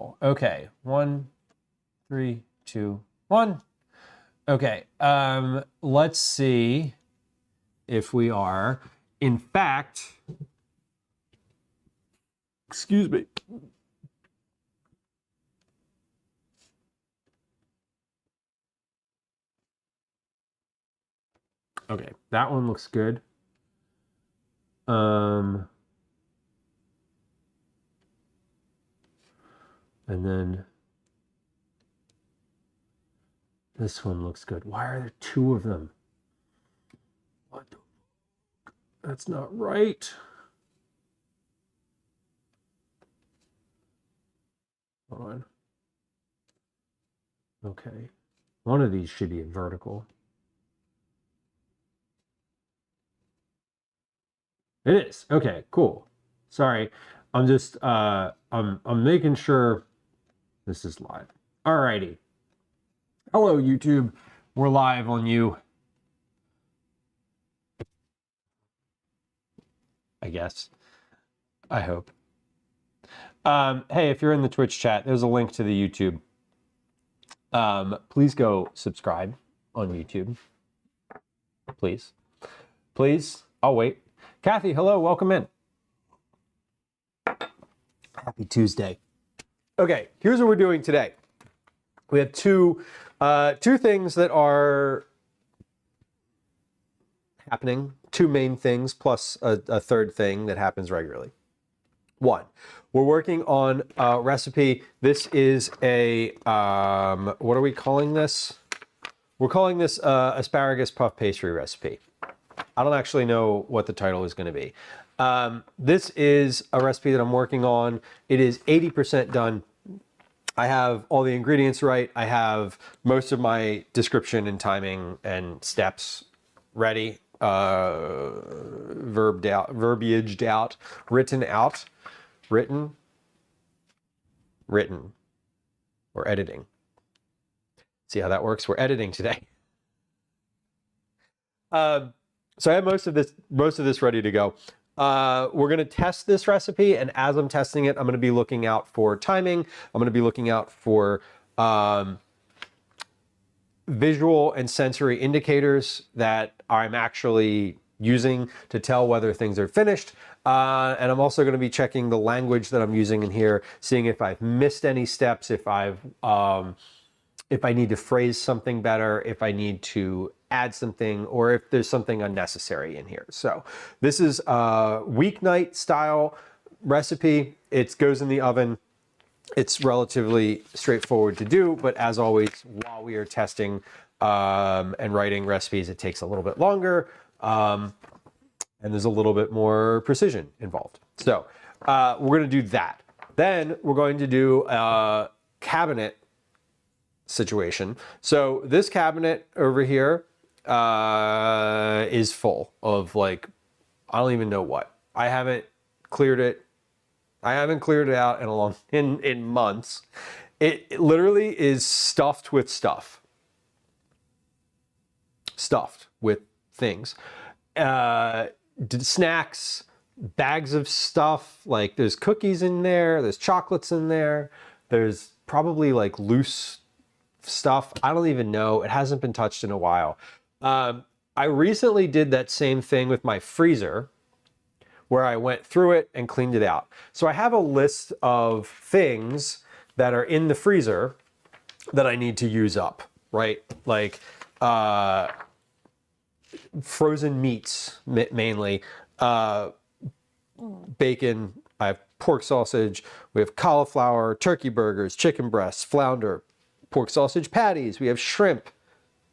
vertical. Okay, 1, 3, 2, 1. Okay, let's see if we are. In fact, excuse me. Okay, that one looks good. And then this one looks good. Why are there two of them? What the fuck? That's not right. Hold on. Okay. One of these should be vertical. It is. Okay, cool. Sorry. I'm just I'm making sure this is live. Alrighty. Hello YouTube. We're live on you. I guess. I hope. Hey, if you're in the Twitch chat, there's a link to the YouTube. Please go subscribe on YouTube. Please. Please. I'll wait. Kathy, hello, welcome in. Happy Tuesday. Okay, here's what we're doing today. We have two things that are happening, two main things plus a third thing that happens regularly. One, we're working on a recipe. This is a, what are we calling this? We're calling this asparagus puff pastry recipe. I don't actually know what the title is going to be. This is a recipe that I'm working on. It is 80% done. I have all the ingredients right. I have most of my description and timing and steps ready, verbiaged out, written, or editing. See how that works? We're editing today. So I have most of this ready to go. We're going to test this recipe, and as I'm testing it, I'm going to be looking out for timing. I'm going to be looking out for visual and sensory indicators that I'm actually using to tell whether things are finished. And I'm also going to be checking the language that I'm using in here, seeing if I've missed any steps, if I need to phrase something better, if I need to add something, or if there's something unnecessary in here. So this is a weeknight style recipe. It goes in the oven. It's relatively straightforward to do, but as always, while we are testing and writing recipes, it takes a little bit longer, and there's a little bit more precision involved. So we're going to do that. Then we're going to do a cabinet situation. So this cabinet over here is full of, like, I don't even know what. I haven't cleared it. I haven't cleared it out in months. It literally is stuffed with stuff. Stuffed with things. Snacks, bags of stuff, like there's cookies in there, there's chocolates in there, there's probably like loose stuff. I don't even know. It hasn't been touched in a while. I recently did that same thing with my freezer, where I went through it and cleaned it out. So I have a list of things that are in the freezer that I need to use up, right? Like frozen meats, mainly. Bacon, I have pork sausage, we have cauliflower, turkey burgers, chicken breasts, flounder, pork sausage patties, we have shrimp,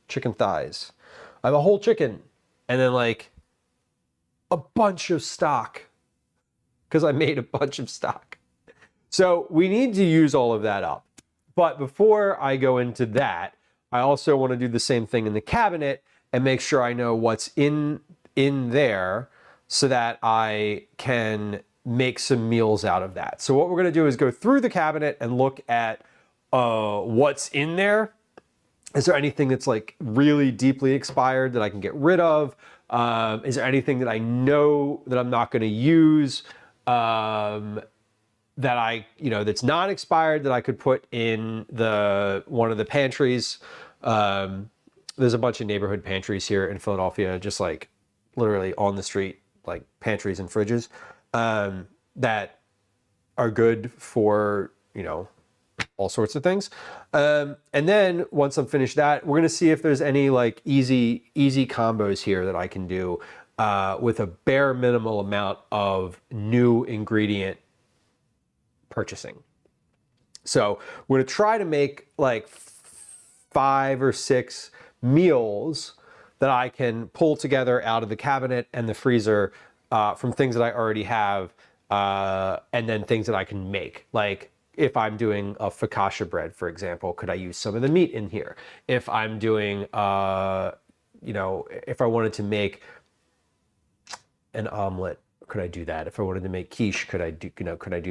chicken thighs. I have a whole chicken, and then like a bunch of stock, because I made a bunch of stock. So we need to use all of that up. But before I go into that, I also want to do the same thing in the cabinet and make sure I know what's in there so that I can make some meals out of that. So what we're going to do is go through the cabinet and look at what's in there. Is there anything that's like really deeply expired that I can get rid of? Is there anything that I know that I'm not going to use? And that that's not expired that I could put in one of the pantries. There's a bunch of neighborhood pantries here in Philadelphia, just like literally on the street, like pantries and fridges, that are good for, all sorts of things. And then once I'm finished that, we're gonna see if there's any like easy combos here that I can do with a bare minimal amount of new ingredient purchasing. So we're gonna try to make like 5 or 6 meals that I can pull together out of the cabinet and the freezer from things that I already have, and then things that I can make. Like if I'm doing a focaccia bread, for example, could I use some of the meat in here? If I'm doing, if I wanted to make an omelet, could I do that? If I wanted to make quiche, could I do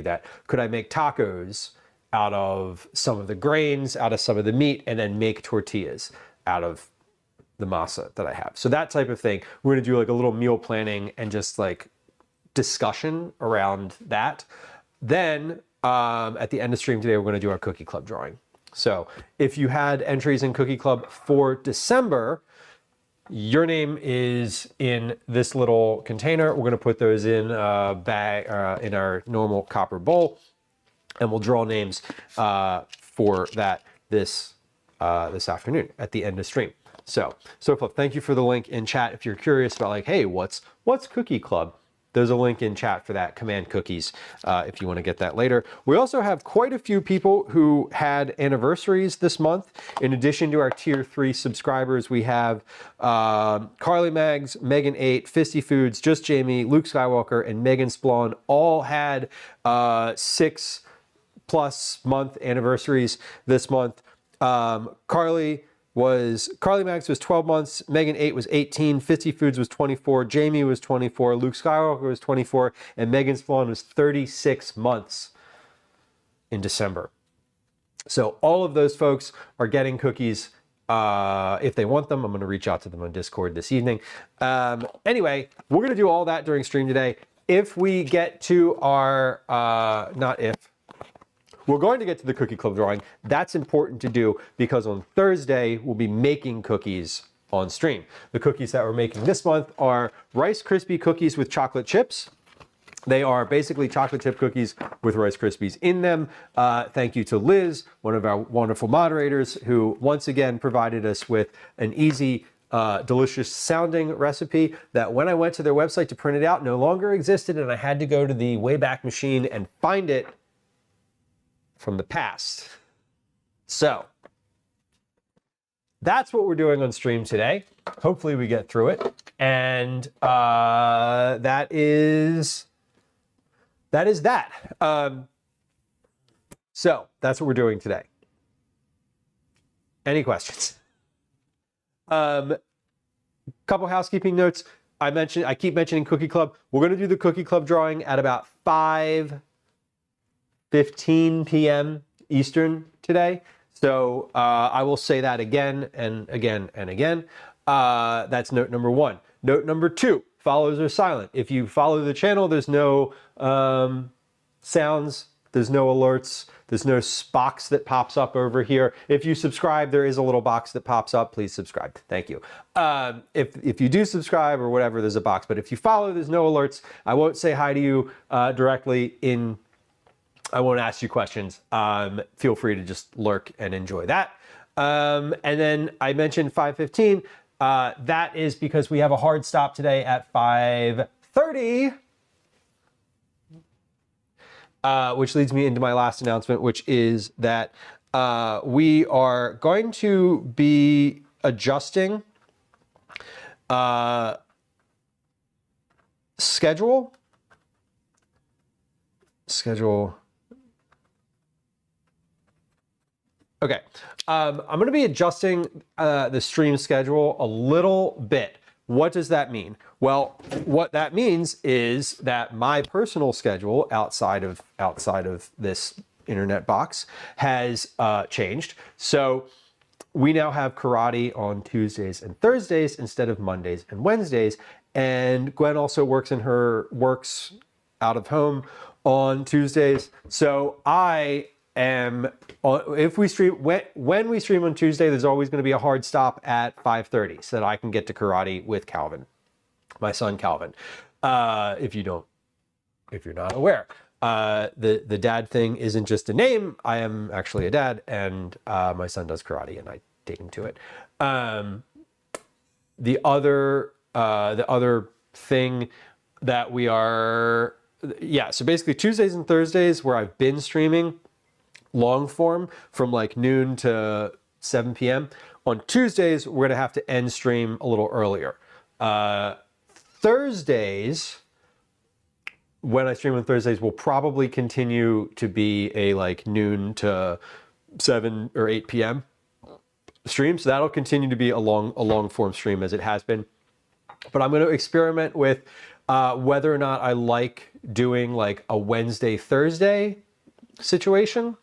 that? Could I make tacos out of some of the grains, out of some of the meat, and then make tortillas out of the masa that I have? So that type of thing. We're gonna do like a little meal planning and just like discussion around that. Then at the end of stream today, we're gonna do our cookie club drawing. So if you had entries in Cookie Club for December, your name is in this little container. We're gonna put those in a bag, in our normal copper bowl, and we'll draw names for that this afternoon at the end of stream. So thank you for the link in chat. If you're curious about like, hey, what's Cookie Club? There's a link in chat for that, Command Cookies, if you want to get that later. We also have quite a few people who had anniversaries this month. In addition to our Tier 3 subscribers, we have Carly Mags, Megan 8, Fisty Foods, Just Jamie, Luke Skywalker, and Megan Splawn all had 6+ month anniversaries this month. Carly Mags was 12 months, Megan 8 was 18, Fisty Foods was 24, Jamie was 24, Luke Skywalker was 24, and Megan Splawn was 36 months in December. So all of those folks are getting cookies if they want them. I'm gonna reach out to them on Discord this evening. Anyway, we're gonna do all that during stream today. If we get to our, we're going to get to the Cookie Club drawing. That's important to do because on Thursday, we'll be making cookies on stream. The cookies that we're making this month are Rice Krispie cookies with chocolate chips. They are basically chocolate chip cookies with Rice Krispies in them. Thank you to Liz, one of our wonderful moderators, who once again provided us with an easy, delicious sounding recipe that when I went to their website to print it out no longer existed, and I had to go to the Wayback Machine and find it from the past. So that's what we're doing on stream today. Hopefully we get through it. And that is that. So that's what we're doing today. Any questions? Couple housekeeping notes. I keep mentioning Cookie Club. We're going to do the Cookie Club drawing at about 5:15 p.m. Eastern today. So I will say that again and again and again. That's note number 1. Note number 2, follows are silent. If you follow the channel, there's no sounds, there's no alerts, there's no box that pops up over here. If you subscribe, there is a little box that pops up. Please subscribe. Thank you. If you do subscribe or whatever, there's a box. But if you follow, there's no alerts. I won't say hi to you directly in... I won't ask you questions. Feel free to just lurk and enjoy that. And then I mentioned 5:15. That is because we have a hard stop today at 5:30. Which leads me into my last announcement, which is that we are going to be adjusting schedule. Okay, I'm going to be adjusting the stream schedule a little bit. What does that mean? Well, what that means is that my personal schedule outside of this internet box has changed. So we now have karate on Tuesdays and Thursdays instead of Mondays and Wednesdays. And Gwen also works out of home on Tuesdays. So I am, if we stream, when we stream on Tuesday, there's always going to be a hard stop at 5:30 so that I can get to karate with Calvin, my son Calvin. If you're not aware, the dad thing isn't just a name. I am actually a dad, and my son does karate, and I take him to it. The other thing that we are, yeah, so basically Tuesdays and Thursdays where I've been streaming long form from like noon to 7 p.m. On Tuesdays, we're gonna have to end stream a little earlier. Thursdays, when I stream on Thursdays, will probably continue to be a like noon to 7 or 8 p.m. stream. So that'll continue to be a long form stream as it has been. But I'm going to experiment with whether or not I like doing like a Wednesday, Thursday situation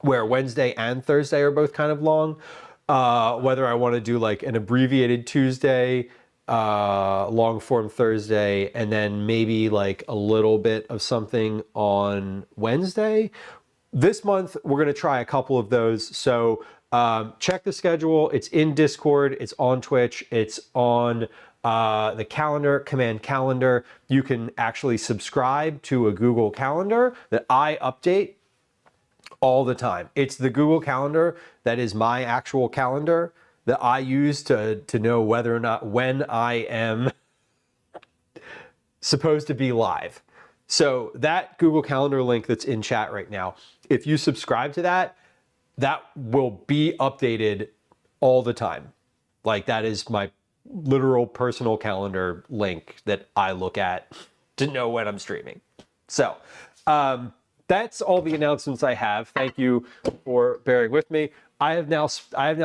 where Wednesday and Thursday are both kind of long. Whether I want to do like an abbreviated Tuesday, long form Thursday, and then maybe like a little bit of something on Wednesday. This month, we're going to try a couple of those. So check the schedule. It's in Discord. It's on Twitch. It's on the calendar, command calendar. You can actually subscribe to a Google Calendar that I update all the time. It's the Google Calendar that is my actual calendar that I use to know whether or not when I am supposed to be live. So that Google Calendar link that's in chat right now, if you subscribe to that, that will be updated all the time. Like that is my literal personal calendar link that I look at to know when I'm streaming. So that's all the announcements I have. Thank you for bearing with me. I have now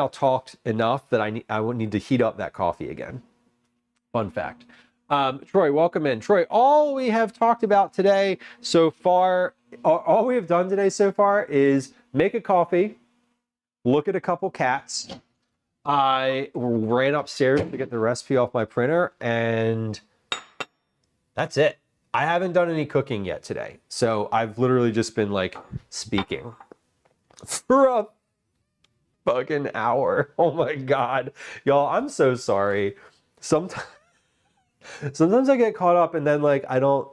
talked enough that I won't need to heat up that coffee again. Fun fact. Troy, welcome in. Troy, all we have talked about today so far, all we have done today so far is make a coffee, look at a couple cats. I ran upstairs to get the recipe off my printer, and that's it. I haven't done any cooking yet today. So I've literally just been like speaking for a fucking hour. Oh my God. Y'all, I'm so sorry. Sometimes I get caught up and then like I don't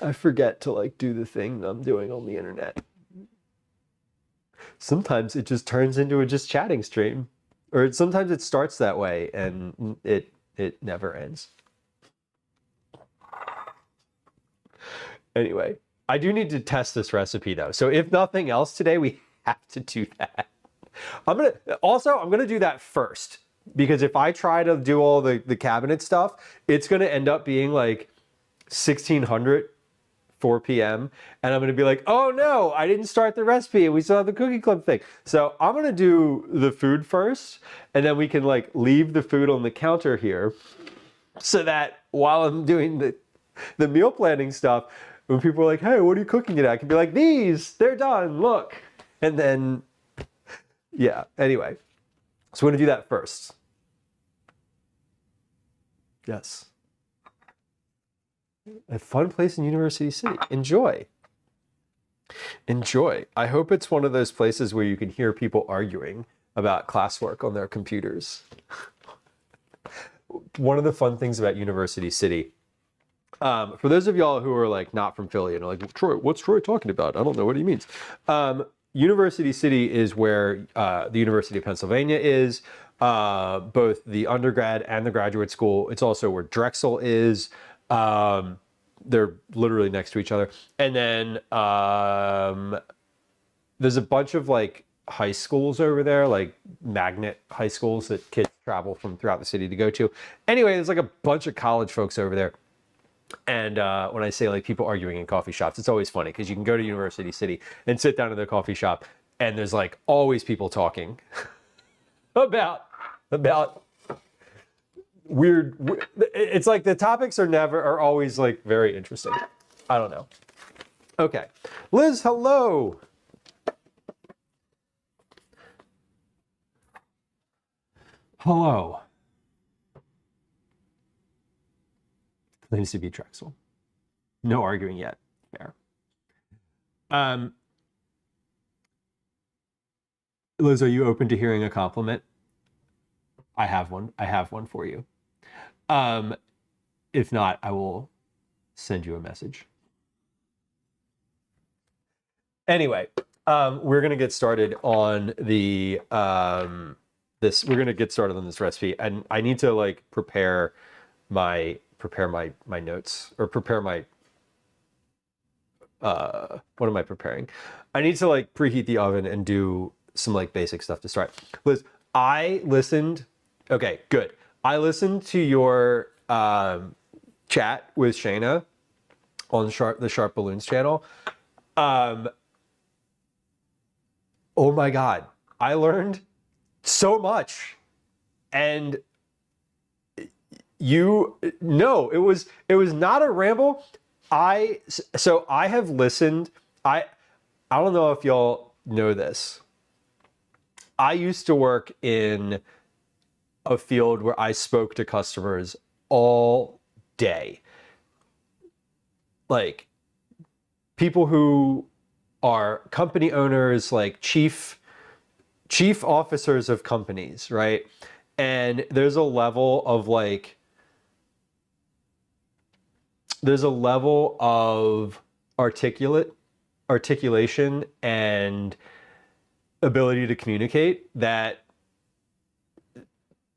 I forget to like do the thing I'm doing on the internet. Sometimes it just turns into a just chatting stream, or sometimes it starts that way and it never ends. Anyway, I do need to test this recipe though. So if nothing else today, we have to do that. I'm gonna do that first, because if I try to do all the cabinet stuff, it's gonna end up being like 1600 4 p.m. and I'm gonna be like, oh no, I didn't start the recipe and we still have the cookie club thing. So I'm gonna do the food first, and then we can like leave the food on the counter here so that while I'm doing the meal planning stuff, when people are like, hey, what are you cooking today? I can be like, these, they're done, look. And then, yeah, anyway. So we're gonna do that first. Yes. A fun place in University City. Enjoy. Enjoy. I hope it's one of those places where you can hear people arguing about classwork on their computers. One of the fun things about University City, for those of y'all who are like not from Philly and are like, Troy, what's Troy talking about? I don't know what he means. University City is where the University of Pennsylvania is, both the undergrad and the graduate school. It's also where Drexel is. They're literally next to each other. And then there's a bunch of like high schools over there, like magnet high schools that kids travel from throughout the city to go to. Anyway, there's like a bunch of college folks over there. And when I say like people arguing in coffee shops, it's always funny because you can go to University City and sit down in their coffee shop and there's like always people talking about weird, it's like the topics are always like very interesting. I don't know. Okay. Liz, hello. Hello. Claims to be Drexel. No arguing yet. Fair. Liz, are you open to hearing a compliment? I have one. I have one for you. If not, I will send you a message. Anyway, we're gonna get started on the We're gonna get started on this recipe, and I need to like prepare my notes, or prepare my what am I preparing? I need to like preheat the oven and do some like basic stuff to start. Liz, I listened. Okay, good. I listened to your chat with Shayna on the Sharp Balloons channel. Oh my God, I learned so much. And it was not a ramble. So I have listened. I don't know if y'all know this. I used to work in a field where I spoke to customers all day. Like people who are company owners, like chief officers of companies, right? And there's a level of articulation and ability to communicate that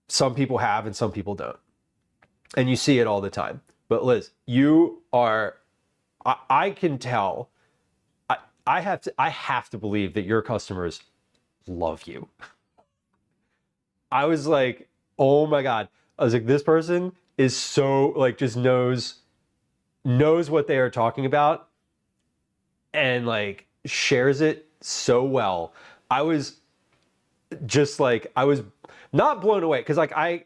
some people have and some people don't. And you see it all the time. But Liz, I can tell, I have to believe that your customers love you. I was like, oh my God. I was like, this person is so like, just knows what they are talking about and like shares it so well. I was not blown away, because like I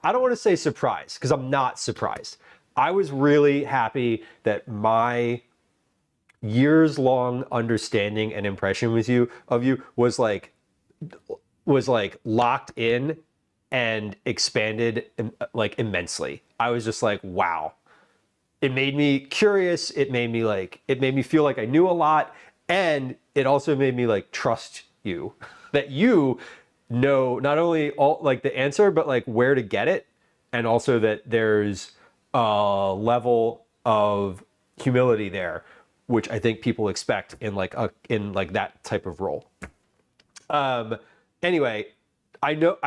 don't want to say surprised, because I'm not surprised. I was really happy that my years-long understanding and impression of you was like locked in and expanded like immensely. I was just like, wow. It made me curious. It made me feel like I knew a lot, and it also made me like trust you, that you know not only all like the answer, but like where to get it, and also that there's a level of humility there, which I think people expect in like that type of role. Anyway, I know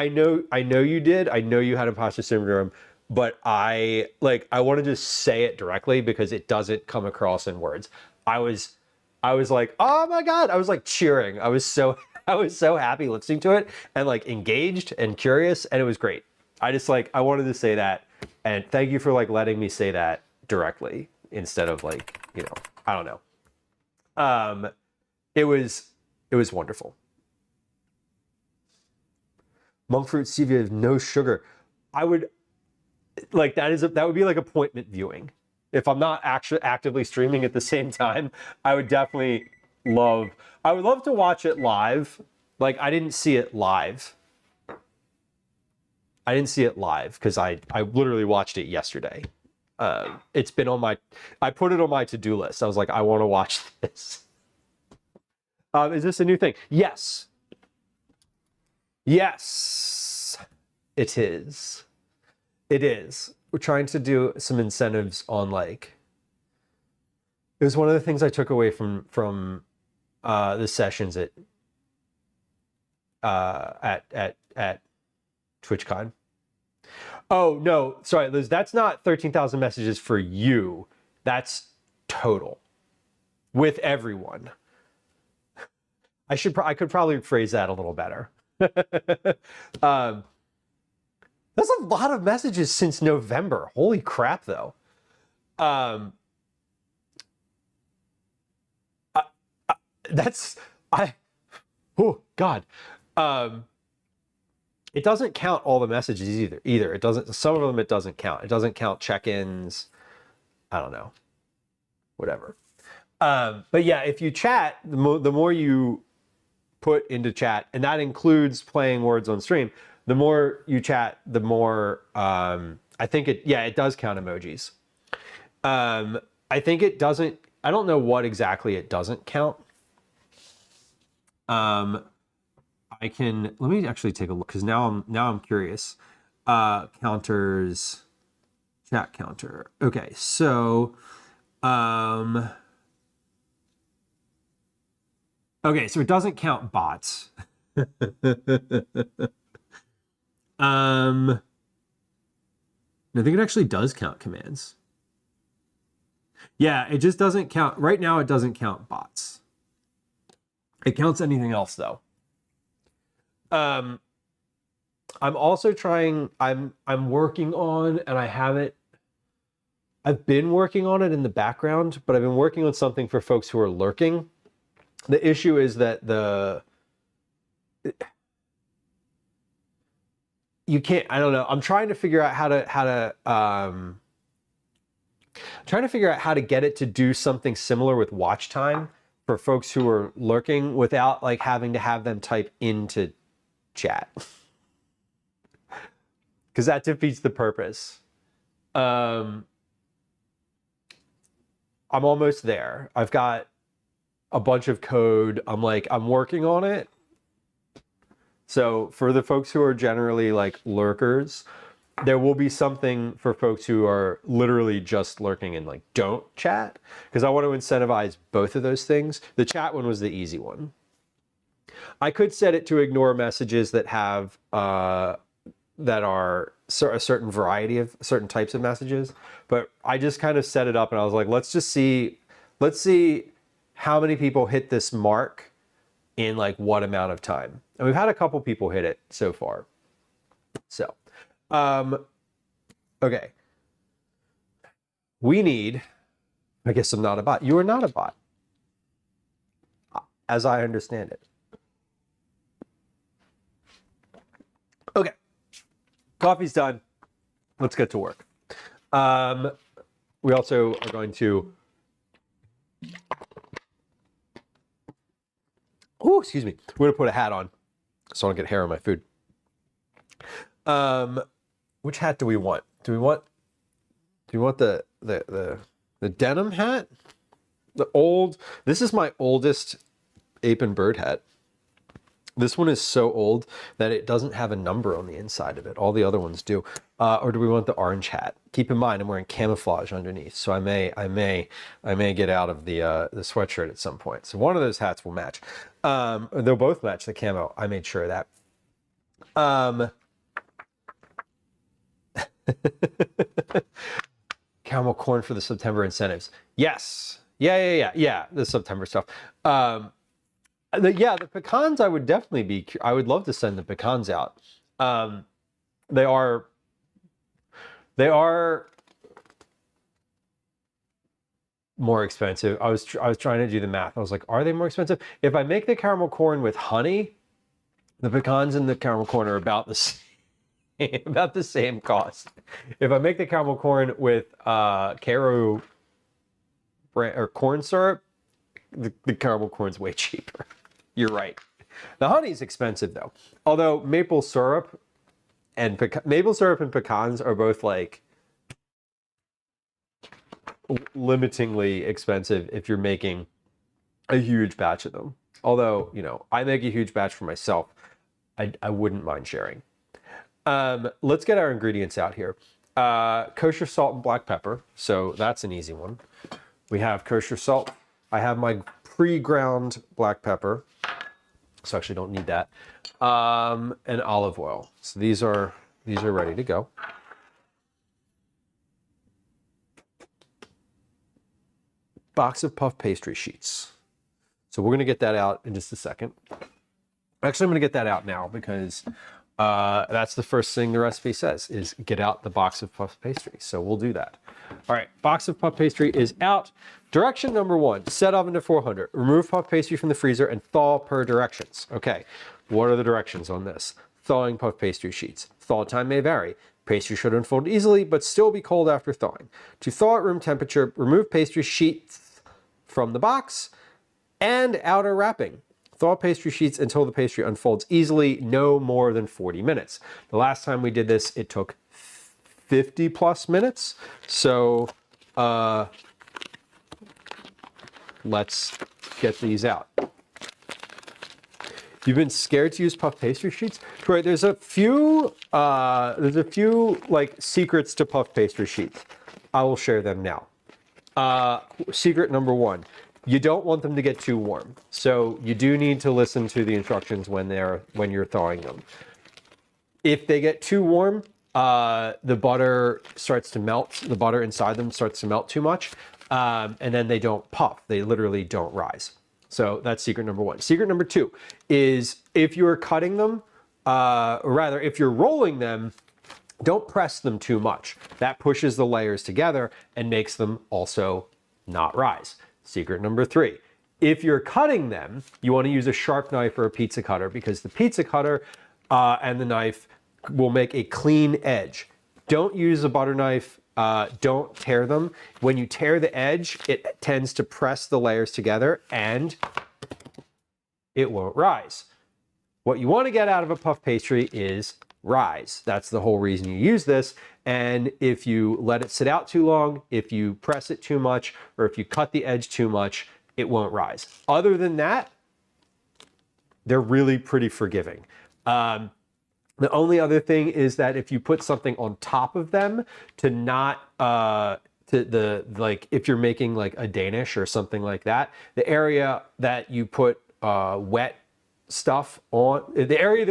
you did. I know you had imposter syndrome, but I want to just say it directly because it doesn't come across in words. I was like, oh my God, I was like cheering. I was so happy listening to it and like engaged and curious, and it was great. I wanted to say that, and thank you for like letting me say that directly instead of like, I don't know. It was wonderful. Monk fruit stevia with no sugar. I would like that would be like appointment viewing. If I'm not actually actively streaming at the same time, I would love to watch it live. Like I didn't see it live because I literally watched it yesterday. It's been I put it on my to-do list. I was like, I want to watch this. Is this a new thing? Yes. Yes, it is. It is. We're trying to do some incentives on like, it was one of the things I took away from the sessions at TwitchCon. Oh no, sorry, Liz, that's not 13,000 messages for you. That's total with everyone. I could probably phrase that a little better. That's a lot of messages since November. Holy crap, though. Oh God. It doesn't count all the messages either. It doesn't, some of them it doesn't count. It doesn't count check-ins. I don't know. Whatever. But yeah, if you chat, the more you put into chat, and that includes playing words on stream, the more you chat, the more I think it does count emojis. I think it doesn't, I don't know what exactly it doesn't count. I can, let me actually take a look because now I'm curious. Counters, chat counter. Okay, so okay, so it doesn't count bots. I think it actually does count commands. Yeah, it just doesn't count. Right now, it doesn't count bots. It counts anything else, though. I'm also trying, I'm working on, and I've been working on it in the background, but I've been working on something for folks who are lurking. The issue is that you can't, I don't know. I'm trying to figure out how to get it to do something similar with watch time for folks who are lurking without like having to have them type into chat. Because that defeats the purpose. I'm almost there. I've got a bunch of code. I'm working on it. So for the folks who are generally like lurkers, there will be something for folks who are literally just lurking and like don't chat, because I want to incentivize both of those things. The chat one was the easy one. I could set it to ignore messages that have that are a certain variety of certain types of messages, but I just kind of set it up and I was like, let's see how many people hit this mark in like what amount of time. And we've had a couple people hit it so far. So, okay. We need, I guess I'm not a bot. You are not a bot, as I understand it. Okay. Coffee's done. Let's get to work. We also are going to, oh, excuse me. We're going to put a hat on so I don't get hair on my food. Which hat do we want? Do we want the denim hat? This is my oldest ape and bird hat. This one is so old that it doesn't have a number on the inside of it. All the other ones do. Or do we want the orange hat? Keep in mind, I'm wearing camouflage underneath, so I may get out of the sweatshirt at some point. So one of those hats will match. They'll both match the camo. I made sure of that. Caramel corn for the September incentives. Yes. Yeah. The September stuff. The pecans, I would love to send the pecans out. They are more expensive. I was trying to do the math. I was like, are they more expensive? If I make the caramel corn with honey, the pecans and the caramel corn are about the same cost. If I make the caramel corn with Caro or corn syrup, the caramel corn's way cheaper. You're right. The honey's expensive though. Although maple syrup and pecans are both like limitingly expensive if you're making a huge batch of them. Although, I make a huge batch for myself. I wouldn't mind sharing. Let's get our ingredients out here. Kosher salt and black pepper. So that's an easy one. We have kosher salt. I have my pre-ground black pepper. So actually don't need that. And olive oil. So these are ready to go. Box of puff pastry sheets. So we're going to get that out in just a second. Actually, I'm going to get that out now because that's the first thing the recipe says is get out the box of puff pastry. So we'll do that. All right, box of puff pastry is out. Direction number 1, set oven to 400. Remove puff pastry from the freezer and thaw per directions. Okay, what are the directions on this? Thawing puff pastry sheets. Thaw time may vary. Pastry should unfold easily, but still be cold after thawing. To thaw at room temperature, remove pastry sheets from the box and outer wrapping. Thaw pastry sheets until the pastry unfolds easily, no more than 40 minutes. The last time we did this, it took 50 plus minutes. So let's get these out. You've been scared to use puff pastry sheets? Troy, there's a few like secrets to puff pastry sheets. I will share them now. Secret number one, you don't want them to get too warm. So you do need to listen to the instructions when you're thawing them. If they get too warm, the butter starts to melt. The butter inside them starts to melt too much. And then they don't puff. They literally don't rise. So that's secret number one. Secret number two is if you're cutting them, or rather if you're rolling them, don't press them too much. That pushes the layers together and makes them also not rise. Secret number three, if you're cutting them, you want to use a sharp knife or a pizza cutter because the pizza cutter and the knife will make a clean edge. Don't use a butter knife. Don't tear them. When you tear the edge, it tends to press the layers together and it won't rise. What you want to get out of a puff pastry is rise. That's the whole reason you use this. And if you let it sit out too long, if you press it too much, or if you cut the edge too much, it won't rise. Other than that, they're really pretty forgiving. The only other thing is that if you put something on top of them to not, like if you're making like a Danish or something like that, the area that you put wet stuff on, the area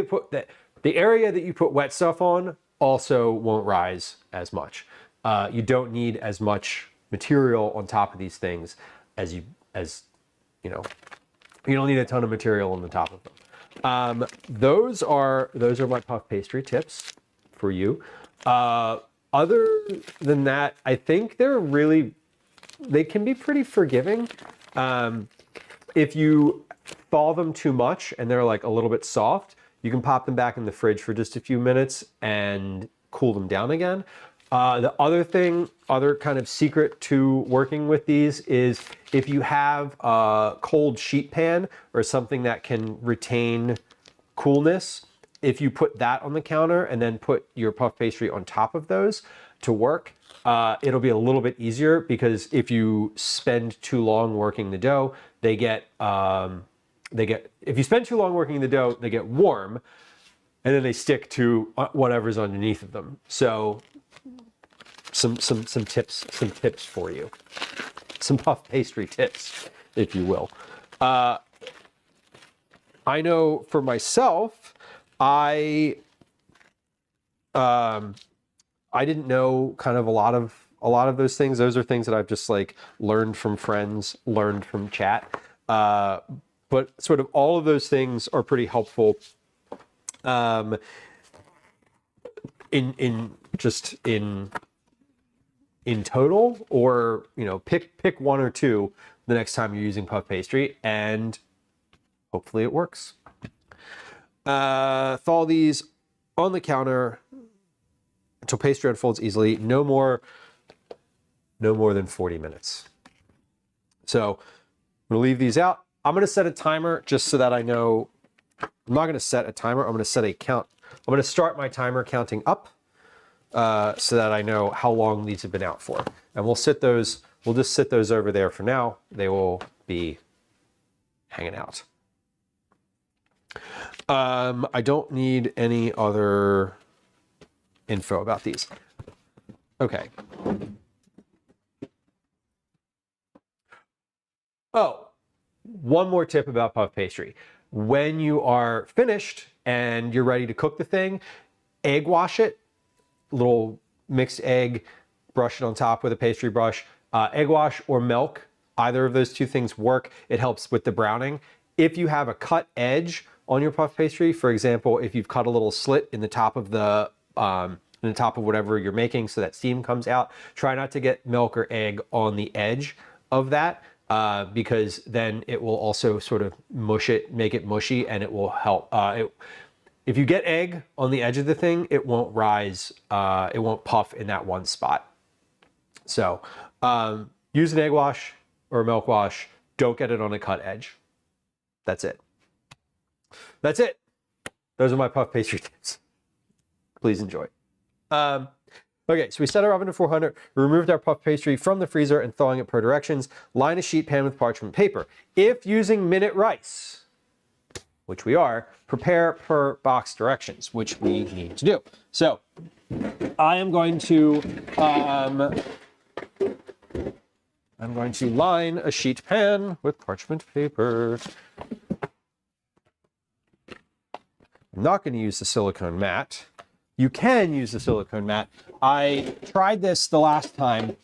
that you put wet stuff on also won't rise as much. You don't need as much material on top of these things as you know, you don't need a ton of material on the top of them. Those are my puff pastry tips for you. Other than that, I think they can be pretty forgiving. If you thaw them too much and they're like a little bit soft, you can pop them back in the fridge for just a few minutes and cool them down again. The other kind of secret to working with these is if you have a cold sheet pan or something that can retain coolness, if you put that on the counter and then put your puff pastry on top of those to work, it'll be a little bit easier because if you spend too long working the dough, if you spend too long working the dough, they get warm and then they stick to whatever's underneath of them. So some tips for you, some puff pastry tips, if you will. I know for myself, I didn't know kind of a lot of those things. Those are things that I've just like learned from friends, learned from chat. But sort of all of those things are pretty helpful in total, or pick one or two the next time you're using puff pastry, and hopefully it works. Thaw these on the counter until pastry unfolds easily. No more than 40 minutes. So I'm gonna leave these out. I'm gonna set a timer just so that I know. I'm not gonna set a timer. I'm gonna set a count. I'm gonna start my timer counting up so that I know how long these have been out for. And we'll just sit those over there for now. They will be hanging out. I don't need any other info about these. Okay. Oh, one more tip about puff pastry. When you are finished and you're ready to cook the thing, egg wash it. Little mixed egg, brush it on top with a pastry brush. Egg wash or milk, either of those two things work. It helps with the browning. If you have a cut edge on your puff pastry, for example, if you've cut a little slit in the top of whatever you're making so that steam comes out, try not to get milk or egg on the edge of that. Because then it will also sort of make it mushy, and it will help. If you get egg on the edge of the thing, it won't rise, it won't puff in that one spot. So use an egg wash or a milk wash. Don't get it on a cut edge. That's it. That's it. Those are my puff pastry tips. Please enjoy. Okay, so we set our oven to 400, we removed our puff pastry from the freezer and thawing it per directions. Line a sheet pan with parchment paper. If using minute rice, which we are, prepare per box directions, which we need to do. So I am going to line a sheet pan with parchment paper. I'm not going to use the silicone mat. You can use the silicone mat. I tried this the last time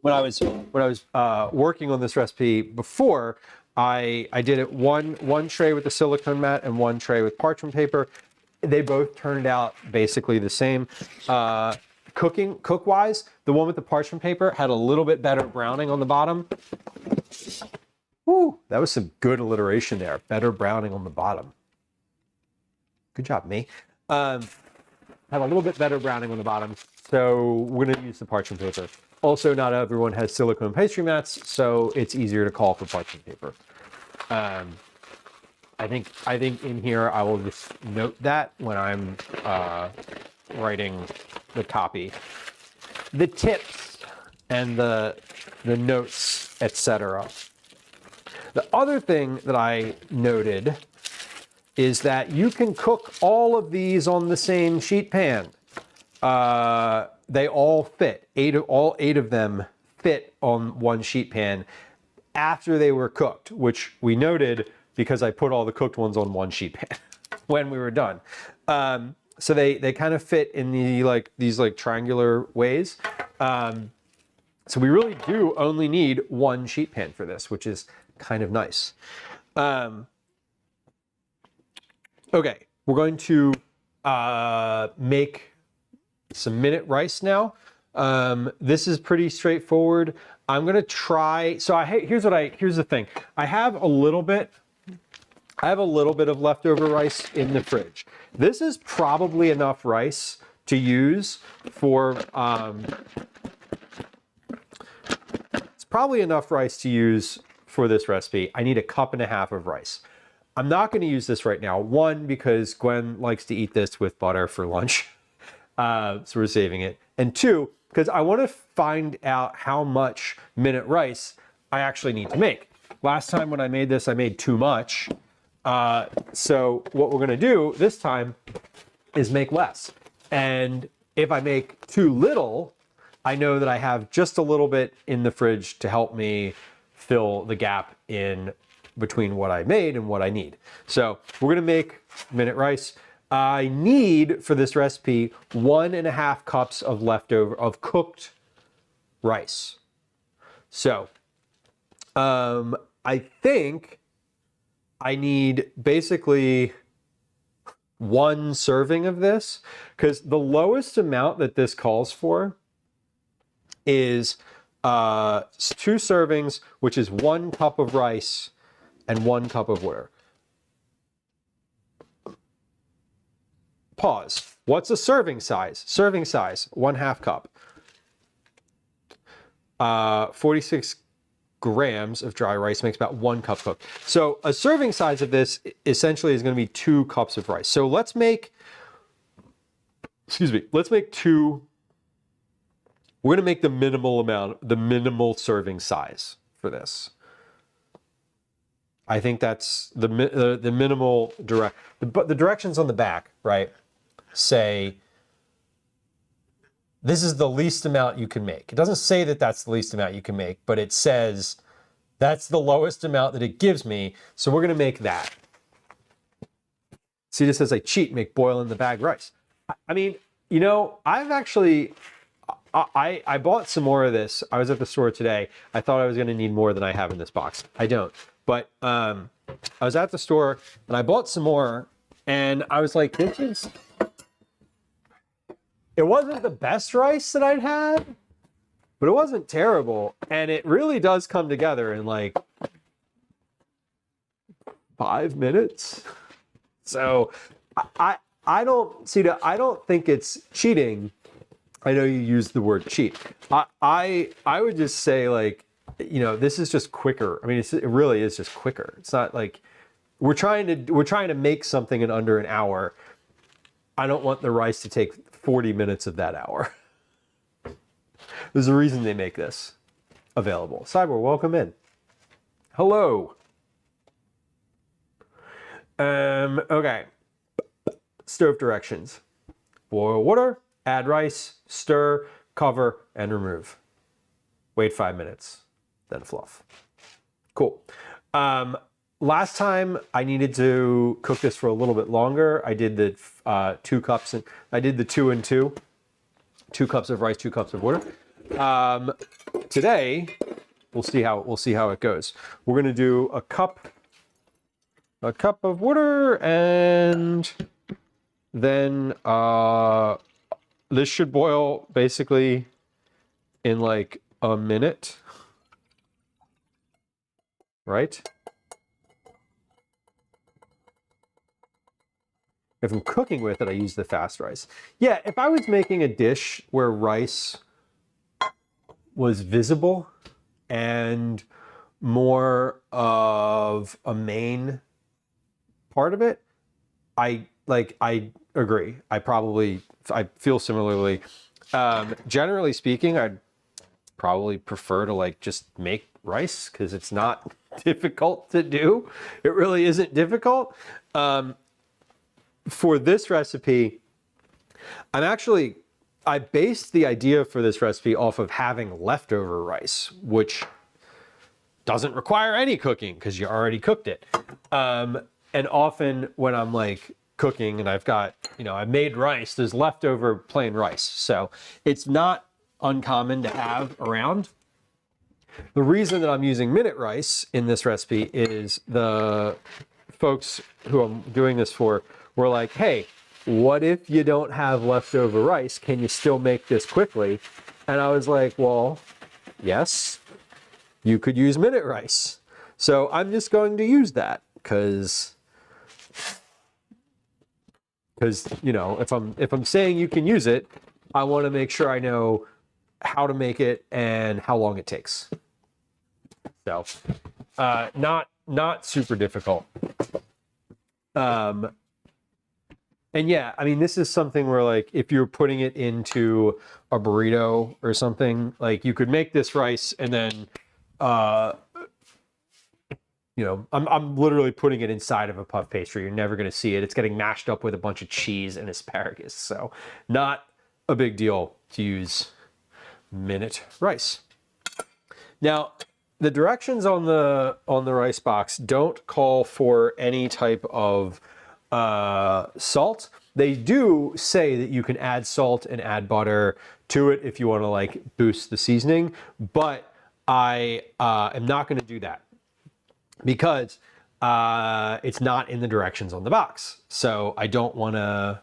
when I was working on this recipe before. I did it one tray with the silicone mat and one tray with parchment paper. They both turned out basically the same. Cook-wise, the one with the parchment paper had a little bit better browning on the bottom. Woo, that was some good alliteration there. Better browning on the bottom. Good job, me. Have a little bit better browning on the bottom, so we're going to use the parchment paper. Also, not everyone has silicone pastry mats, so it's easier to call for parchment paper. I think in here I will just note that when I'm writing the copy, the tips and the notes, etc. The other thing that I noted is that you can cook all of these on the same sheet pan. They all fit. All eight of them fit on one sheet pan after they were cooked, which we noted because I put all the cooked ones on one sheet pan when we were done. So they kind of fit in these triangular ways. So we really do only need one sheet pan for this, which is kind of nice. Okay, we're going to make some minute rice now. This is pretty straightforward. I'm gonna try. So here's the thing. I have a little bit of leftover rice in the fridge. This is probably enough rice to use for. It's probably enough rice to use for this recipe. I need 1.5 cups of rice. I'm not going to use this right now. One, because Gwen likes to eat this with butter for lunch. So we're saving it. And two, because I want to find out how much minute rice I actually need to make. Last time when I made this, I made too much. So what we're going to do this time is make less. And if I make too little, I know that I have just a little bit in the fridge to help me fill the gap in between what I made and what I need. So we're gonna make minute rice. I need for this recipe 1.5 cups of cooked rice. So I think I need basically 1 serving of this, because the lowest amount that this calls for is 2 servings, which is 1 cup of rice and 1 cup of water. Pause. What's a serving size? Serving size, 1/2 cup. 46 grams of dry rice makes about 1 cup cooked. So a serving size of this essentially is going to be 2 cups of rice. So let's make 2. We're going to make the minimal serving size for this. I think that's the minimal but the directions on the back, right, say this is the least amount you can make. It doesn't say that that's the least amount you can make, but it says that's the lowest amount that it gives me. So we're going to make that. See, this says I cheat, make boil in the bag rice. I mean, you know, I've actually, I bought some more of this. I was at the store today. I thought I was going to need more than I have in this box. I don't. But I was at the store and I bought some more and I was like, it wasn't the best rice that I'd had, but it wasn't terrible. And it really does come together in like 5 minutes. So I don't think it's cheating. I know you used the word cheat. I would just say, like, you know, this is just quicker. I mean, it really is just quicker. It's not like we're trying to make something in under an hour. I don't want the rice to take 40 minutes of that hour. There's a reason they make this available. Cyber, welcome in. Hello. Okay. Stove directions. Boil water, add rice, stir, cover, and remove. Wait 5 minutes, then fluff. Cool. Last time I needed to cook this for a little bit longer. I did the 2 cups, and I did the 2 and 2. 2 cups of rice, 2 cups of water. Today, we'll see how it goes. We're gonna do a cup of water, and then this should boil basically in like a minute, right? If I'm cooking with it, I use the fast rice. Yeah, if I was making a dish where rice was visible and more of a main part of it, I agree. I feel similarly. Generally speaking, I'd probably prefer to like just make rice because it's not difficult to do. It really isn't difficult. For this recipe, I based the idea for this recipe off of having leftover rice, which doesn't require any cooking because you already cooked it. And often when I'm like cooking and I've got, I've made rice, there's leftover plain rice. So it's not uncommon to have around. The reason that I'm using minute rice in this recipe is the folks who I'm doing this for were like, hey, what if you don't have leftover rice? Can you still make this quickly? And I was like, well, yes, you could use minute rice. So I'm just going to use that because if I'm saying you can use it, I want to make sure I know how to make it and how long it takes. So not super difficult. And yeah, I mean, this is something where like, if you're putting it into a burrito or something, like you could make this rice and then, I'm literally putting it inside of a puff pastry. You're never going to see it. It's getting mashed up with a bunch of cheese and asparagus. So not a big deal to use minute rice. Now, the directions on the rice box don't call for any type of salt. They do say that you can add salt and add butter to it if you want to like boost the seasoning, but I am not going to do that because it's not in the directions on the box. So I don't want to,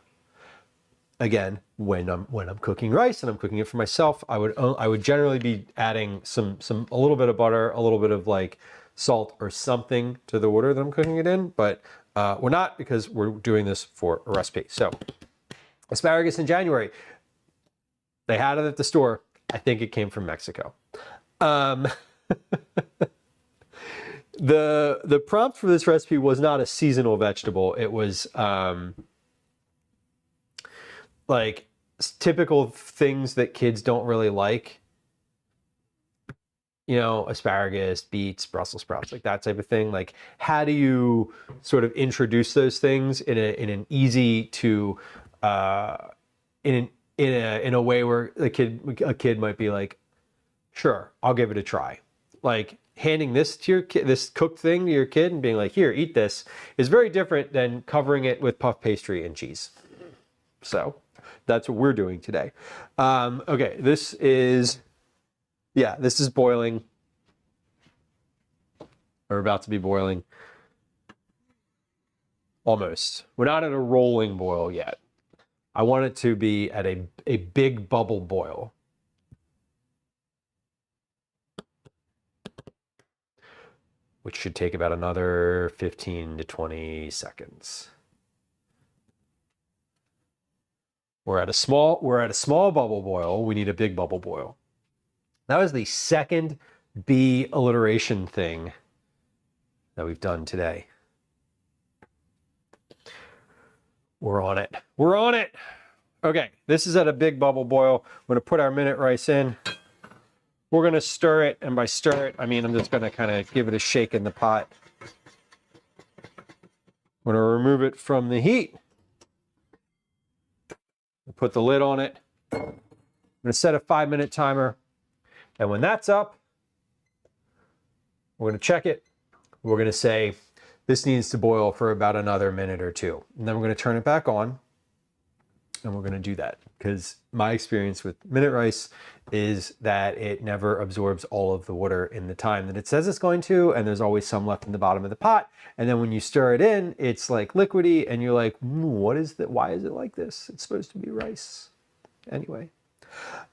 again, when I'm cooking rice and I'm cooking it for myself, I would generally be adding a little bit of butter, a little bit of like salt or something to the water that I'm cooking it in, but we're not, because we're doing this for a recipe. So asparagus in January, they had it at the store. I think it came from Mexico. The prompt for this recipe was not a seasonal vegetable. It was like typical things that kids don't really like. Asparagus, beets, Brussels sprouts, like that type of thing. Like, how do you sort of introduce those things in an easy to, in a way where a kid might be like, sure, I'll give it a try. Like handing this to your kid, this cooked thing to your kid and being like, here, eat this, is very different than covering it with puff pastry and cheese. So that's what we're doing today. Okay, this is boiling, or about to be boiling. Almost. We're not at a rolling boil yet. I want it to be at a big bubble boil. Which should take about another 15 to 20 seconds. We're at a small bubble boil. We need a big bubble boil. That was the second B alliteration thing that we've done today. We're on it. We're on it. Okay, this is at a big bubble boil. We're going to put our minute rice in. We're going to stir it, and by stir it, I mean I'm just going to kind of give it a shake in the pot. I'm going to remove it from the heat. Put the lid on it. I'm going to set a 5-minute timer, and when that's up, we're going to check it. We're going to say this needs to boil for about another minute or two, and then we're going to turn it back on, and we're going to do that because my experience with minute rice is that it never absorbs all of the water in the time that it says it's going to, and there's always some left in the bottom of the pot. And then when you stir it in, it's like liquidy, and you're like, what is that? Why is it like this? It's supposed to be rice. Anyway.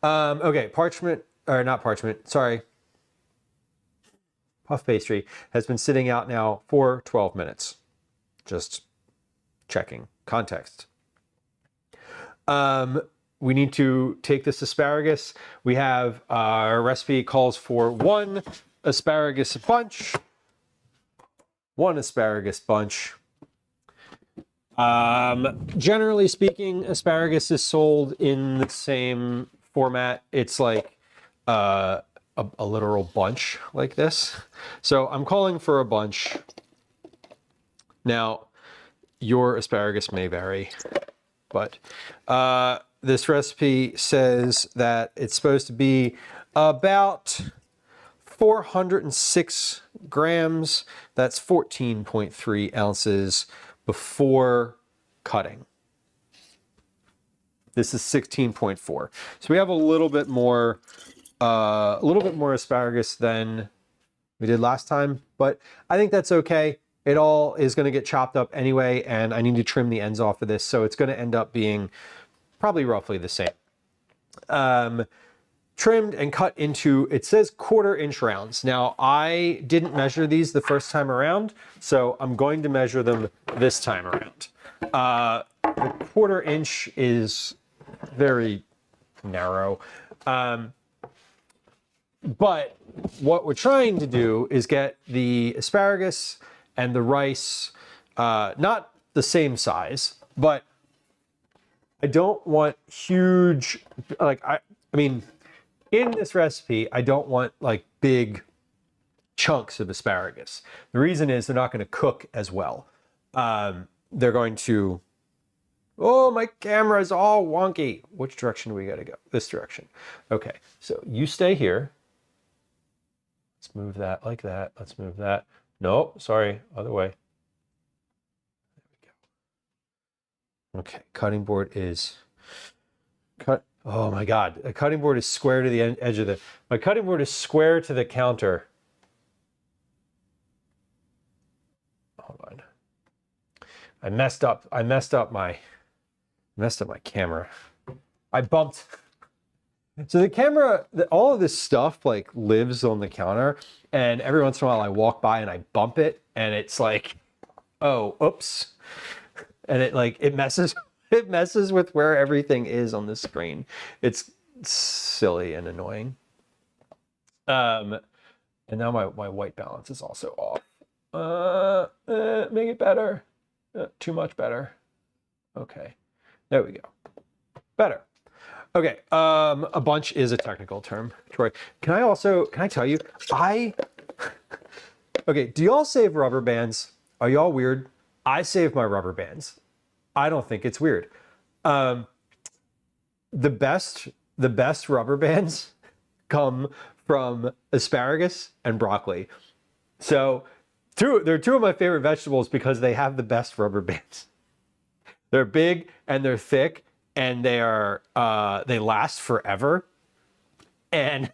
Okay, parchment, or not parchment, sorry. Puff pastry has been sitting out now for 12 minutes. Just checking context. We need to take this asparagus. We have our recipe calls for 1 asparagus bunch. 1 asparagus bunch. Generally speaking, asparagus is sold in the same format. It's like a literal bunch like this. So I'm calling for a bunch. Now, your asparagus may vary, but this recipe says that it's supposed to be about 406 grams. That's 14.3 ounces before cutting. This is 16.4. So we have a little bit more asparagus than we did last time, but I think that's okay. It all is going to get chopped up anyway, and I need to trim the ends off of this, so it's going to end up being probably roughly the same. Trimmed and cut into, it says 1/4-inch rounds. Now, I didn't measure these the first time around, so I'm going to measure them this time around. The 1/4-inch is very narrow. But what we're trying to do is get the asparagus and the rice, not the same size, but I don't want huge, like, I mean, in this recipe, I don't want like big chunks of asparagus. The reason is they're not going to cook as well. They're going to, oh, my camera is all wonky. Which direction do we got to go? This direction. Okay, so you stay here. Let's move that like that. Let's move that. No, sorry, other way. There we go. Okay, cutting board is cut. Oh my God, a cutting board is square to the edge of the, my cutting board is square to the counter. Hold on. I messed up my camera. I bumped. So the camera, all of this stuff like lives on the counter, and every once in a while I walk by and I bump it, and it's like, oh, oops. And it messes with where everything is on the screen. It's silly and annoying. And now my white balance is also off. Make it better. Too much better. Okay, there we go. Better. Okay, a bunch is a technical term, Troy. Can I tell you, okay, do y'all save rubber bands? Are y'all weird? I save my rubber bands. I don't think it's weird. The best rubber bands come from asparagus and broccoli. So they're 2 of my favorite vegetables because they have the best rubber bands. They're big and they're thick, and they last forever. And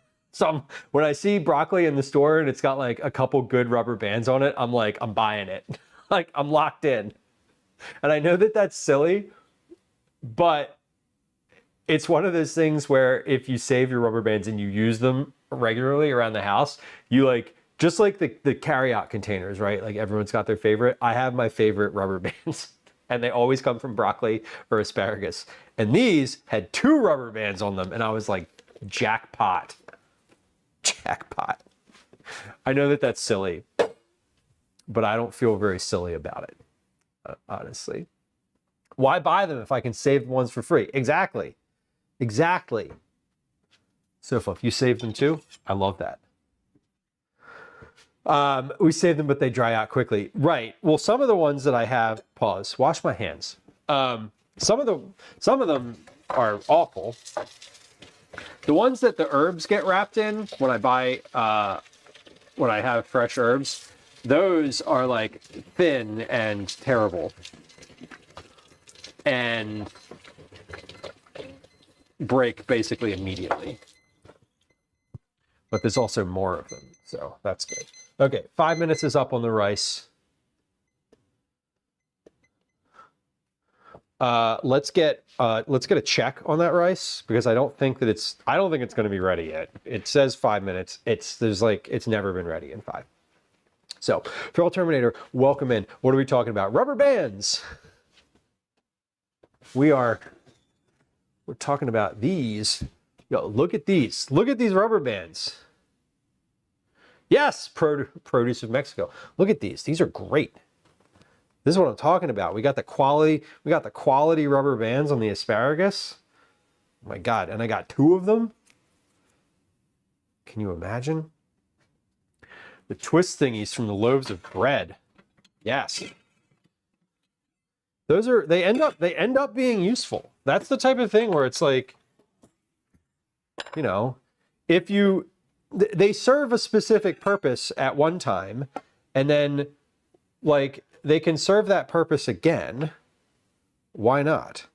when I see broccoli in the store and it's got like a couple good rubber bands on it, I'm like, I'm buying it. Like, I'm locked in. And I know that that's silly, but it's one of those things where if you save your rubber bands and you use them regularly around the house, you like, just like the carryout containers, right? Like everyone's got their favorite. I have my favorite rubber bands. And they always come from broccoli or asparagus. And these had 2 rubber bands on them, and I was like, jackpot. Jackpot. I know that that's silly, but I don't feel very silly about it, honestly. Why buy them if I can save the ones for free? Exactly. Exactly. So fluff. You saved them too? I love that. We save them, but they dry out quickly. Right. Well, some of the ones that I have, pause, wash my hands. Some of them are awful. The ones that the herbs get wrapped in when I buy, when I have fresh herbs, those are like thin and terrible. And break basically immediately. But there's also more of them, so that's good. Okay, 5 minutes is up on the rice. Let's get a check on that rice because I don't think it's going to be ready yet. It says 5 minutes. It's never been ready in 5. So, Feral Terminator, welcome in. What are we talking about? Rubber bands. We're talking about these. Yo, look at these. Look at these rubber bands. Yes, produce of Mexico. Look at these. These are great. This is what I'm talking about. We got the quality rubber bands on the asparagus. Oh my God, and I got 2 of them. Can you imagine? The twist thingies from the loaves of bread. Yes. They end up being useful. That's the type of thing where it's like, you know, they serve a specific purpose at one time, and then like they can serve that purpose again. Why not?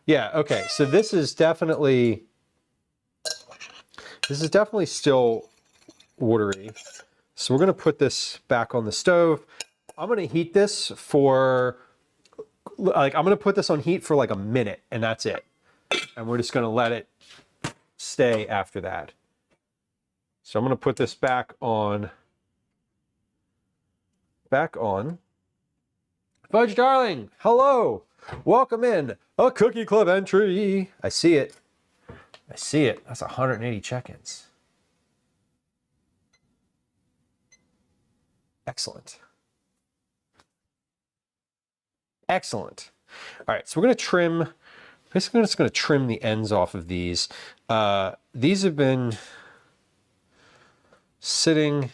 Yeah, okay. So this is definitely still watery. So we're going to put this back on the stove. I'm going to heat this for I'm going to put this on heat for like a minute, and that's it. And we're just going to let it stay after that. So I'm going to put this back on. Fudge Darling, hello. Welcome in. A Cookie Club entry. I see it. That's 180 check-ins. Excellent. Excellent. All right, so we're going to trim. Basically, I'm just going to trim the ends off of these. These have been sitting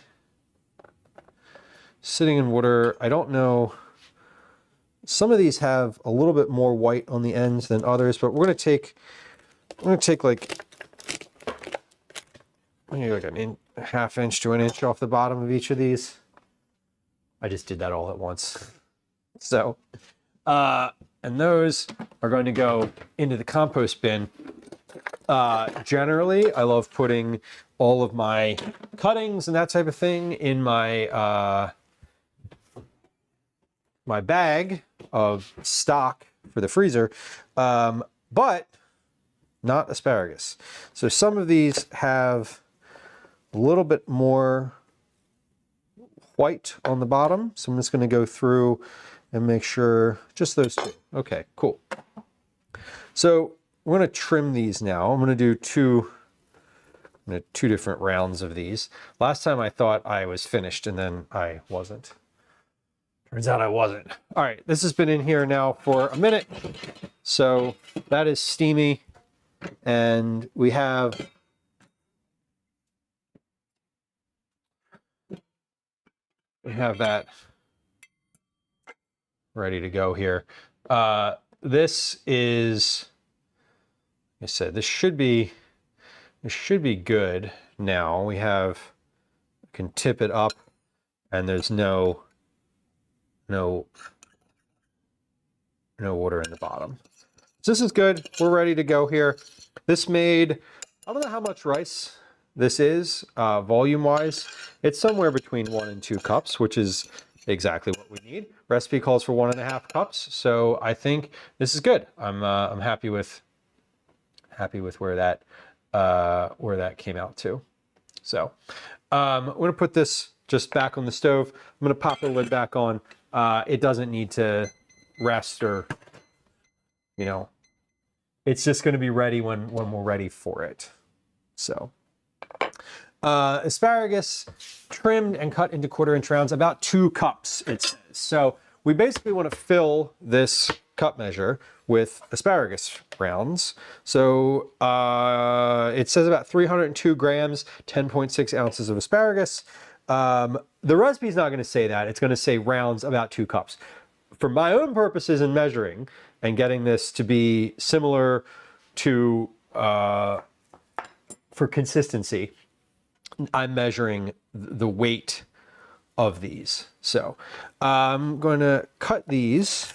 in water. I don't know. Some of these have a little bit more white on the ends than others, but we're going to take like a half inch to an inch off the bottom of each of these. I just did that all at once. So, and those are going to go into the compost bin. Generally, I love putting all of my cuttings and that type of thing in my my bag of stock for the freezer, but not asparagus. So some of these have a little bit more white on the bottom. So I'm just going to go through and make sure just those 2. Okay, cool. So we're going to trim these now. I'm going to do 2 different rounds of these. Last time I thought I was finished and then I wasn't. Turns out I wasn't. All right, this has been in here now for a minute. So that is steamy. And we have that ready to go here. This is, like I said, this should be good now. We can tip it up and there's no water in the bottom. So this is good. We're ready to go here. This made, I don't know how much rice this is volume wise. It's somewhere between 1 and 2 cups, which is exactly what we need. Recipe calls for 1.5 cups. So I think this is good. I'm happy with where that came out to. So I'm going to put this just back on the stove. I'm going to pop the lid back on. It doesn't need to rest or, you know, it's just going to be ready when we're ready for it. So asparagus trimmed and cut into 1/4 inch rounds, about 2 cups it says. So we basically want to fill this cup measure with asparagus rounds. So it says about 302 grams, 10.6 ounces of asparagus. The recipe is not going to say that. It's going to say rounds, about 2 cups. For my own purposes in measuring and getting this to be similar to, for consistency, I'm measuring the weight of these. So I'm going to cut these.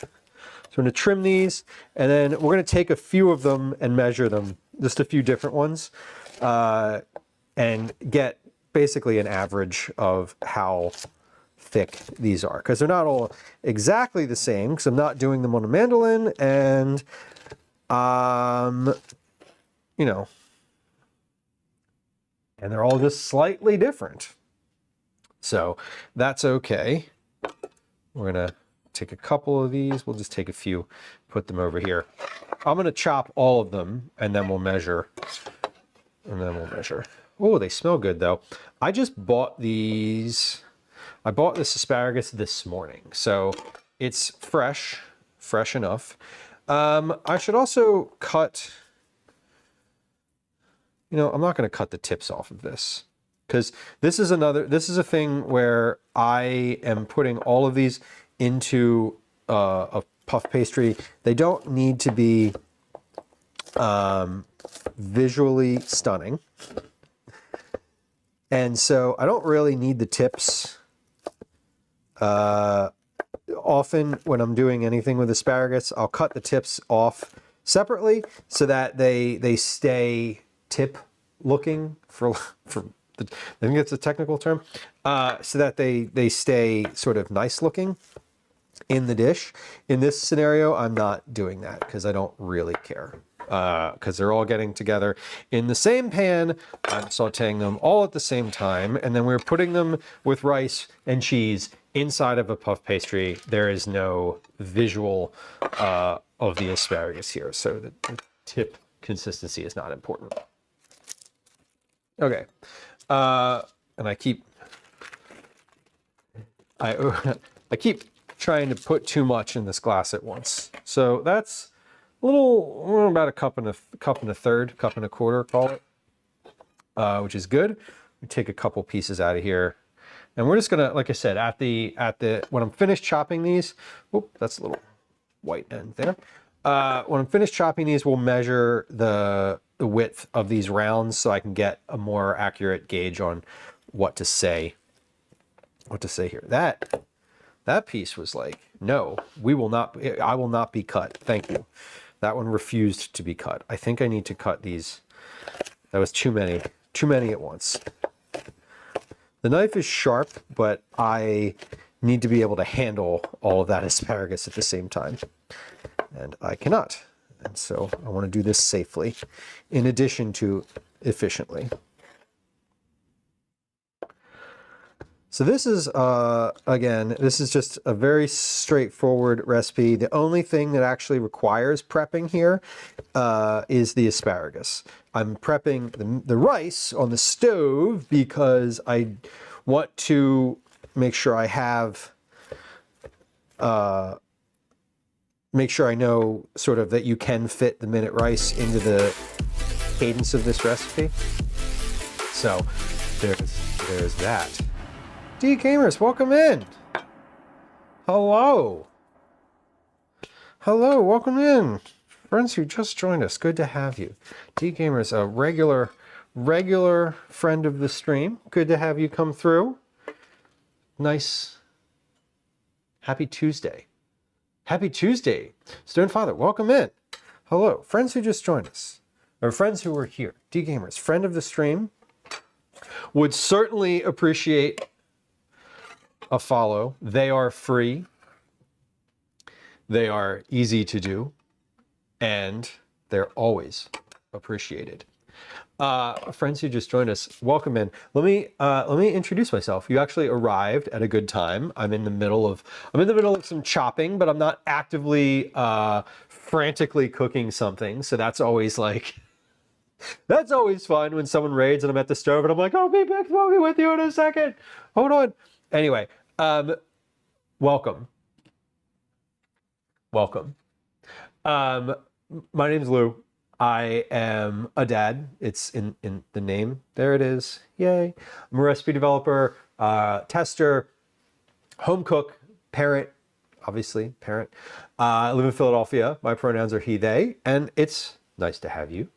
So I'm going to trim these, and then we're going to take a few of them and measure them, just a few different ones, and get basically an average of how thick these are, because they're not all exactly the same, because I'm not doing them on a mandolin, and you know, and they're all just slightly different. So that's okay. We're gonna take a couple of these. We'll just take a few, put them over here. I'm gonna chop all of them, and then we'll measure. Oh, they smell good though. I just bought these. I bought this asparagus this morning, so it's fresh enough. I should also cut, you know, I'm not going to cut the tips off of this, because this is a thing where I am putting all of these into a puff pastry. They don't need to be visually stunning. And so I don't really need the tips. Often when I'm doing anything with asparagus, I'll cut the tips off separately so that they stay tip looking, I think that's a technical term, so that they stay sort of nice looking in the dish. In this scenario, I'm not doing that because I don't really care. Because they're all getting together in the same pan. I'm sauteing them all at the same time, and then we're putting them with rice and cheese inside of a puff pastry. There is no visual of the asparagus here, so the tip consistency is not important. Okay, and I keep trying to put too much in this glass at once, so that's a little, about a cup and a third, cup and a quarter, call it, which is good. We take a couple pieces out of here, and we're just gonna, like I said, when I'm finished chopping these, whoop, that's a little white end there. When I'm finished chopping these, we'll measure the width of these rounds so I can get a more accurate gauge on what to say here. That piece was like, no, I will not be cut. Thank you. That one refused to be cut. I think I need to cut these. That was too many at once. The knife is sharp, but I need to be able to handle all of that asparagus at the same time. And I cannot. And so I want to do this safely, in addition to efficiently. So this is, again, this is just a very straightforward recipe. The only thing that actually requires prepping here is the asparagus. I'm prepping the rice on the stove because I want to make sure I have, make sure I know sort of that you can fit the minute rice into the cadence of this recipe. So there's that. D Gamers, welcome in. Hello. Hello, welcome in. Friends who just joined us, good to have you. D Gamers, a regular friend of the stream. Good to have you come through. Nice. Happy Tuesday. Happy Tuesday. Stone Father, welcome in. Hello, friends who just joined us, or friends who are here. D Gamers, friend of the stream. Would certainly appreciate a follow. They are free. They are easy to do, and they're always appreciated. Friends who just joined us, welcome in. Let me introduce myself. You actually arrived at a good time. I'm in the middle of some chopping, but I'm not actively frantically cooking something. So that's always like, that's always fun when someone raids and I'm at the stove and I'm like, oh, be back, I'll be with you in a second. Hold on. Anyway, welcome. Welcome. My name's Lou. I am a dad. It's in the name. There it is. Yay. I'm a recipe developer, tester, home cook, parent, obviously parent. I live in Philadelphia. My pronouns are he, they, and it's nice to have you.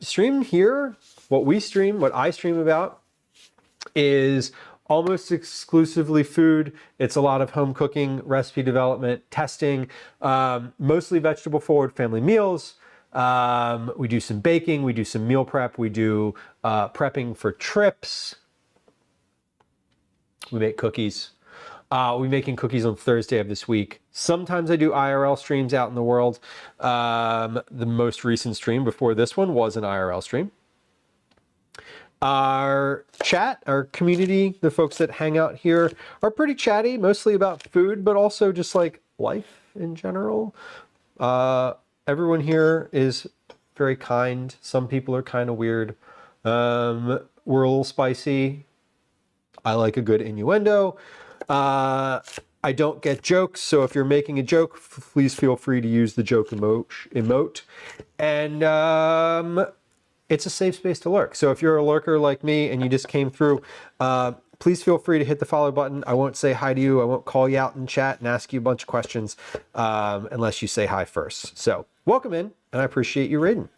Stream here, what I stream about is almost exclusively food. It's a lot of home cooking, recipe development, testing, mostly vegetable forward family meals. We do some baking, we do some meal prep, we do prepping for trips. We make cookies. We're making cookies on Thursday of this week. Sometimes I do IRL streams out in the world. The most recent stream before this one was an IRL stream. Our chat, our community, the folks that hang out here are pretty chatty, mostly about food, but also just like life in general. Everyone here is very kind. Some people are kind of weird. We're a little spicy. I like a good innuendo. I don't get jokes, so if you're making a joke, please feel free to use the joke emote. And it's a safe space to lurk. So if you're a lurker like me and you just came through, please feel free to hit the follow button. I won't say hi to you. I won't call you out in chat and ask you a bunch of questions unless you say hi first. So welcome in, and I appreciate you raiding.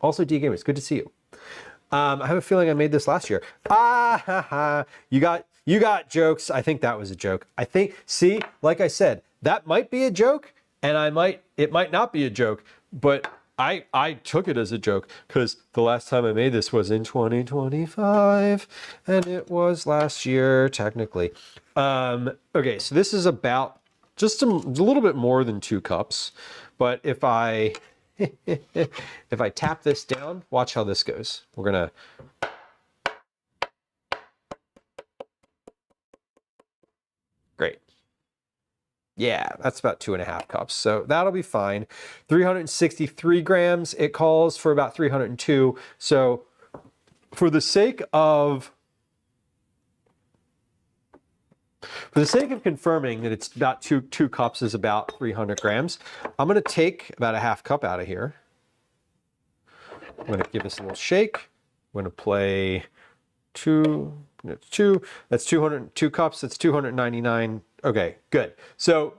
Also, D-Gamers, good to see you. I have a feeling I made this last year. You got jokes. I think that was a joke. See, like I said, that might be a joke, and it might not be a joke, but I took it as a joke because the last time I made this was in 2025, and it was last year, technically. Okay, so this is about just a little bit more than 2 cups, but if I tap this down, watch how this goes. We're gonna... Great. Yeah, that's about 2.5 cups. So that'll be fine. 363 grams. It calls for about 302. So for the sake of confirming that it's about two cups is about 300 grams, I'm going to take about a half cup out of here. I'm going to give this a little shake. I'm going to play 2. That's 202 cups. That's 299. Okay, good. So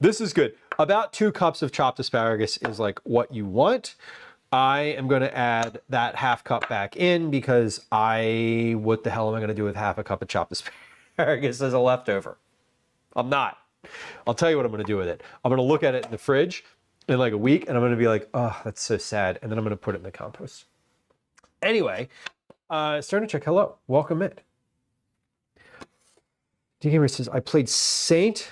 this is good. About 2 cups of chopped asparagus is like what you want. I am going to add that half cup back in because what the hell am I going to do with half a cup of chopped asparagus as a leftover? I'm not. I'll tell you what I'm going to do with it. I'm going to look at it in the fridge in like a week, and I'm going to be like, oh, that's so sad. And then I'm going to put it in the compost. Anyway, starting to check. Hello, welcome in. D-Gamer says, I played Saint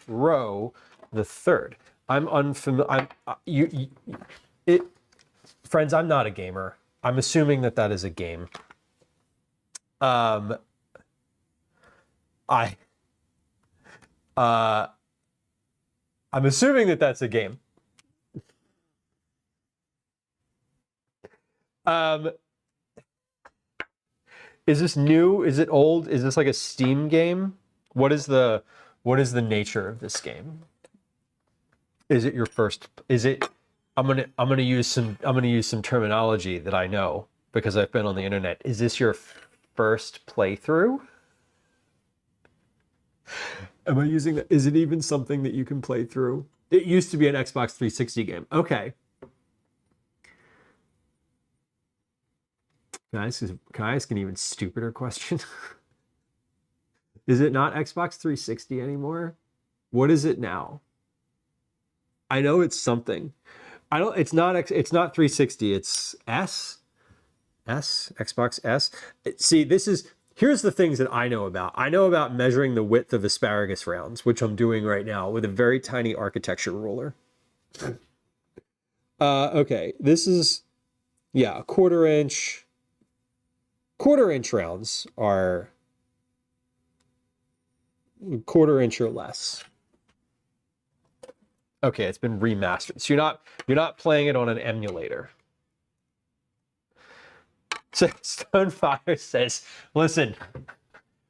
Row the Third. I'm unfamiliar. Friends, I'm not a gamer. I'm assuming that is a game. I'm assuming that that's a game. Is this new? Is it old? Is this like a Steam game? What is the nature of this game? Is it your first? Is it? I'm gonna use some terminology that I know because I've been on the internet. Is this your first playthrough? Am I using that? Is it even something that you can play through? It used to be an Xbox 360 game. Okay. Can I ask an even stupider question? Is it not Xbox 360 anymore? What is it now? I know it's something. It's not 360. It's Xbox S. See, here's the things that I know about. I know about measuring the width of asparagus rounds, which I'm doing right now with a very tiny architecture ruler. Okay, this is, yeah, a quarter inch rounds are quarter inch or less. Okay, it's been remastered. So you're not playing it on an emulator. So Stonefire says, listen,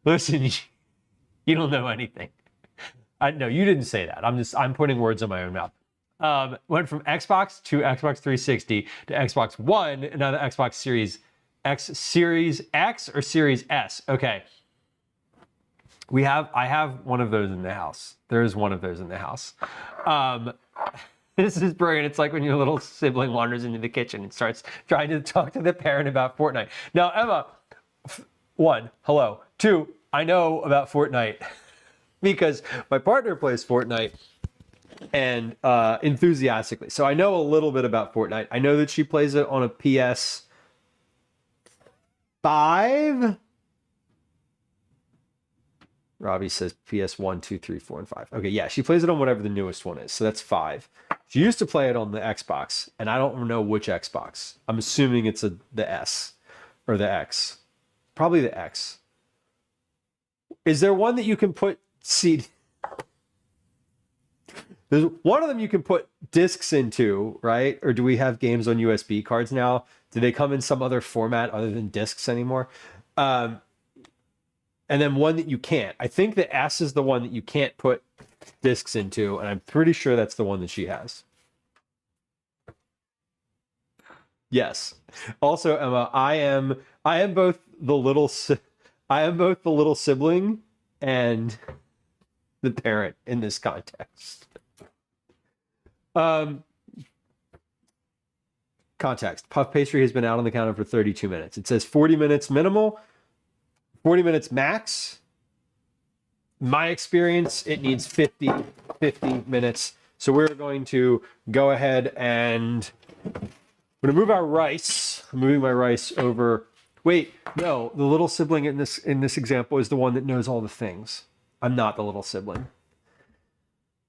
you don't know anything. No, you didn't say that. I'm putting words in my own mouth. Went from Xbox to Xbox 360 to Xbox One, and now the Xbox Series X, Series X or Series S. Okay. I have one of those in the house. There is one of those in the house. This is brilliant. It's like when your little sibling wanders into the kitchen and starts trying to talk to the parent about Fortnite. Now, Emma, 1, hello. 2, I know about Fortnite because my partner plays Fortnite and enthusiastically. So I know a little bit about Fortnite. I know that she plays it on a PS5. Robbie says PS1, 2, 3, 4, and 5. Okay, yeah, she plays it on whatever the newest one is. So that's 5. She used to play it on the Xbox, and I don't know which Xbox. I'm assuming it's the S or the X. Probably the X. Is there one that you can put CD? There's one of them you can put discs into, right? Or do we have games on USB cards now? Do they come in some other format other than discs anymore? And then one that you can't. I think the S is the one that you can't put discs into, and I'm pretty sure that's the one that she has. Yes. Also, Emma, I am both the little sibling and the parent in this context. Context. Puff pastry has been out on the counter for 32 minutes. It says 40 minutes minimal, 40 minutes max. My experience, it needs 50 minutes. So we're going to go ahead and I'm going to move our rice. I'm moving my rice over. Wait, no, the little sibling in this example is the one that knows all the things. I'm not the little sibling.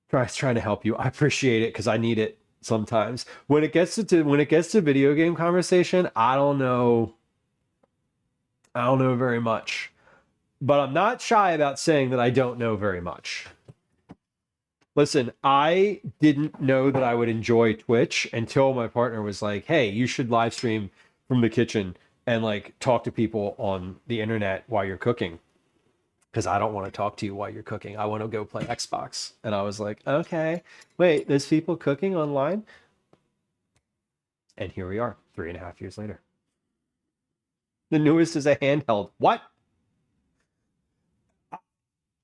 Trying to help you. I appreciate it because I need it sometimes. When it gets to video game conversation, I don't know very much. But I'm not shy about saying that I don't know very much. Listen, I didn't know that I would enjoy Twitch until my partner was like, hey, you should live stream from the kitchen and like talk to people on the internet while you're cooking. Because I don't want to talk to you while you're cooking. I want to go play Xbox. And I was like, okay, wait, there's people cooking online? And here we are, 3.5 years later. The newest is a handheld. What?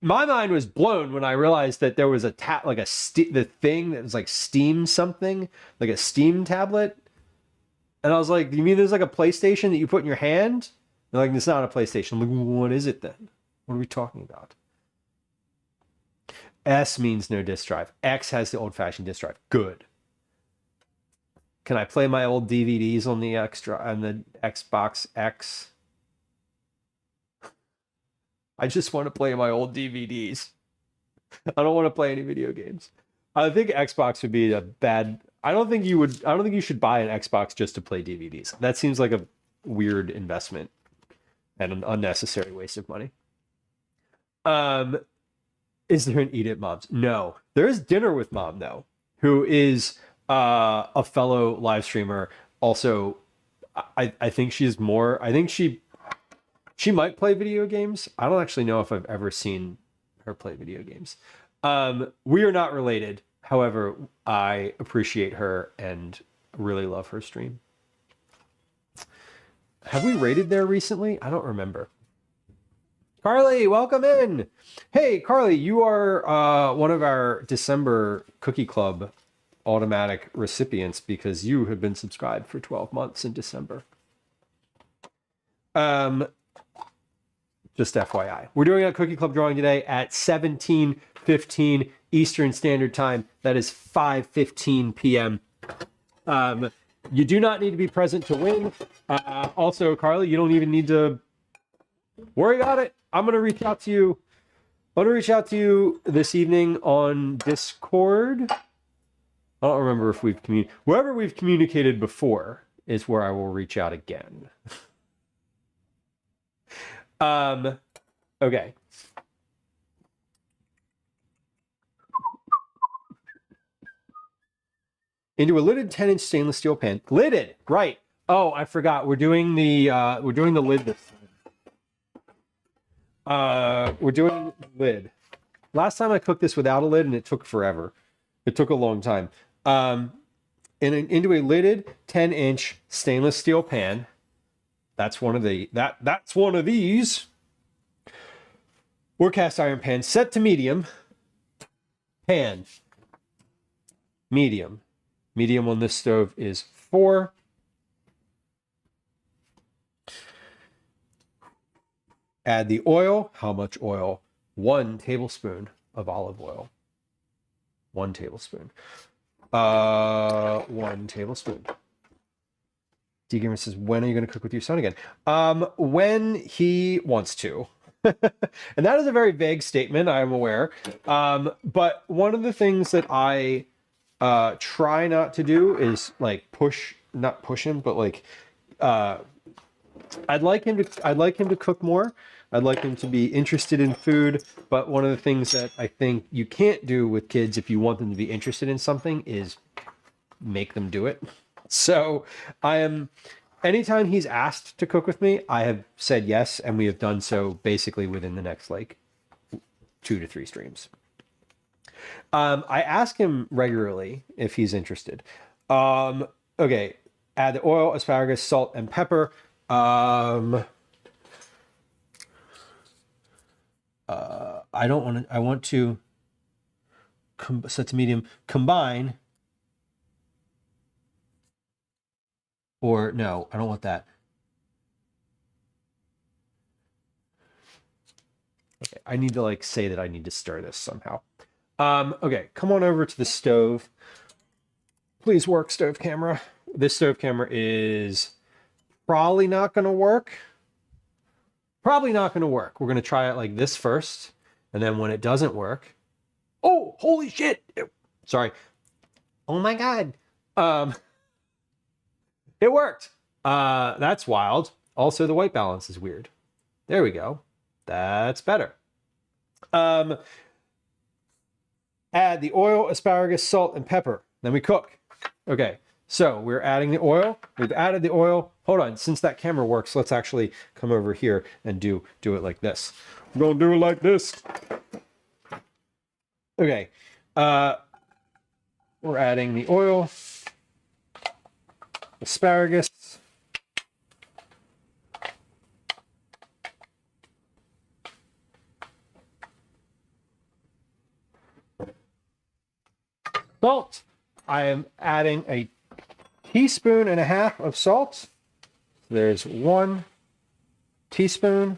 My mind was blown when I realized that there was the thing that was like Steam something, like a Steam tablet. And I was like, you mean there's like a PlayStation that you put in your hand? They're like, it's not a PlayStation. I'm like, what is it then? What are we talking about? S means no disk drive. X has the old-fashioned disk drive. Good. Can I play my old DVDs on the Xbox X? I just want to play my old DVDs. I don't want to play any video games. I think Xbox would be a bad. I don't think you should buy an Xbox just to play DVDs. That seems like a weird investment and an unnecessary waste of money. Is there an Eat It Moms? No. There is Dinner with Mom, though, who is a fellow live streamer. Also, I think she's more. I think she might play video games. I don't actually know if I've ever seen her play video games. We are not related. However, I appreciate her and really love her stream. Have we rated there recently? I don't remember. Carly, welcome in. Hey, Carly, you are one of our December Cookie Club automatic recipients because you have been subscribed for 12 months in December. Just FYI. We're doing a Cookie Club drawing today at 17:15 Eastern Standard Time. That is 5:15 p.m. You do not need to be present to win. Also, Carly, you don't even need to worry about it. I'm going to reach out to you. I'm going to reach out to you this evening on Discord. I don't remember if we've communicated. Wherever we've communicated before is where I will reach out again. Okay. Into a lidded 10-inch stainless steel pan. Lidded, right. Oh, I forgot. We're doing the lid this time. We're doing the lid. Last time I cooked this without a lid, and it took forever. It took a long time. Into a lidded 10-inch stainless steel pan. That's one of these. Or cast iron pan set to medium. Pan. Medium. Medium on this stove is 4. Add the oil. How much oil? 1 tablespoon of olive oil. 1 tablespoon. 1 tablespoon. Degamer says, when are you going to cook with your son again? When he wants to. And that is a very vague statement, I am aware. But one of the things that I try not to do is like not push him, but like I'd like him to cook more. I'd like him to be interested in food, but one of the things that I think you can't do with kids if you want them to be interested in something is make them do it. So anytime he's asked to cook with me, I have said yes, and we have done so basically within the next like 2 to 3 streams. I ask him regularly if he's interested. Okay, add the oil, asparagus, salt, and pepper. I want to set to medium, combine, or no, I don't want that. Okay, I need to like say that I need to stir this somehow. Okay, come on over to the stove. Please work, stove camera. This stove camera is probably not going to work. Probably not going to work. We're going to try it like this first. And then when it doesn't work, oh, holy shit. Sorry. Oh my God. It worked. That's wild. Also, the white balance is weird. There we go. That's better. Add the oil, asparagus, salt, and pepper. Then we cook. Okay. So we're adding the oil. We've added the oil. Hold on. Since that camera works, let's actually come over here and do it like this. We're going to do it like this. Okay. We're adding the oil, asparagus, salt. I am adding a teaspoon and a half of salt. There's 1 teaspoon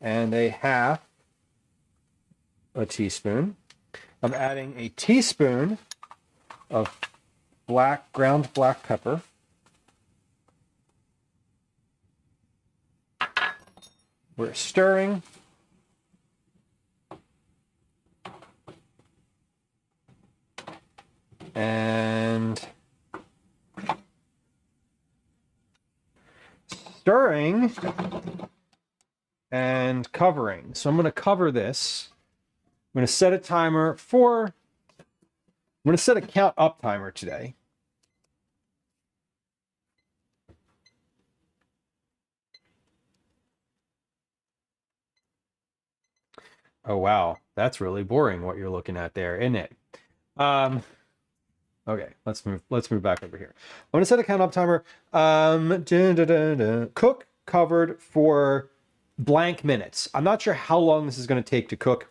and a half a teaspoon. I'm adding a teaspoon of ground black pepper. We're stirring. And stirring and covering. So I'm going to cover this. I'm going to set a timer for, I'm going to set a count up timer today. Oh, wow. That's really boring what you're looking at there, isn't it? Okay, let's move back over here. I'm going to set a count up timer. Cook covered for blank minutes. I'm not sure how long this is going to take to cook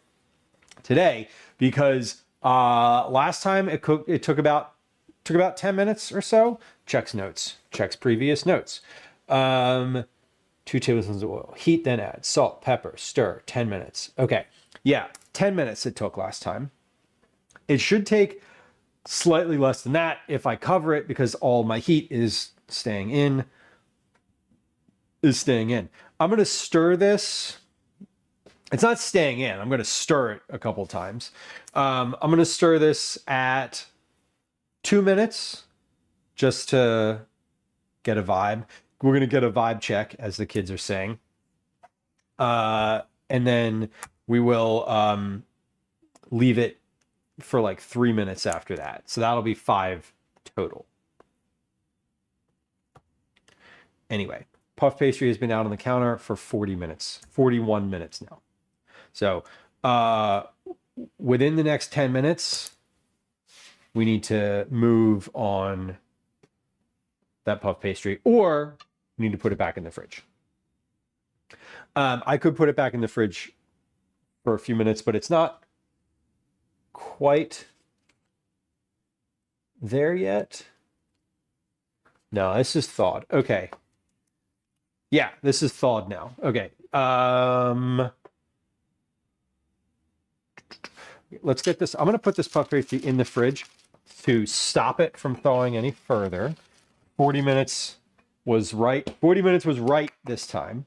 today because last time it took about 10 minutes or so. Checks notes, checks previous notes. 2 tablespoons of oil. Heat, then add salt, pepper, stir, 10 minutes. Okay, yeah, 10 minutes it took last time. It should take slightly less than that if I cover it because all my heat is staying in. I'm going to stir this. It's not staying in. I'm going to stir it a couple times. I'm going to stir this at 2 minutes just to get a vibe. We're going to get a vibe check, as the kids are saying. And then we will leave it for like 3 minutes after that. So that'll be 5 total. Anyway, puff pastry has been out on the counter for 41 minutes now. So within the next 10 minutes, we need to move on that puff pastry, or we need to put it back in the fridge. I could put it back in the fridge for a few minutes, but it's not quite there yet. No, this is thawed. Okay. Yeah, this is thawed now. Okay. Let's get this. I'm going to put this puff pastry in the fridge to stop it from thawing any further. 40 minutes was right. 40 minutes was right this time.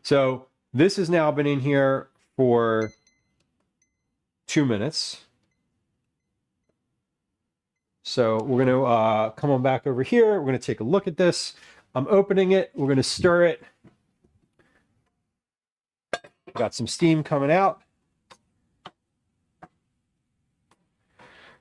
So this has now been in here for 2 minutes. So we're going to come on back over here. We're going to take a look at this. I'm opening it. We're going to stir it. Got some steam coming out.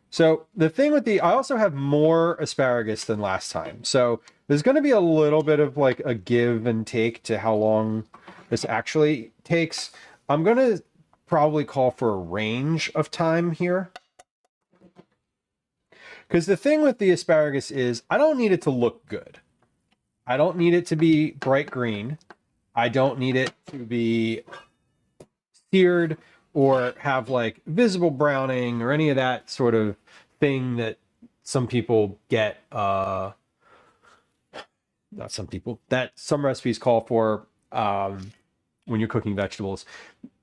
So the thing with I also have more asparagus than last time. So there's going to be a little bit of like a give and take to how long this actually takes. I'm going to probably call for a range of time here. Because the thing with the asparagus is I don't need it to look good. I don't need it to be bright green. I don't need it to be seared or have like visible browning or any of that sort of thing that some people get, not some people, that some recipes call for when you're cooking vegetables,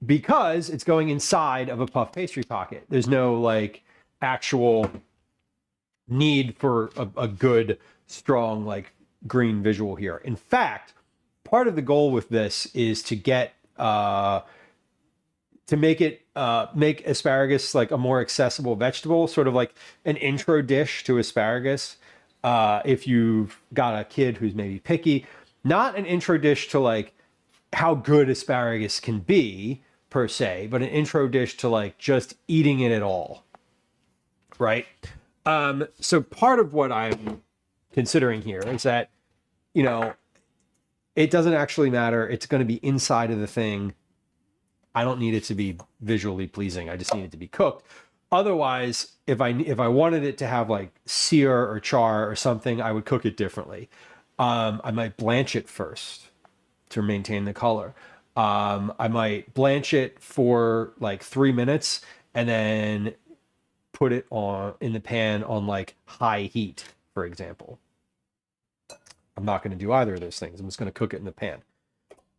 because it's going inside of a puff pastry pocket. There's no like actual need for a good, strong, like green visual here. In fact, part of the goal with this is to get, to make it make asparagus like a more accessible vegetable, sort of like an intro dish to asparagus. If you've got a kid who's maybe picky, not an intro dish to like how good asparagus can be per se, but an intro dish to like just eating it at all, right? So part of what I'm considering here is that, you know, it doesn't actually matter. It's going to be inside of the thing. I don't need it to be visually pleasing. I just need it to be cooked. Otherwise, if I wanted it to have like sear or char or something, I would cook it differently. I might blanch it first to maintain the color. I might blanch it for like 3 minutes and then put it on in the pan on like high heat, for example. I'm not going to do either of those things. I'm just going to cook it in the pan.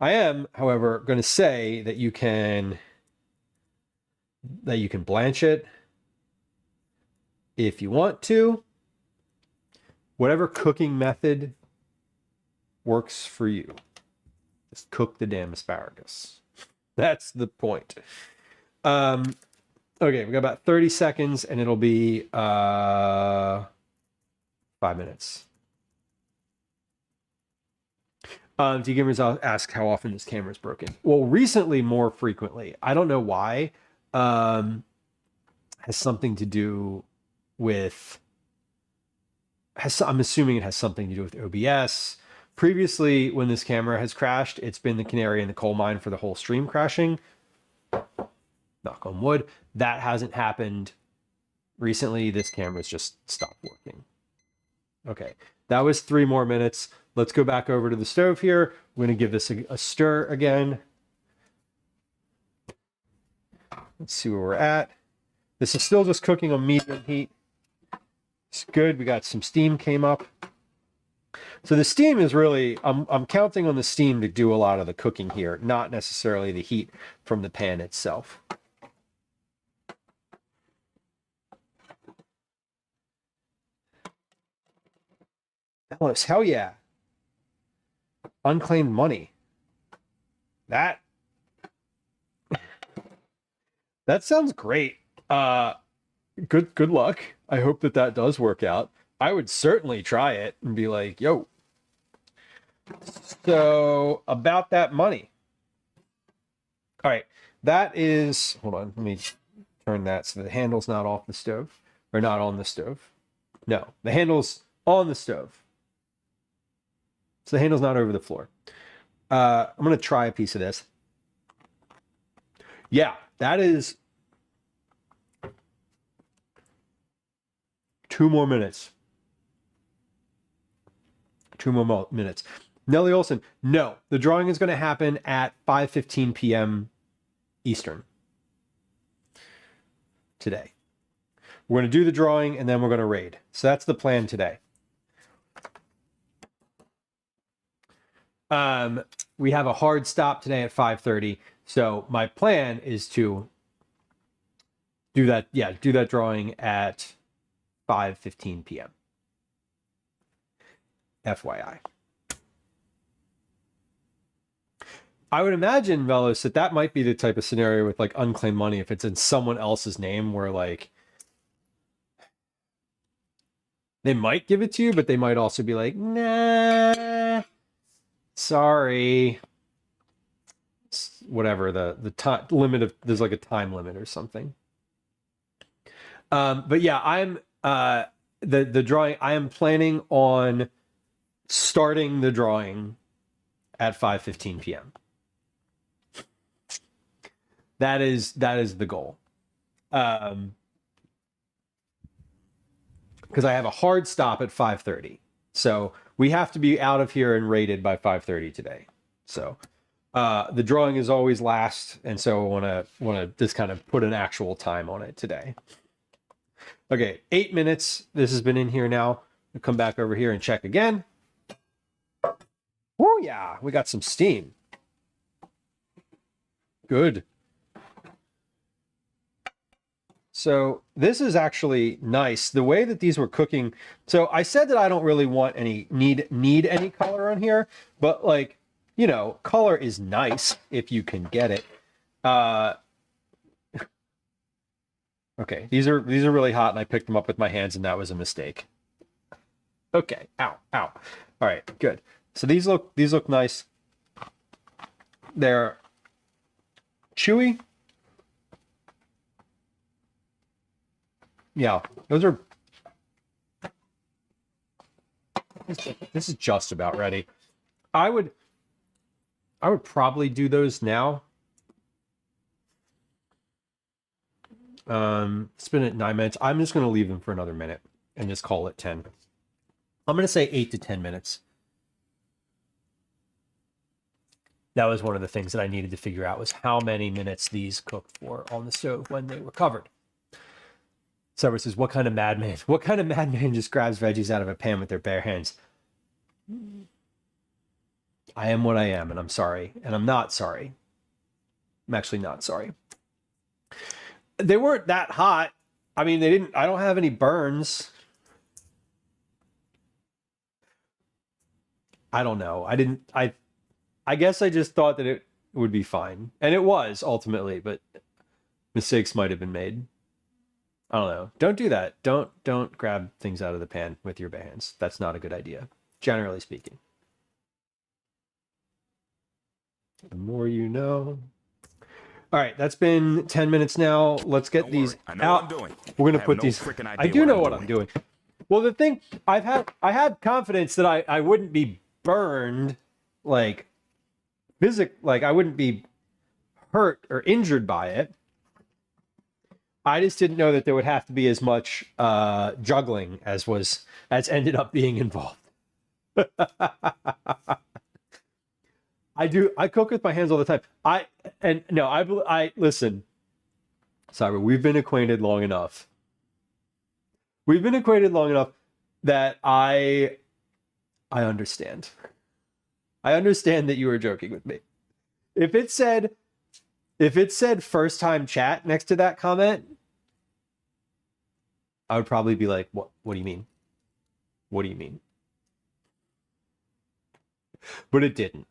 I am, however, going to say that you can blanch it if you want to. Whatever cooking method works for you. Just cook the damn asparagus. That's the point. Okay, we got about 30 seconds and it'll be 5 minutes. D Gamers ask how often this camera is broken. Well, recently, more frequently. I don't know why. Has something to do with... I'm assuming it has something to do with OBS. Previously, when this camera has crashed, it's been the canary in the coal mine for the whole stream crashing. Knock on wood. That hasn't happened recently. This camera's just stopped working. Okay, that was 3 more minutes. Let's go back over to the stove here. We're going to give this a stir again. Let's see where we're at. This is still just cooking on medium heat. It's good. We got some steam came up. So the steam is really, I'm counting on the steam to do a lot of the cooking here, not necessarily the heat from the pan itself. Ellis, hell yeah. Unclaimed money. That sounds great. Good luck. I hope that does work out. I would certainly try it and be like, yo. So about that money. All right, that is, hold on, let me turn that so the handle's not off the stove, or not on the stove. No, the handle's on the stove. So the handle's not over the floor. I'm going to try a piece of this. Yeah, that is 2 more minutes. 2 more minutes. Nellie Olson, no, the drawing is going to happen at 5:15 p.m. Eastern today. We're going to do the drawing and then we're going to raid. So that's the plan today. We have a hard stop today at 5:30. So my plan is to do that. Yeah, do that drawing at 5:15 p.m. FYI. I would imagine, Velos, that might be the type of scenario with like unclaimed money if it's in someone else's name where like they might give it to you, but they might also be like, nah, sorry. Whatever the time limit of, there's like a time limit or something. But yeah, I'm the drawing, I am planning on starting the drawing at 5:15 p.m. That is the goal. Because I have a hard stop at 5:30. So we have to be out of here and rated by 5:30 today. So the drawing is always last, and so I want to just kind of put an actual time on it today. Okay, 8 minutes. This has been in here now. I'll come back over here and check again. Oh yeah, we got some steam. Good. So this is actually nice. The way that these were cooking. So I said that I don't really want any need any color on here, but like, you know, color is nice if you can get it. Okay, these are really hot, and I picked them up with my hands, and that was a mistake. Okay, ow. All right, good. So these look nice. They're chewy. Yeah, those are. This is just about ready. I would probably do those now. It's been at 9 minutes. I'm just going to leave them for another minute and just call it 10. I'm going to say 8 to 10 minutes. That was one of the things that I needed to figure out, was how many minutes these cooked for on the stove when they were covered. Someone says, what kind of madman just grabs veggies out of a pan with their bare hands? I am what I am, and I'm sorry. And I'm not sorry. I'm actually not sorry. They weren't that hot. I mean, I don't have any burns. I don't know. I guess I just thought that it would be fine. And it was ultimately, but mistakes might have been made. I don't know. Don't do that. Don't grab things out of the pan with your bare hands. That's not a good idea, generally speaking. The more you know. All right, that's been 10 minutes now. Let's get these out. We're going to put these. I do know what I'm doing. Well, the thing, I had confidence that I wouldn't be burned, like I wouldn't be hurt or injured by it. I just didn't know that there would have to be as much juggling as ended up being involved. I cook with my hands all the time. I listen, Cyber, we've been acquainted long enough. We've been acquainted long enough that I understand. I understand that you were joking with me. If it said first time chat next to that comment, I would probably be like, what do you mean? What do you mean? But it didn't.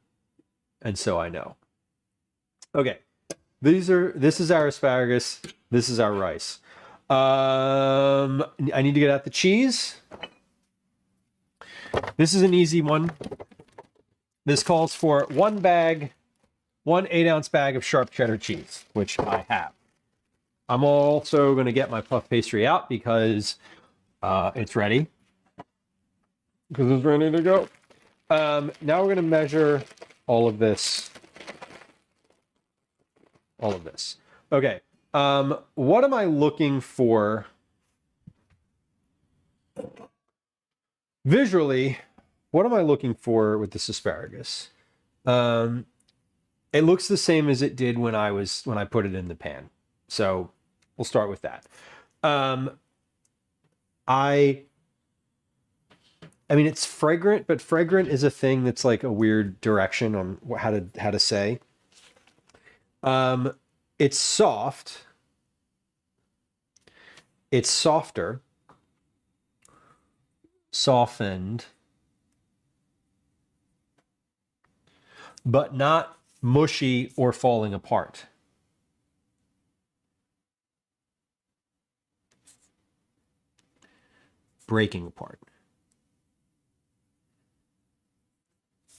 And so I know. Okay. This is our asparagus. This is our rice. I need to get out the cheese. This is an easy one. This calls for one 8-ounce bag of sharp cheddar cheese, which I have. I'm also going to get my puff pastry out because it's ready. Because it's ready to go. Now we're going to measure all of this. Okay. What am I looking for Visually, what am I looking for with this asparagus? It looks the same as it did when I put it in the pan. So we'll start with that. I mean, it's fragrant, but fragrant is a thing that's like a weird direction on how to say. It's soft. It's softer. Softened. But not mushy or falling apart. Breaking apart.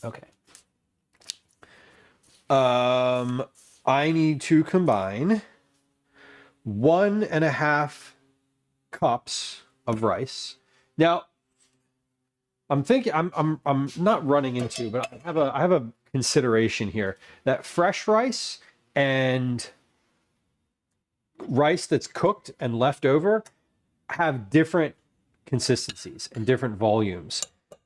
Okay. I need to combine 1.5 cups of rice. Now, I'm thinking I'm not running into, but I have a consideration here that fresh rice and rice that's cooked and left over have different consistencies and different volumes.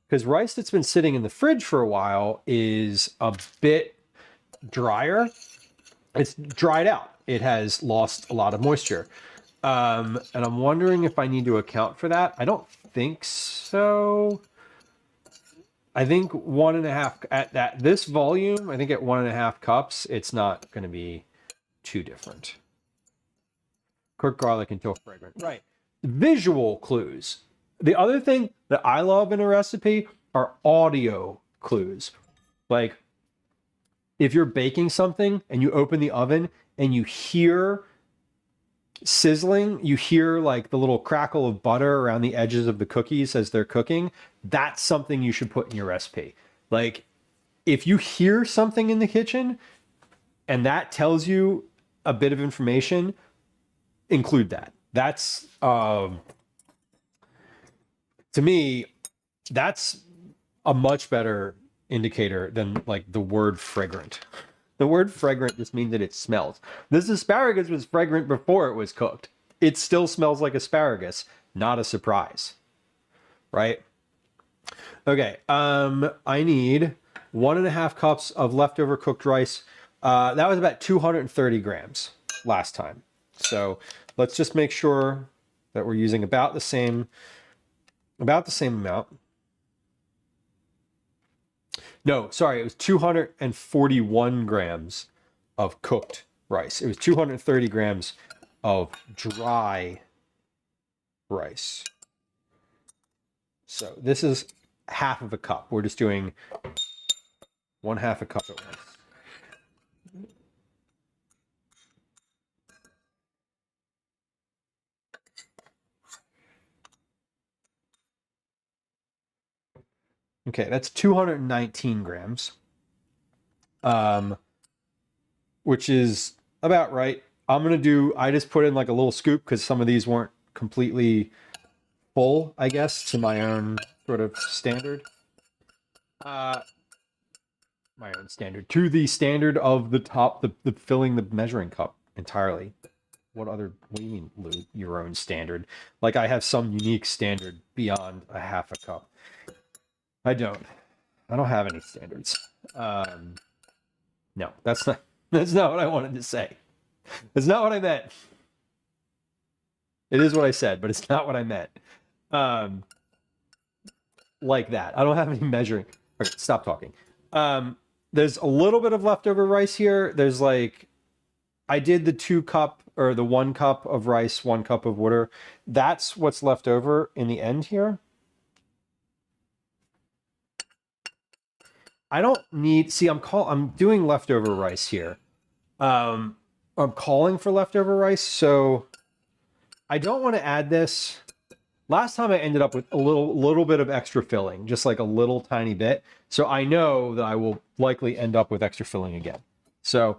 Because rice that's been sitting in the fridge for a while is a bit drier. It's dried out. It has lost a lot of moisture. And I'm wondering if I need to account for that. I don't think so. I think 1.5 at this volume, I think at 1.5 cups, it's not going to be too different. Cooked garlic until fragrant. Right. Visual clues. The other thing that I love in a recipe are audio clues. Like if you're baking something and you open the oven and you hear sizzling, you hear like the little crackle of butter around the edges of the cookies as they're cooking, that's something you should put in your recipe. Like if you hear something in the kitchen and that tells you a bit of information, include that. That's to me, that's a much better indicator than like the word fragrant. The word fragrant just means that it smells. This asparagus was fragrant before it was cooked. It still smells like asparagus, not a surprise, right? Okay, I need 1.5 cups of leftover cooked rice. That was about 230 grams last time. So let's just make sure that we're using about the same amount. No, sorry, it was 241 grams of cooked rice. It was 230 grams of dry rice. So this is half of a cup. We're just doing 1/2 a cup at once. Okay, that's 219 grams, which is about right. I just put in like a little scoop because some of these weren't completely full, I guess, to my own sort of standard. My own standard. To the standard of the top, the filling the measuring cup entirely. What do you mean, Lou? Your own standard? Like I have some unique standard beyond 1/2 a cup. I don't have any standards. No, that's not what I wanted to say. That's not what I meant. It is what I said, but it's not what I meant. Like that. I don't have any measuring. Okay, stop talking. There's a little bit of leftover rice here. There's like, I did the 2 cup or the 1 cup of rice, 1 cup of water. That's what's left over in the end here. I don't need, see, I'm doing leftover rice here. I'm calling for leftover rice, so I don't want to add this. Last time I ended up with a little bit of extra filling, just like a little tiny bit. So I know that I will likely end up with extra filling again. So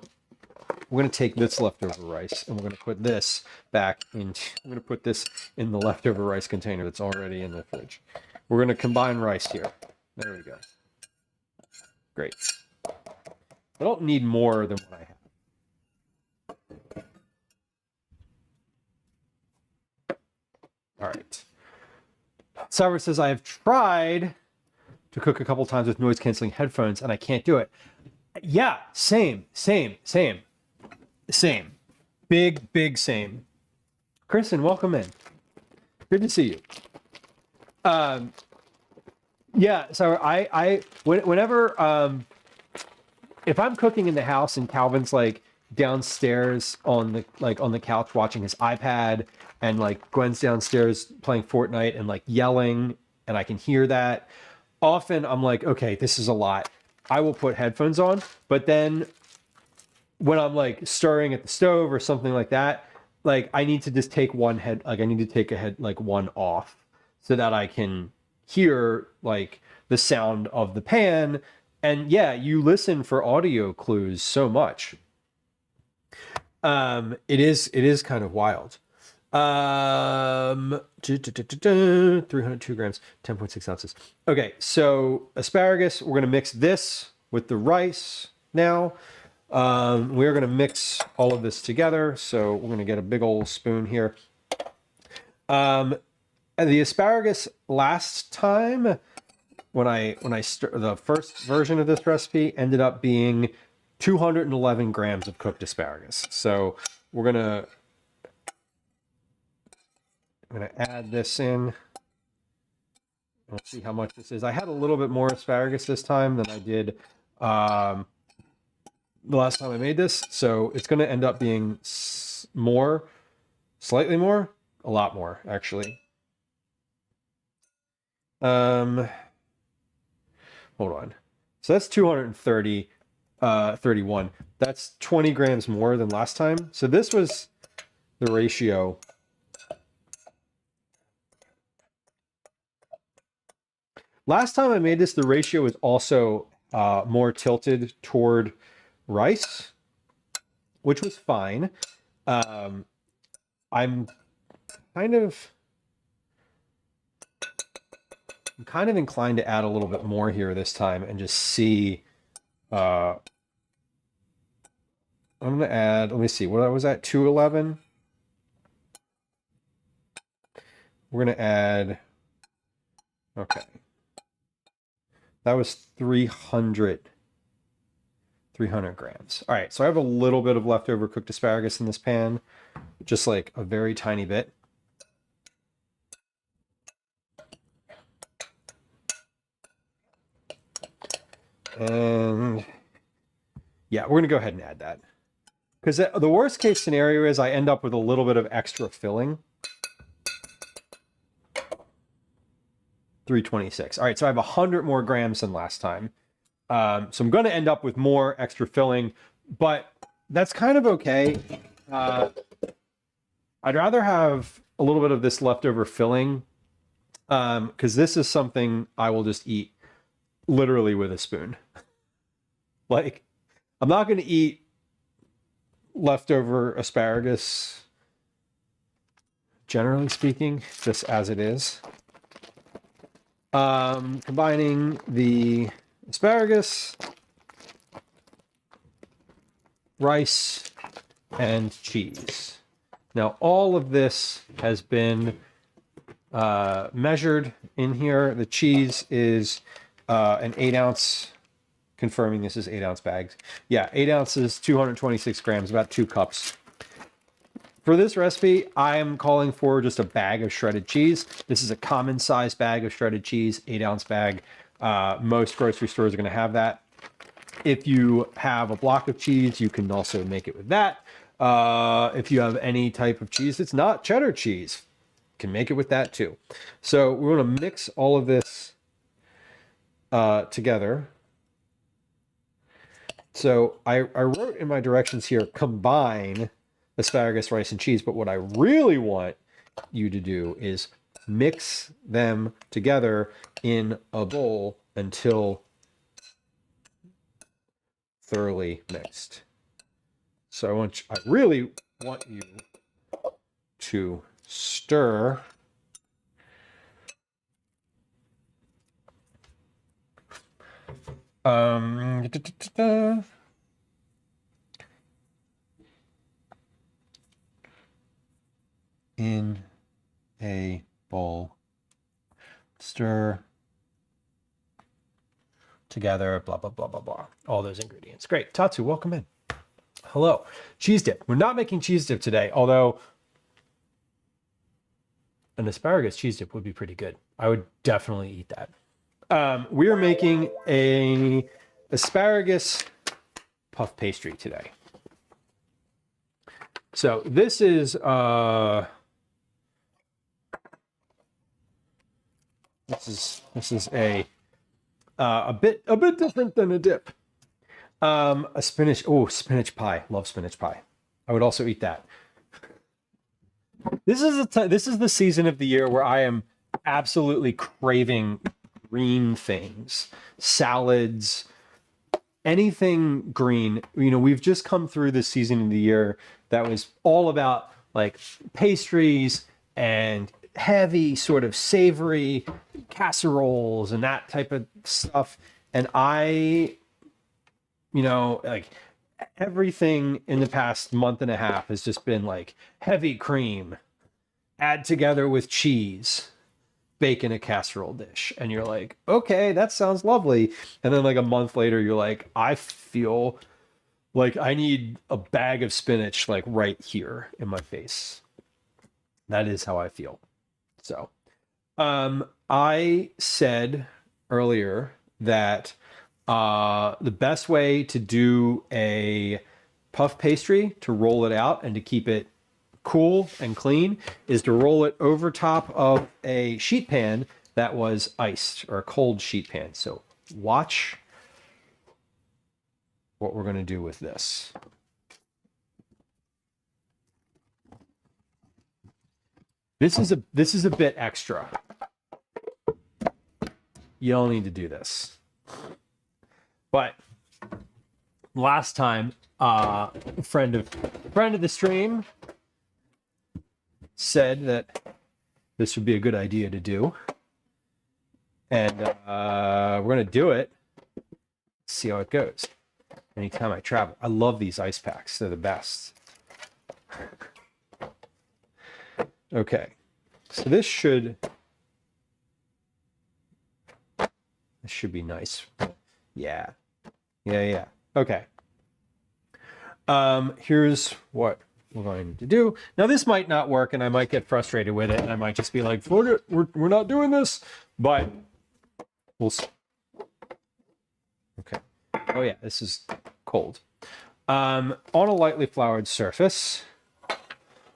we're going to take this leftover rice and we're going to put this back in. I'm going to put this in the leftover rice container that's already in the fridge. We're going to combine rice here. There we go. Great. I don't need more than what I have. All right. Sarah says, I have tried to cook a couple times with noise canceling headphones and I can't do it. Yeah, same. Big same. Kristen, welcome in. Good to see you. Yeah, so whenever if I'm cooking in the house and Calvin's like downstairs on the couch watching his iPad and like Gwen's downstairs playing Fortnite and like yelling and I can hear that, often I'm like, okay, this is a lot. I will put headphones on, but then when I'm like stirring at the stove or something like that, like I need to just take one off so that I can hear like the sound of the pan. And yeah, you listen for audio clues so much. It is kind of wild. 302 grams, 10.6 ounces. Okay, so asparagus, we're gonna mix this with the rice now. We're gonna mix all of this together. So we're gonna get a big old spoon here. And the asparagus last time, when I stirred the first version of this recipe, ended up being 211 grams of cooked asparagus. So I'm gonna add this in. Let's see how much this is. I had a little bit more asparagus this time than I did the last time I made this. So it's gonna end up being more, slightly more, a lot more actually. Hold on. So that's 230, 31. That's 20 grams more than last time. So this was the ratio. Last time I made this, the ratio was also more tilted toward rice, which was fine. I'm kind of inclined to add a little bit more here this time and just see. I'm gonna add. Let me see. What was that? 211. We're gonna add. Okay. That was 300 grams. All right, so I have a little bit of leftover cooked asparagus in this pan, just like a very tiny bit. And yeah, we're gonna go ahead and add that. Because the worst case scenario is I end up with a little bit of extra filling. 326. All right, so I have 100 more grams than last time. So I'm going to end up with more extra filling, but that's kind of okay. I'd rather have a little bit of this leftover filling because this is something I will just eat literally with a spoon. Like, I'm not going to eat leftover asparagus, generally speaking, just as it is. Combining the asparagus, rice, and cheese. Now, all of this has been measured in here. The cheese is an 8-ounce, confirming this is 8-ounce bags. Yeah, 8 ounces, 226 grams, about 2 cups. For this recipe, I am calling for just a bag of shredded cheese. This is a common size bag of shredded cheese, 8-ounce bag. Most grocery stores are going to have that. If you have a block of cheese, you can also make it with that. If you have any type of cheese that's not cheddar cheese, you can make it with that too. So we're going to mix all of this together. So I wrote in my directions here, combine asparagus, rice, and cheese. But what I really want you to do is mix them together in a bowl until thoroughly mixed. So I really want you to stir in a bowl Stir together, blah, blah, blah, blah, blah. All those ingredients. Great. Tatsu, welcome in. Hello. Cheese dip. We're not making cheese dip today, although an asparagus cheese dip would be pretty good. I would definitely eat that. We are making a asparagus puff pastry today. So this is a bit different than a dip. A spinach pie. Love spinach pie. I would also eat that. This is the season of the year where I am absolutely craving green things, salads, anything green. You know, we've just come through this season of the year that was all about like pastries and heavy sort of savory casseroles and that type of stuff. And I, you know, like everything in the past month and a half has just been like heavy cream, add together with cheese, bake in a casserole dish. And you're like, okay, that sounds lovely. And then like a month later, you're like, I feel like I need a bag of spinach like right here in my face. That is how I feel. So I said earlier that the best way to do a puff pastry, to roll it out and to keep it cool and clean, is to roll it over top of a sheet pan that was iced, or a cold sheet pan. So watch what we're going to do with this. This is a bit extra. You don't need to do this. But last time, a friend of the stream said that this would be a good idea to do. And we're going to do it. See how it goes. Anytime I travel. I love these ice packs. They're the best. Okay. So this should be nice. Yeah. Yeah. Okay. Here's what we're going to do. Now this might not work and I might get frustrated with it and I might just be like, we're not doing this, but we'll see. Okay. Oh yeah, this is cold. On a lightly floured surface,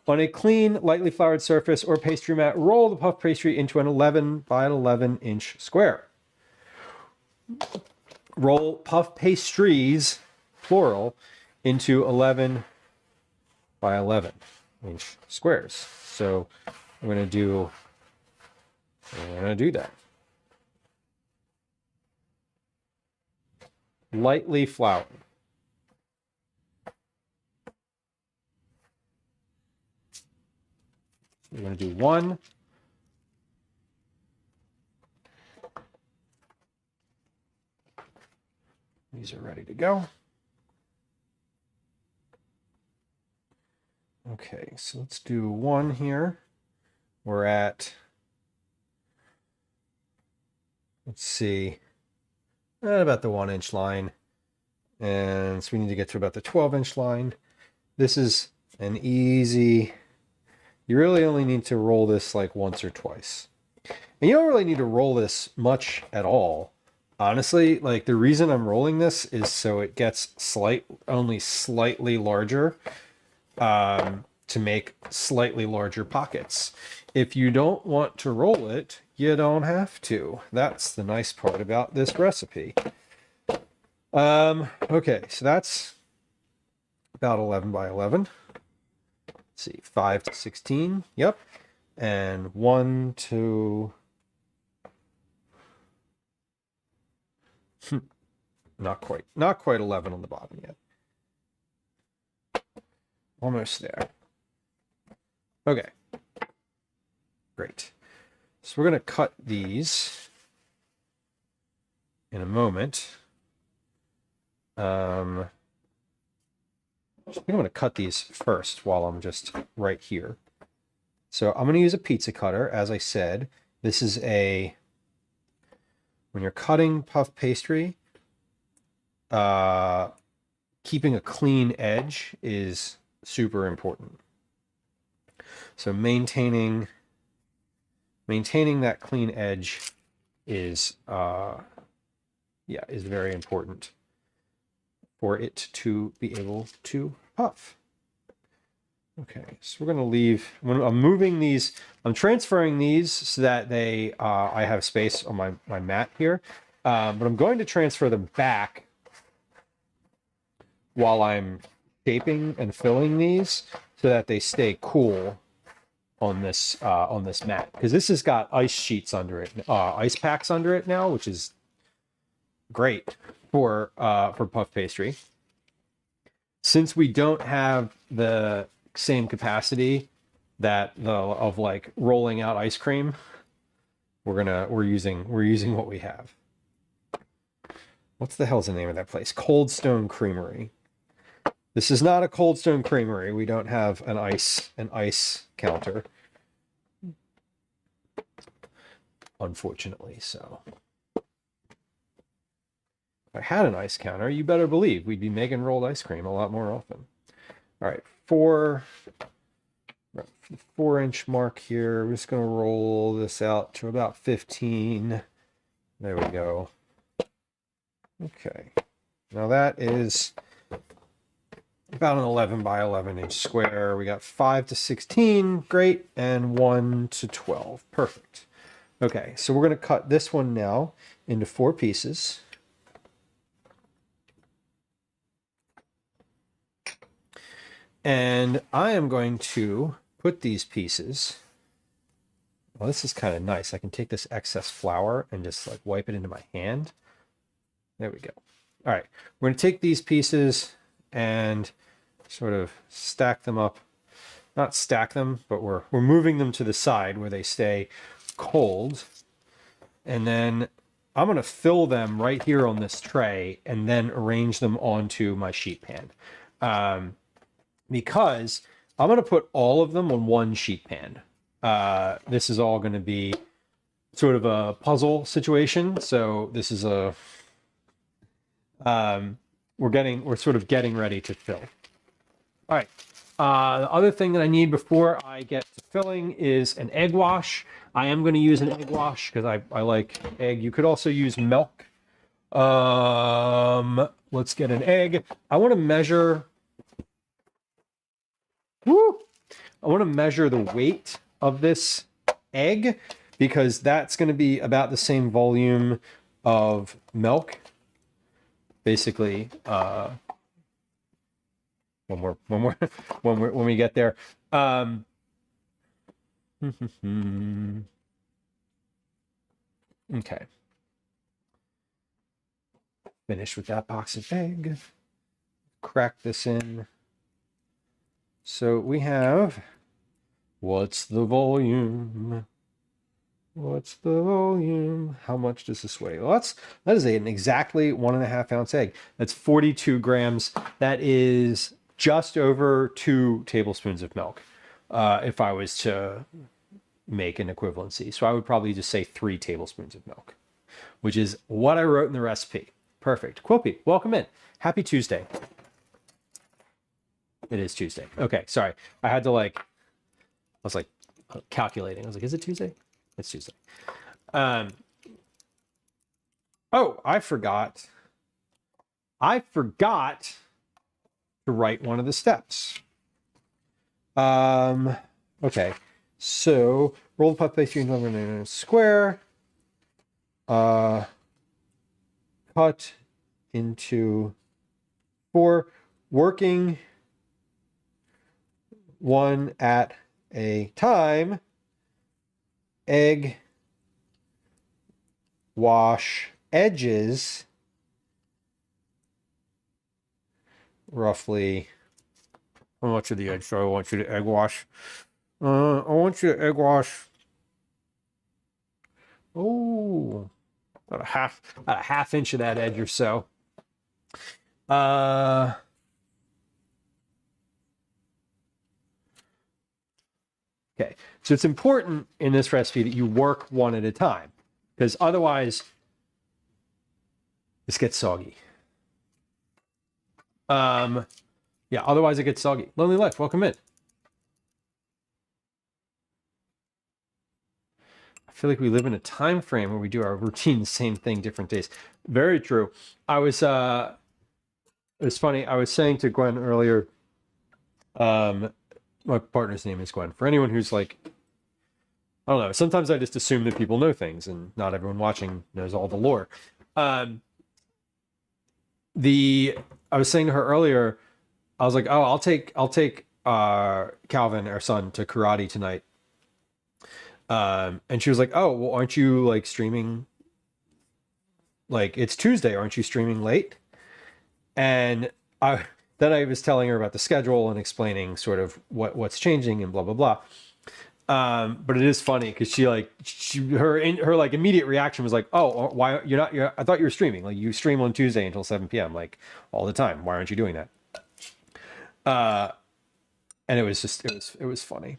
on a clean, lightly floured surface or pastry mat, roll the puff pastry into an 11 by 11 inch square. Roll puff pastries, plural, into 11 by 11 inch squares. So I'm going to do that. Lightly floured. We're going to do one. These are ready to go. Okay, so let's do one here. We're at, let's see, at about the 1 inch line. And so we need to get to about the 12-inch line. This is an easy, you really only need to roll this like once or twice. And you don't really need to roll this much at all. Honestly, like the reason I'm rolling this is so it gets only slightly larger, to make slightly larger pockets. If you don't want to roll it, you don't have to. That's the nice part about this recipe. Okay, so that's about 11 by 11. Let's see, 5 to 16. Yep. And 1 to... Not quite 11 on the bottom yet. Almost there. Okay. Great. So we're going to cut these in a moment. I think I'm going to cut these first while I'm just right here. So I'm going to use a pizza cutter, as I said. This is a when you're cutting puff pastry, keeping a clean edge is super important. So maintaining that clean edge is is very important for it to be able to puff. Okay, so we're going to leave, when I'm moving these, I'm transferring these so that they, I have space on my mat here, but I'm going to transfer them back while I'm shaping and filling these so that they stay cool on this mat, because this has got ice sheets under it, ice packs under it now, which is great for puff pastry. Since we don't have the same capacity of like rolling out ice cream, we're using what we have. What's the hell's the name of that place? Cold Stone Creamery. This is not a Cold Stone Creamery. We don't have an ice counter, unfortunately. So if I had an ice counter, you better believe we'd be making rolled ice cream a lot more often. All right, 4-inch mark here. We're just going to roll this out to about 15. There we go. Okay. Now that is about an 11 by 11 inch square. We got 5 to 16, great, and 1 to 12, perfect. Okay, so we're going to cut this one now into 4 pieces. And I am going to put these pieces, well, this is kind of nice. I can take this excess flour and just like wipe it into my hand. There we go. All right, we're going to take these pieces and sort of stack them up. Not stack them, but we're moving them to the side where they stay cold. And then I'm going to fill them right here on this tray and then arrange them onto my sheet pan. Because I'm going to put all of them on one sheet pan. This is all going to be sort of a puzzle situation. So this is a, we're sort of getting ready to fill. All right. The other thing that I need before I get to filling is an egg wash. I am going to use an egg wash because I like egg. You could also use milk. Let's get an egg. I want to measure. I want to measure the weight of this egg because that's going to be about the same volume of milk. Basically, when we get there. Okay. Finish with that box of egg. Crack this in. So we have, what's the volume? What's the volume? How much does this weigh? Well, that is an exactly 1.5 ounce egg. That's 42 grams. That is just over 2 tablespoons of milk. If I was to make an equivalency. So I would probably just say 3 tablespoons of milk, which is what I wrote in the recipe. Perfect. Quilpy, welcome in. Happy Tuesday. It is Tuesday. Okay, sorry. I was like calculating. I was like, is it Tuesday? It's Tuesday. Oh, I forgot. I forgot to write one of the steps. Okay. So roll the puff pastry in a square. Cut into 4, working one at a time. Egg wash edges roughly. How much of the egg? So I want you to egg wash. I want you to egg wash. Oh, about a half inch of that edge or so. Okay, so it's important in this recipe that you work one at a time, because otherwise This gets soggy. Yeah, otherwise it gets soggy. Lonely Life, welcome in. I feel like we live in a time frame where we do our routine, the same thing, different days. Very true. I was, it was funny. I was saying to Gwen earlier, my partner's name is Gwen. For anyone who's like, I don't know, sometimes I just assume that people know things and not everyone watching knows all the lore. I was saying to her earlier, I was like, oh, I'll take Calvin, our son, to karate tonight. And she was like, oh, well, aren't you like streaming? Like, it's Tuesday, aren't you streaming late? And then I was telling her about the schedule and explaining sort of what's changing and blah blah blah. But it is funny because her like immediate reaction was like, oh, why you're not? I thought you were streaming. Like, you stream on Tuesday until 7 p.m. like all the time. Why aren't you doing that? And it was funny.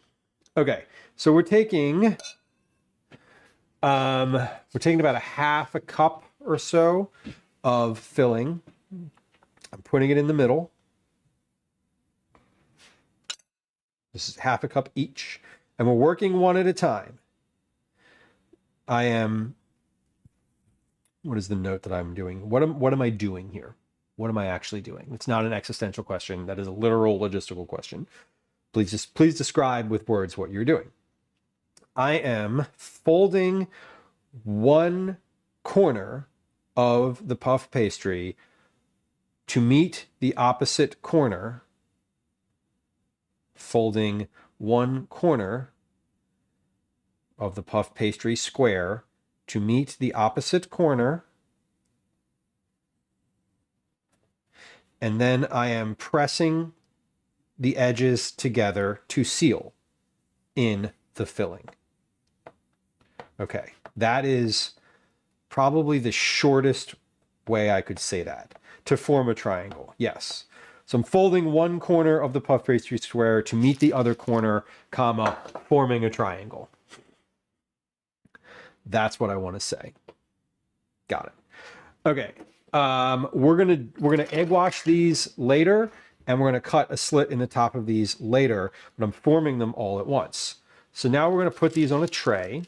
Okay, so we're taking about a half a cup or so of filling. I'm putting it in the middle. This is half a cup each, and we're working one at a time. What is the note that I'm doing? What am I doing here? What am I actually doing? It's not an existential question. That is a literal logistical question. Please describe with words what you're doing. I am folding one corner of the puff pastry to meet the opposite corner, folding one corner of the puff pastry square to meet the opposite corner, and then I am pressing the edges together to seal in the filling. Okay, that is probably the shortest way I could say that. To form a triangle, yes. So I'm folding one corner of the puff pastry square to meet the other corner, comma, forming a triangle. That's what I want to say. Got it. Okay. We're gonna egg wash these later, and we're gonna cut a slit in the top of these later, but I'm forming them all at once. So now we're gonna put these on a tray.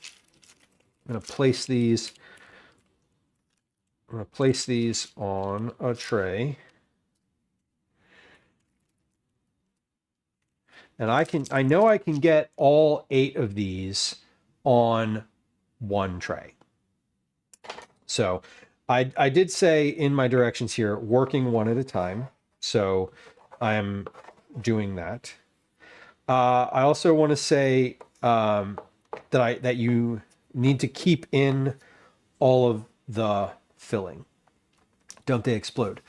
I'm gonna place these on a tray. And I know I can get all 8 of these on one tray. So I did say in my directions here, working one at a time. So I'm doing that. I also want to say that you need to keep in all of the filling. Don't they explode?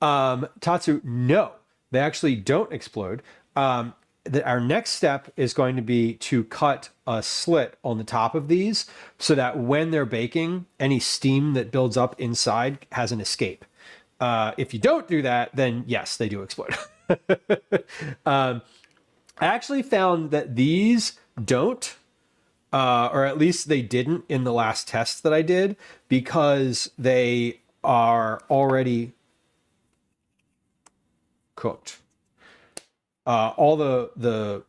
Tatsu, no, they actually don't explode. Our next step is going to be to cut a slit on the top of these so that when they're baking, any steam that builds up inside has an escape. If you don't do that, then yes, they do explode. I actually found that these don't, or at least they didn't in the last test that I did, because they are already cooked. All the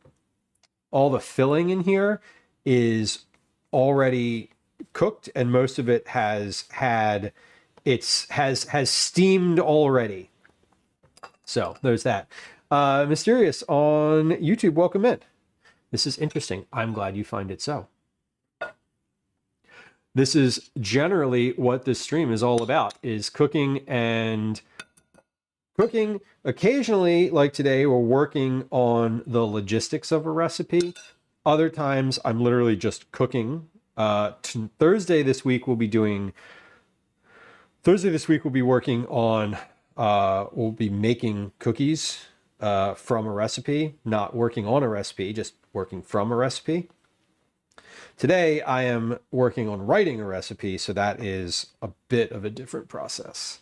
filling in here is already cooked, and most of it has steamed already. So there's that. Mysterious on YouTube, welcome in. This is interesting. I'm glad you find it so. This is generally what this stream is all about, is cooking and cooking. Occasionally, like today, we're working on the logistics of a recipe. Other times, I'm literally just cooking. Thursday this week, we'll be working on, we'll be making cookies from a recipe, not working on a recipe, just working from a recipe. Today, I am working on writing a recipe, so that is a bit of a different process.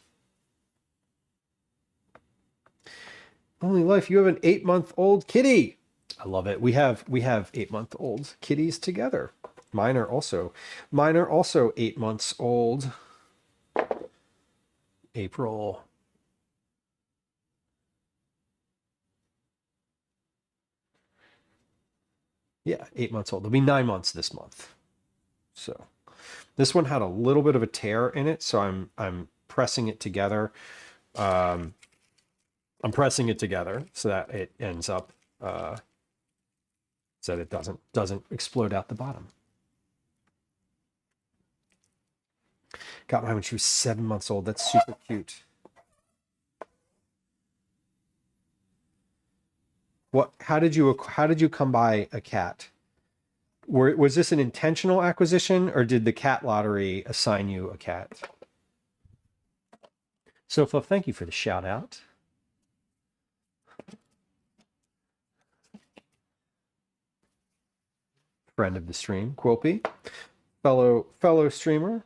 Only Life, you have an 8-month-old kitty. I love it. We have 8-month-old kitties together. Mine are also 8 months old. April. Yeah, 8 months old. It'll be 9 months this month. So this one had a little bit of a tear in it, so I'm pressing it together. I'm pressing it together so that it ends up so that it doesn't explode out the bottom. Got mine when she was 7 months old. That's super cute. How did you come by a cat? Was this an intentional acquisition, or did the cat lottery assign you a cat? So, Fluff, thank you for the shout out. Friend of the stream, Quilpy, fellow streamer.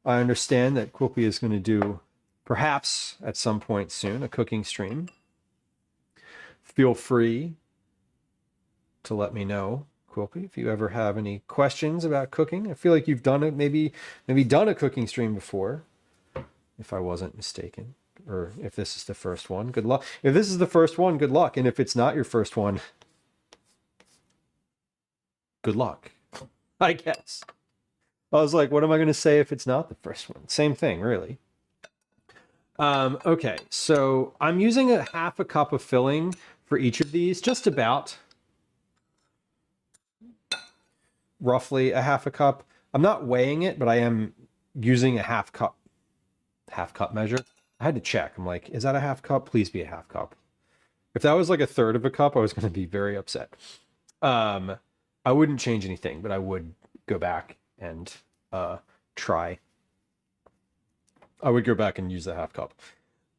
I understand that Quilpy is going to do, perhaps at some point soon, a cooking stream. Feel free to let me know, Quilpy, if you ever have any questions about cooking. I feel like you've done it, maybe done a cooking stream before, if I wasn't mistaken. Or if this is the first one, good luck. If this is the first one, good luck. And if it's not your first one, good luck, I guess. I was like, what am I going to say if it's not the first one? Same thing, really. Okay, so I'm using a half a cup of filling for each of these, just about. Roughly a half a cup. I'm not weighing it, but I am using a half cup measure. I had to check. I'm like, is that a half cup? Please be a half cup. If that was like a third of a cup, I was going to be very upset. I wouldn't change anything, but I would go back and try. I would go back and use the half cup.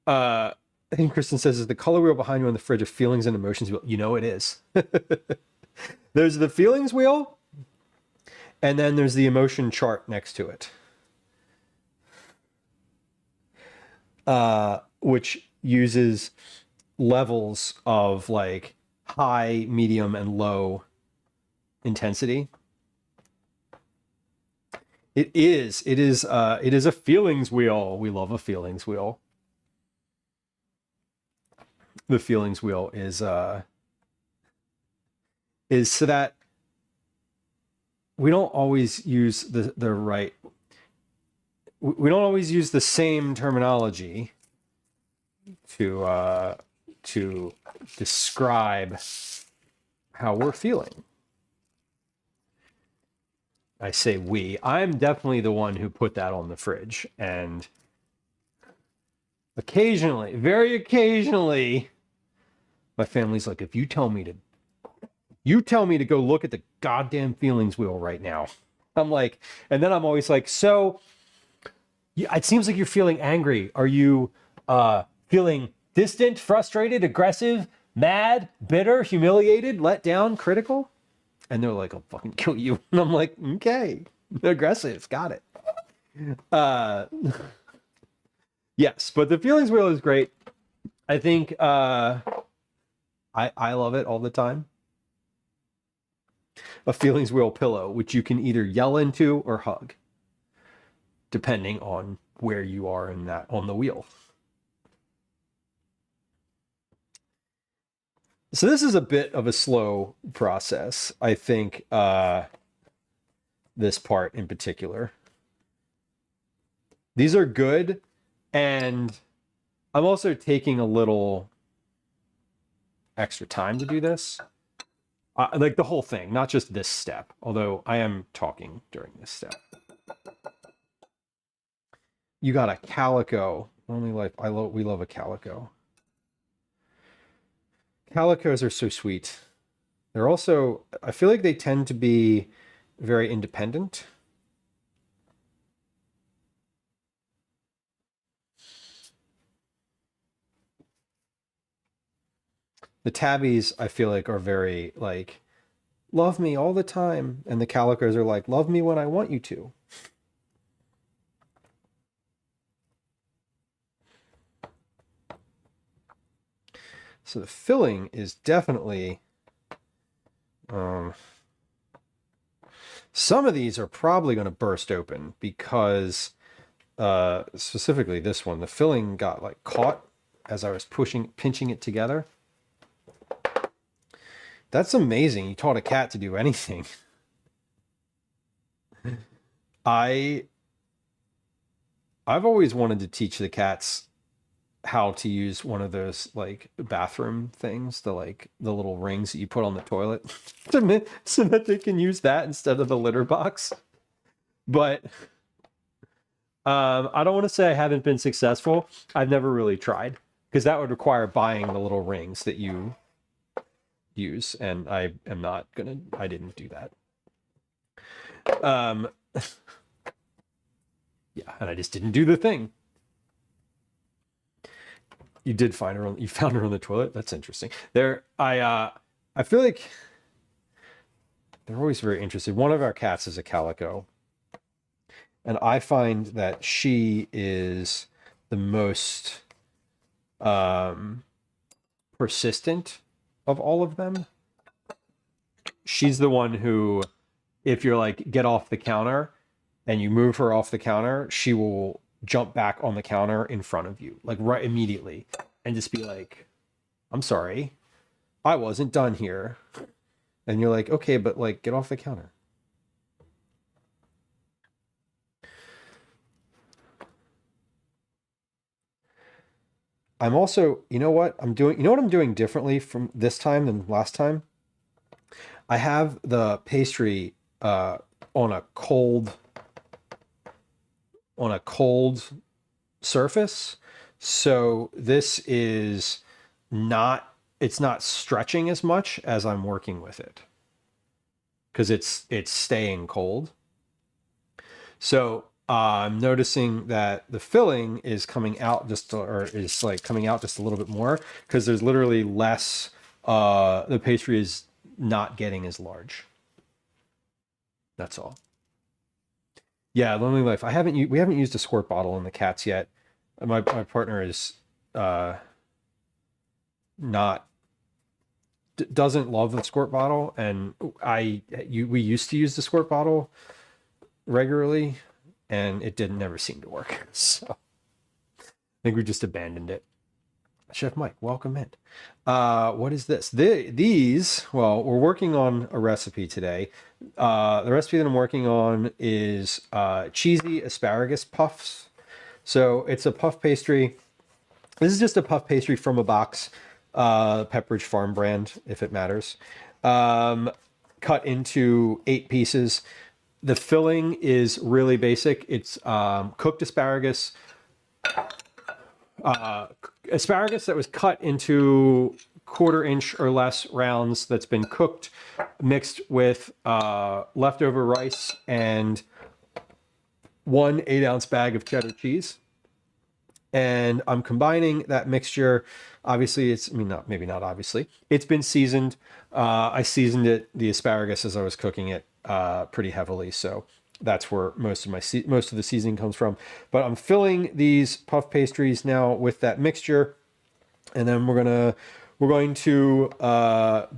I think Kristen says, is the color wheel behind you on the fridge a feelings and emotions wheel? You know it is. There's the feelings wheel, and then there's the emotion chart next to it. Which uses levels of like high, medium, and low intensity. It is a feelings wheel. We love a feelings wheel. The feelings wheel is so that we don't always use the right. We don't always use the same terminology to describe how we're feeling. I say we. I'm definitely the one who put that on the fridge, and occasionally, very occasionally, my family's like, if you tell me to go look at the goddamn feelings wheel right now. I'm like, and then I'm always like, so it seems like you're feeling angry. Are you feeling distant, frustrated, aggressive, mad, bitter, humiliated, let down, critical? And they're like, I'll fucking kill you. And I'm like, okay, aggressive, got it. Yes, but the feelings wheel is great. I think I love it all the time. A feelings wheel pillow, which you can either yell into or hug, depending on where you are in that on the wheel. So this is a bit of a slow process, I think, this part in particular. These are good, and I'm also taking a little extra time to do this. Like the whole thing, not just this step, although I am talking during this step. You got a calico. Only life. We love a calico. Calicos are so sweet. They're also, I feel like they tend to be very independent. The tabbies, I feel like, are very like, love me all the time. And the calicos are like, love me when I want you to. So the filling is definitely, some of these are probably going to burst open because specifically this one, the filling got like caught as I was pinching it together. That's amazing. You taught a cat to do anything. I've always wanted to teach the cats how to use one of those like bathroom things, the little rings that you put on the toilet so that they can use that instead of the litter box. But I don't want to say I haven't been successful. I've never really tried because that would require buying the little rings that you use, and I didn't do that. Yeah, and I just didn't do the thing. You did find her you found her on the toilet. That's interesting. I feel like they're always very interested. One of our cats is a calico, and I find that she is the most persistent of all of them. She's the one who, if you're like, get off the counter, and you move her off the counter, she will jump back on the counter in front of you, like right immediately, and just be like, I'm sorry, I wasn't done here. And you're like, okay, but like, get off the counter. I'm also, you know what I'm doing differently from this time than last time? I have the pastry on a cold surface. So this is not, it's not stretching as much as I'm working with it because it's staying cold. So I'm noticing that the filling is coming out coming out just a little bit more because there's literally less, the pastry is not getting as large. That's all. Yeah, Lonely Life. We haven't used a squirt bottle in the cats yet. My partner is doesn't love the squirt bottle, and we used to use the squirt bottle regularly, and it never seemed to work. So I think we just abandoned it. Chef Mike, welcome in. What is this? Well, we're working on a recipe today. The recipe that I'm working on is cheesy asparagus puffs. So it's a puff pastry. This is just a puff pastry from a box, Pepperidge Farm brand, if it matters. Cut into 8 pieces. The filling is really basic. It's cooked asparagus, asparagus that was cut into 1/4 inch or less rounds that's been cooked, mixed with leftover rice and 1 8-ounce bag of cheddar cheese. And I'm combining that mixture. Obviously, maybe not obviously. It's been seasoned. I seasoned the asparagus as I was cooking it pretty heavily. So that's where most of the seasoning comes from. But I'm filling these puff pastries now with that mixture, and then we're going to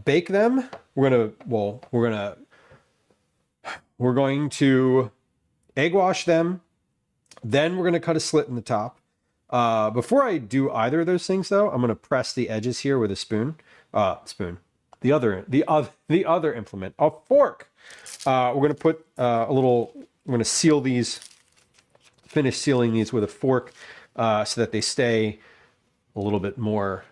bake them. We're going to egg wash them. Then we're going to cut a slit in the top. Before I do either of those things, though, I'm going to press the edges here with a spoon. The other implement, a fork. We're going to put we're going to finish sealing these with a fork so that they stay a little bit more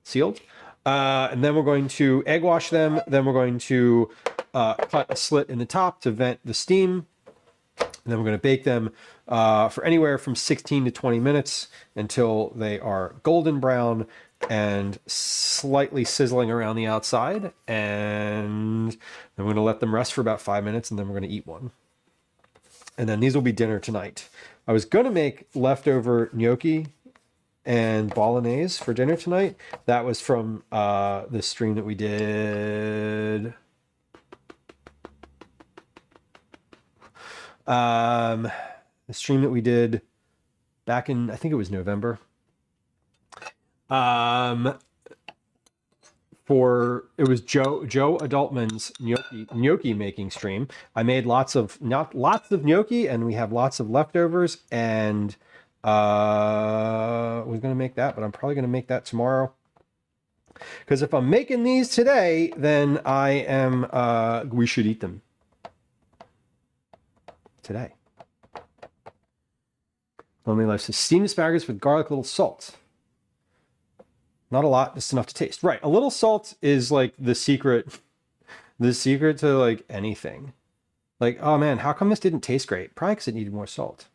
sealed. And then we're going to egg wash them. Then we're going to cut a slit in the top to vent the steam. And then we're going to bake them for anywhere from 16 to 20 minutes until they are golden brown and slightly sizzling around the outside. And then we're going to let them rest for about 5 minutes, and then we're going to eat one. And then these will be dinner tonight. I was going to make leftover gnocchi and bolognese for dinner tonight. That was from the stream that we did. The stream that we did back in, I think it was November. it was Joe Adultman's gnocchi making stream. I made lots of gnocchi, and we have lots of leftovers, and we're gonna make that, but I'm probably gonna make that tomorrow. Because if I'm making these today, then I am we should eat them today. Lonely Life says steamed asparagus with garlic, little salt. Not a lot, just enough to taste. Right, a little salt is like the secret to like anything. Like, oh man, how come this didn't taste great? Probably because it needed more salt.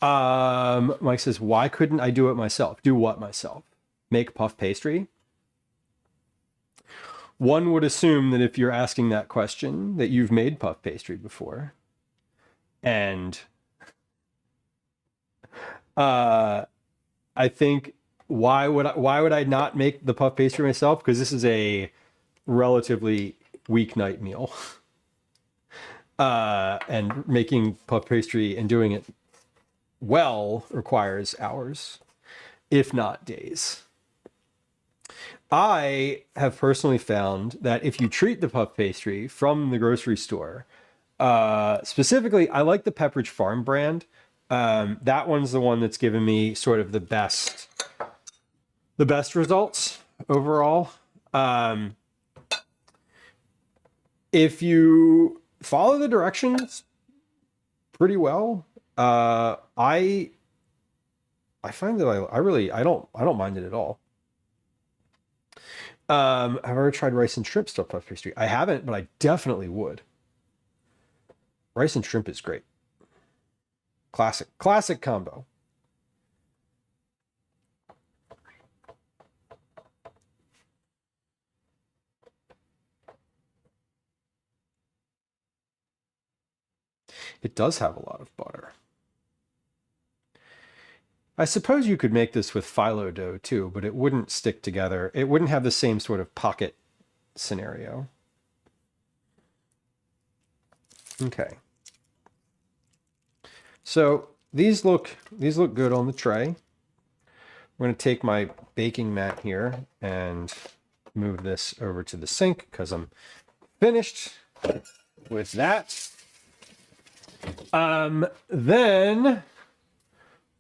Mike says, why couldn't I do it myself? Do what myself? Make puff pastry? One would assume that if you're asking that question, that you've made puff pastry before. And I think why would I not make the puff pastry myself? Because this is a relatively weeknight meal. And making puff pastry and doing it well requires hours, if not days. I have personally found that if you treat the puff pastry from the grocery store, specifically, I like the Pepperidge Farm brand. That one's the one that's given me sort of the best results overall. If you follow the directions pretty well, I find that I don't mind it at all. Have I ever tried rice and shrimp stuffed puff pastry? I haven't, but I definitely would. Rice and shrimp is great. Classic combo. It does have a lot of butter. I suppose you could make this with phyllo dough too, but it wouldn't stick together. It wouldn't have the same sort of pocket scenario. Okay. So these look good on the tray. I'm going to take my baking mat here and move this over to the sink because I'm finished with that. Then I'm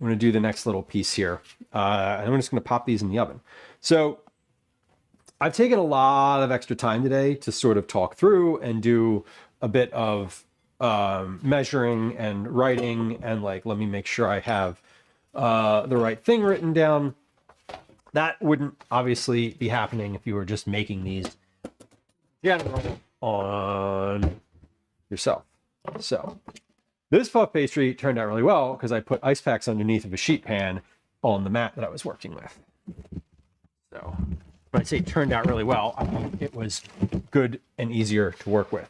going to do the next little piece here. And I'm just going to pop these in the oven. So I've taken a lot of extra time today to sort of talk through and do a bit of measuring and writing and like, let me make sure I have the right thing written down. That wouldn't obviously be happening if you were just making these on yourself. So this puff pastry turned out really well because I put ice packs underneath of a sheet pan on the mat that I was working with. So when I say turned out really well, I mean it was good and easier to work with.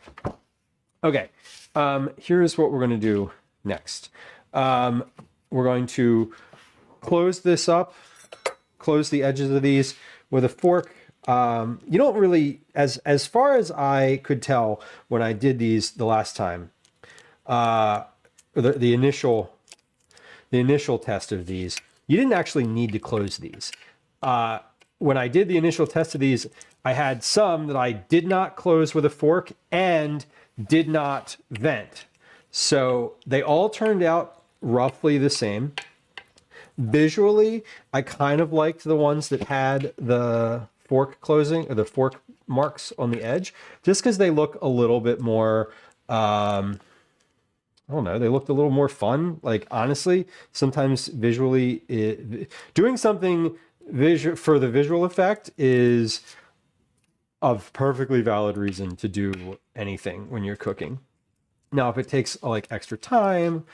Okay, here's what we're going to do next. We're going to close this up, close the edges of these with a fork. You don't really, as far as I could tell when I did these the last time, the initial test of these, you didn't actually need to close these. When I did the initial test of these, I had some that I did not close with a fork and did not vent. So they all turned out roughly the same. Visually, I kind of liked the ones that had the fork closing or the fork marks on the edge, just because they look a little bit more, I don't know, they looked a little more fun. Like, honestly, sometimes visually, doing something for the visual effect is a perfectly valid reason to do anything when you're cooking. Now, if it takes like extra time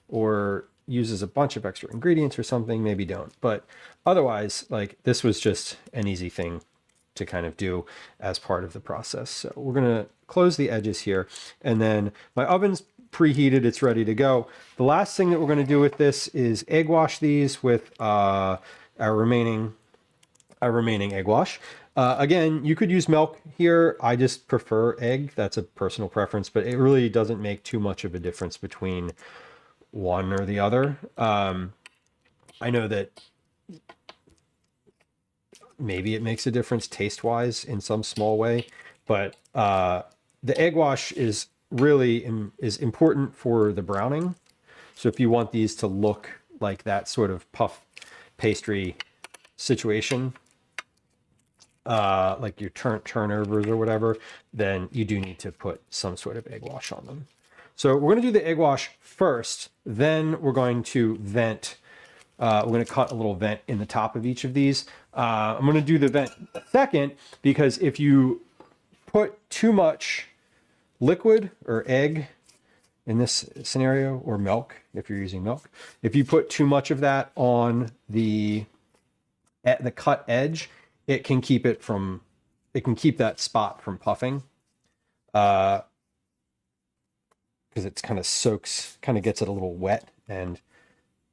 or uses a bunch of extra ingredients or something, maybe don't. But otherwise, like, this was just an easy thing to kind of do as part of the process. So we're going to close the edges here, and then my oven's preheated, it's ready to go. The last thing that we're going to do with this is egg wash these with our remaining egg wash. Again, you could use milk here. I just prefer egg. That's a personal preference, but it really doesn't make too much of a difference between one or the other. I know that maybe it makes a difference taste-wise in some small way, but the egg wash is really is important for the browning. So if you want these to look like that sort of puff pastry situation, like your turnovers or whatever, then you do need to put some sort of egg wash on them. So we're going to do the egg wash first, then we're going to vent. We're going to cut a little vent in the top of each of these. I'm going to do the vent second because if you put too much liquid or egg in this scenario, or milk, if you're using milk, if you put too much of that on the cut edge, it can keep that spot from puffing. Because it kind of gets it a little wet and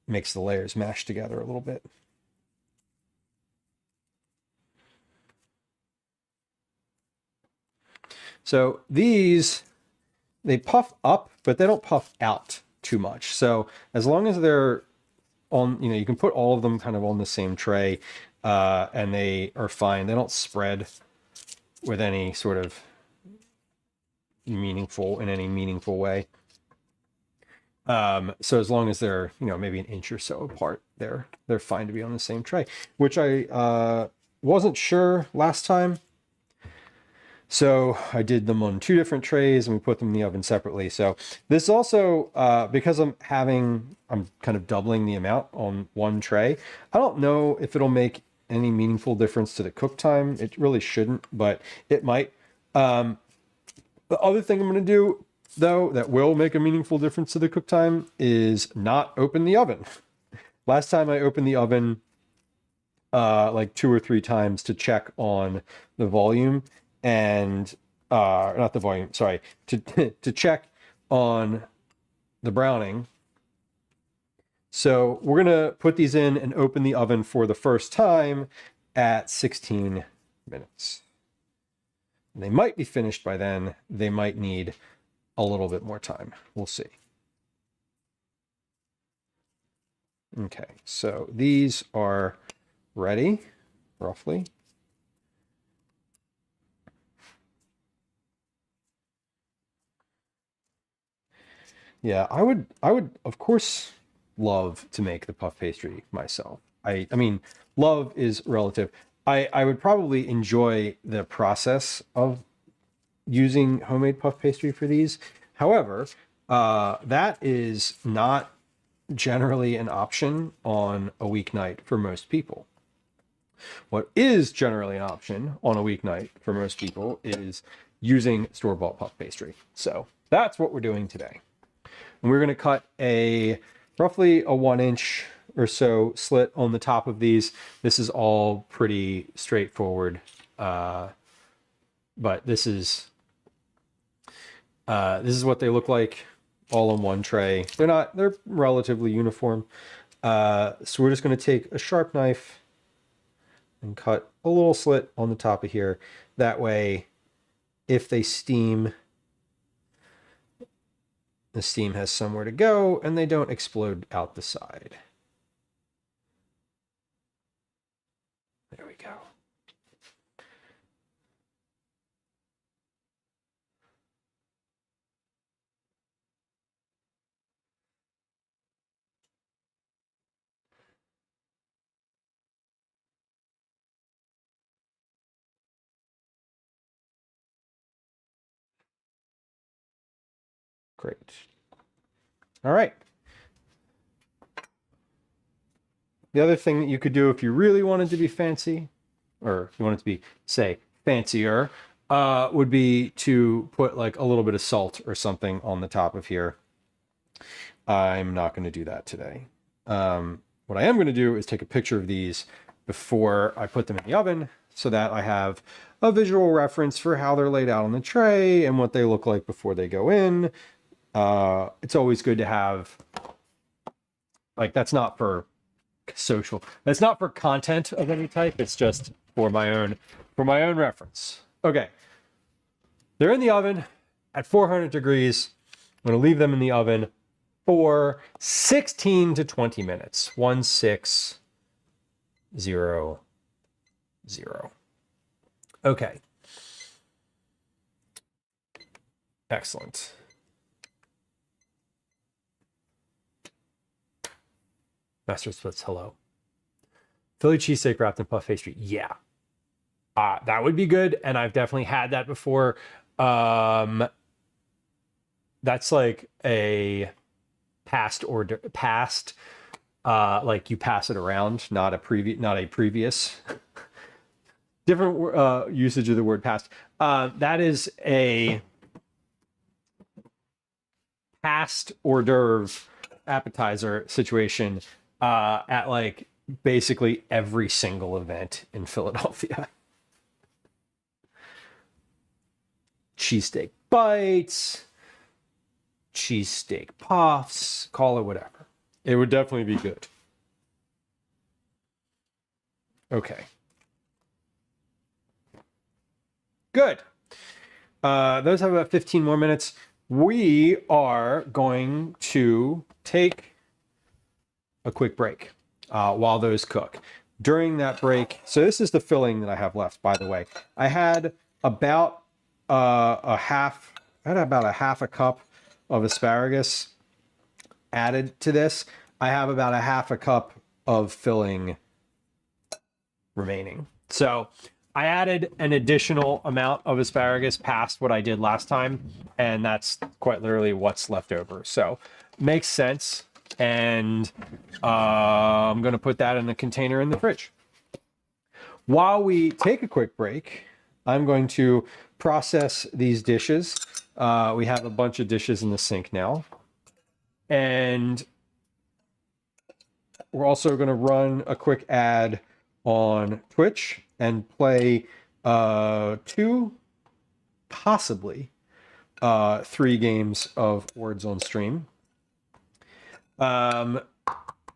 makes the layers mash together a little bit. So these, they puff up, but they don't puff out too much. So as long as they're on, you can put all of them kind of on the same tray, and they are fine. They don't spread with any sort of meaningful way. So as long as they're, maybe an inch or so apart, they're fine to be on the same tray, which I wasn't sure last time. So I did them on 2 different trays and we put them in the oven separately. So this also, because I'm kind of doubling the amount on one tray, I don't know if it'll make any meaningful difference to the cook time. It really shouldn't, but it might. The other thing I'm going to do, though, that will make a meaningful difference to the cook time is not open the oven. Last time I opened the oven like 2 or 3 times to check on the volume and not the volume, sorry, to check on the browning. So we're going to put these in and open the oven for the first time at 16 minutes. They might be finished by then. They might need a little bit more time. We'll see. Okay, so these are ready, roughly. Yeah, I would of course love to make the puff pastry myself. I mean, love is relative. I would probably enjoy the process of using homemade puff pastry for these. However, that is not generally an option on a weeknight for most people. What is generally an option on a weeknight for most people is using store-bought puff pastry. So that's what we're doing today. And we're going to cut roughly a 1-inch or so slit on the top of these. This is all pretty straightforward, but this is what they look like all on one tray. They're relatively uniform. So we're just going to take a sharp knife and cut a little slit on the top of here. That way, if they steam, the steam has somewhere to go and they don't explode out the side. There we go. Great. All right. The other thing that you could do if you really wanted to be fancy, or if you wanted to be, say, fancier, would be to put like a little bit of salt or something on the top of here. I'm not going to do that today. What I am going to do is take a picture of these before I put them in the oven so that I have a visual reference for how they're laid out on the tray and what they look like before they go in. It's always good to have, like, that's not for that's not for content of any type. It's just for my own reference. Okay. They're in the oven at 400 degrees. I'm going to leave them in the oven for 16 to 20 minutes. 160 0. Okay. Excellent. Master Splits, hello. Philly cheesesteak wrapped in puff pastry. Yeah. That would be good. And I've definitely had that before. That's like a past order, like you pass it around, not a previous. Different usage of the word past. That is a past hors d'oeuvre appetizer situation at like basically every single event in Philadelphia. Cheesesteak bites, cheesesteak puffs, call it whatever. It would definitely be good. Okay. Good. Those have about 15 more minutes. We are going to take a quick break while those cook. During that break, so this is the filling that I have left, by the way. I had about half a cup of asparagus added to this. I have about a half a cup of filling remaining. So I added an additional amount of asparagus past what I did last time, and that's quite literally what's left over. So makes sense. And I'm going to put that in a container in the fridge. While we take a quick break, I'm going to process these dishes. We have a bunch of dishes in the sink now. And we're also going to run a quick ad on Twitch and play 2, possibly 3 games of Words on Stream.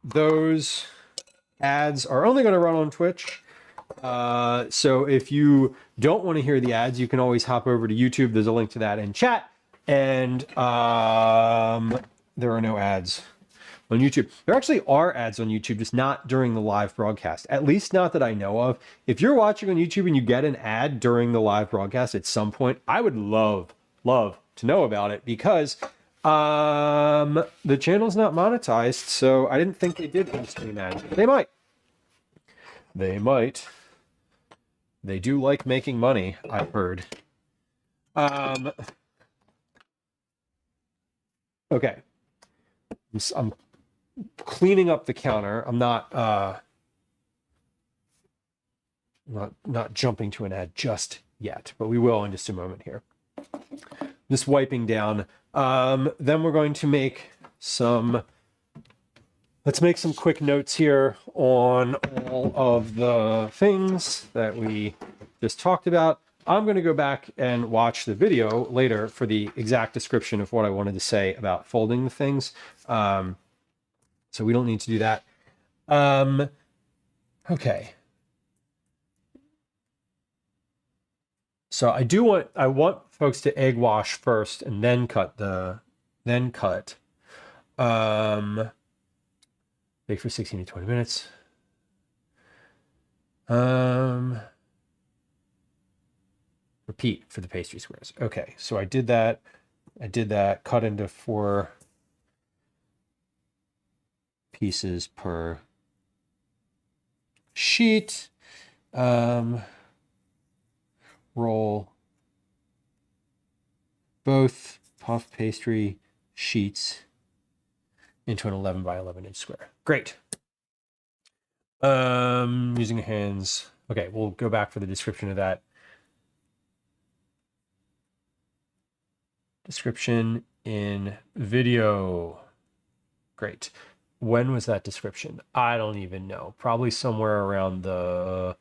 Those ads are only going to run on Twitch. So if you don't want to hear the ads, you can always hop over to YouTube. There's a link to that in chat. And there are no ads on YouTube. There actually are ads on YouTube, just not during the live broadcast, at least not that I know of. If you're watching on YouTube and you get an ad during the live broadcast at some point, I would love to know about it, because the channel's not monetized, so I didn't think they did in-stream ads. They might. They do like making money, I've heard. Okay. I'm cleaning up the counter. I'm not jumping to an ad just yet, but we will in just a moment here. Just wiping down. Then we're going to make some, let's make some quick notes here on all of the things that we just talked about. I'm going to go back and watch the video later for the exact description of what I wanted to say about folding the things. So we don't need to do that. Okay. So I want folks to egg wash first and then cut. Bake for 16 to 20 minutes. Repeat for the pastry squares. Okay, so I did that. Cut into 4 pieces per sheet. Roll both puff pastry sheets into an 11 by 11 inch square. Great. Using hands. Okay, we'll go back for the description of that. Description in video. Great. When was that description? I don't even know. Probably somewhere around the,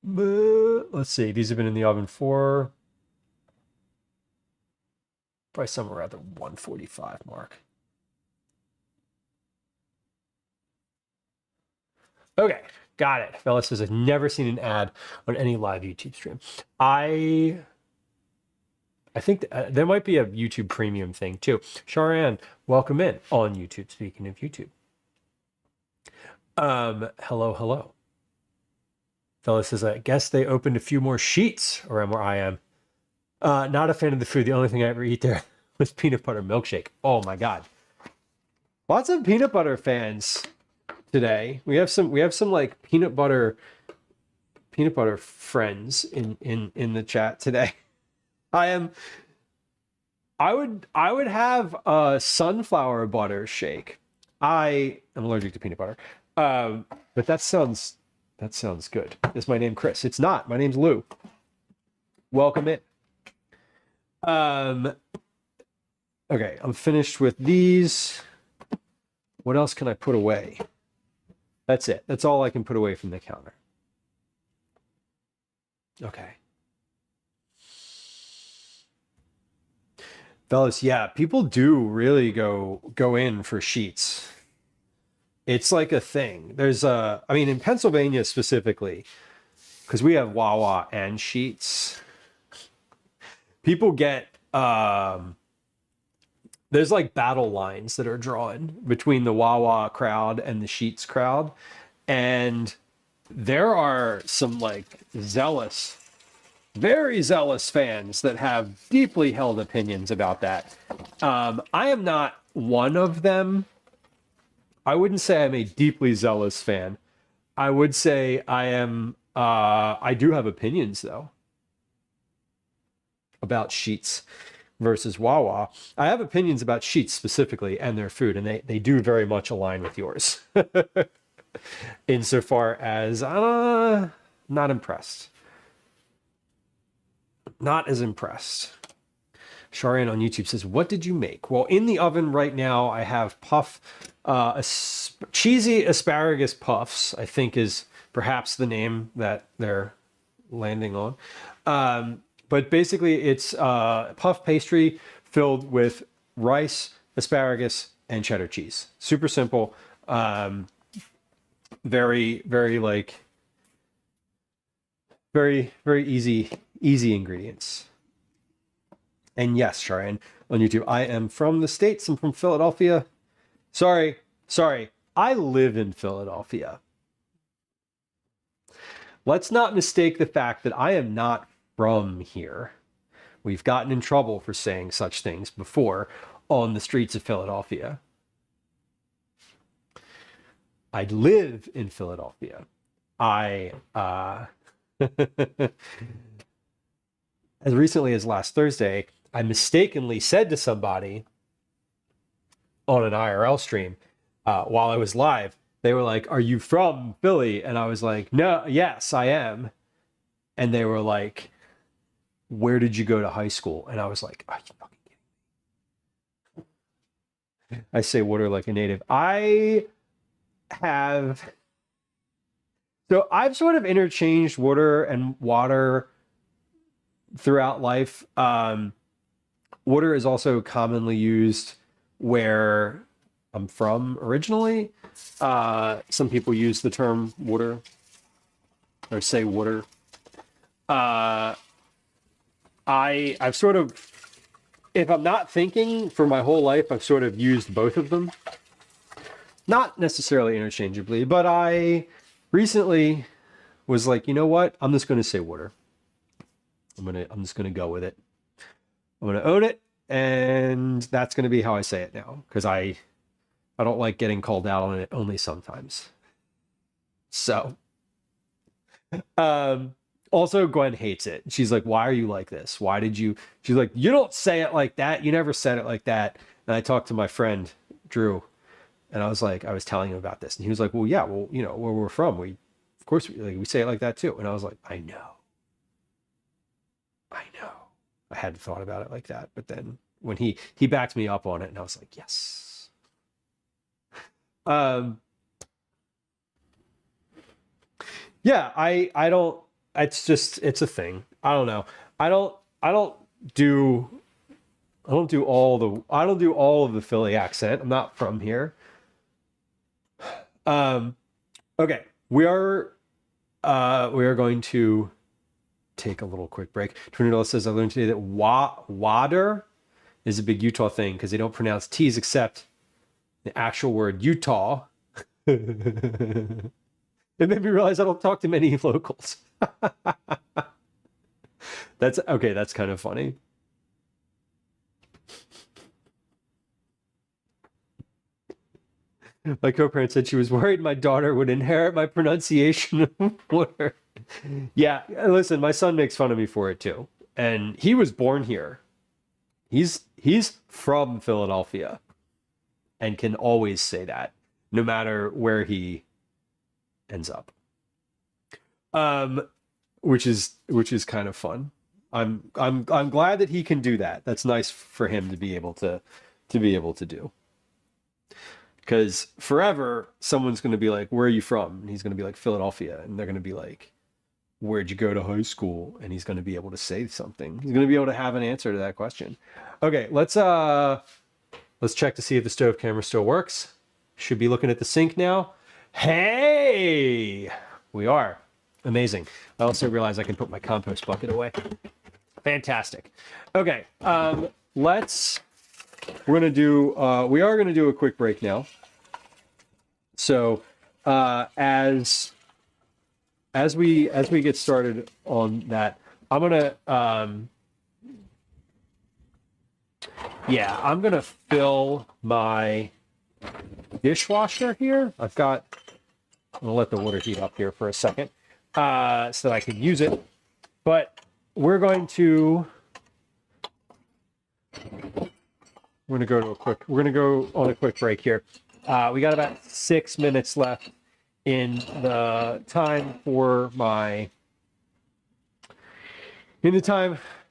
let's see, these have been in the oven for probably somewhere around the 145 mark. Okay, got it. Bella says, I've never seen an ad on any live YouTube stream. I think there might be a YouTube premium thing too. Sharan, welcome in on YouTube. Speaking of YouTube. Hello. Fella says, I guess they opened a few more sheets around where I am. Not a fan of the food. The only thing I ever eat there was peanut butter milkshake. Oh my God. Lots of peanut butter fans today. We have some like peanut butter friends in the chat today. I would have a sunflower butter shake. I am allergic to peanut butter. But that sounds good. Is my name Chris? It's not. My name's Lou. Welcome in. Okay, I'm finished with these. What else can I put away? That's it. That's all I can put away from the counter. Okay. Fellas, yeah, people do really go in for sheets. It's like a thing. There's I mean, in Pennsylvania specifically, because we have Wawa and sheets, people get there's like battle lines that are drawn between the Wawa crowd and the sheets crowd, and there are some like very zealous fans that have deeply held opinions about that. I am not one of them. I wouldn't say I'm a deeply zealous fan. I would say I am, I do have opinions though about sheets versus Wawa. I have opinions about sheets specifically and their food, and they do very much align with yours. Insofar as, not impressed. Not as impressed. Sharian on YouTube says, what did you make? Well, in the oven right now, I have cheesy asparagus puffs, I think is perhaps the name that they're landing on. But basically it's puff pastry filled with rice, asparagus, and cheddar cheese. Super simple. Very, very like, very, very easy ingredients. And yes, Sharon, on YouTube, I am from the States. I'm from Philadelphia. Sorry. I live in Philadelphia. Let's not mistake the fact that I am not from here. We've gotten in trouble for saying such things before on the streets of Philadelphia. I live in Philadelphia. As recently as last Thursday, I mistakenly said to somebody on an IRL stream while I was live, they were like, are you from Philly? And I was like, no, yes, I am. And they were like, where did you go to high school? And I was like, are you fucking kidding me? I say water like a native. So I've sort of interchanged water and water throughout life. Water is also commonly used where I'm from originally. Some people use the term water or say water. I've sort of, if I'm not thinking for my whole life, I've sort of used both of them. Not necessarily interchangeably, but I recently was like, you know what? I'm just going to say water. I'm just going to go with it. I'm going to own it, and that's going to be how I say it now, because I don't like getting called out on it only sometimes. So, also Gwen hates it. She's like, why are you like this? Why did you? She's like, you don't say it like that. You never said it like that. And I talked to my friend, Drew, and I was telling him about this. And he was like, well, yeah, well, you know, where we're from, of course, we say it like that too. And I was like, I know. I hadn't thought about it like that. But then when he backed me up on it, and I was like, yes. Yeah, I don't, it's a thing. I don't know. I don't do all of the Philly accent. I'm not from here. Okay, we are going to take a little quick break. Trinidad says, I learned today that water is a big Utah thing because they don't pronounce T's except the actual word Utah. It made me realize I don't talk to many locals. That's okay. That's kind of funny. My co-parent said she was worried my daughter would inherit my pronunciation of word. Yeah, listen, my son makes fun of me for it too. And he was born here. He's from Philadelphia and can always say that no matter where he ends up. Which is kind of fun. I'm glad that he can do that. That's nice for him to be able to do. Because forever, someone's going to be like, where are you from? And he's going to be like, Philadelphia. And they're going to be like, where'd you go to high school? And he's going to be able to say something. He's going to be able to have an answer to that question. Okay, let's check to see if the stove camera still works. Should be looking at the sink now. Hey, we are. Amazing. I also realize I can put my compost bucket away. Fantastic. Okay, we are going to do a quick break now. So as we get started on that, I'm gonna fill my dishwasher here. I'm gonna let the water heat up here for a second so that I can use it. But we're going to go on a quick break here. We got about 6 minutes left in the time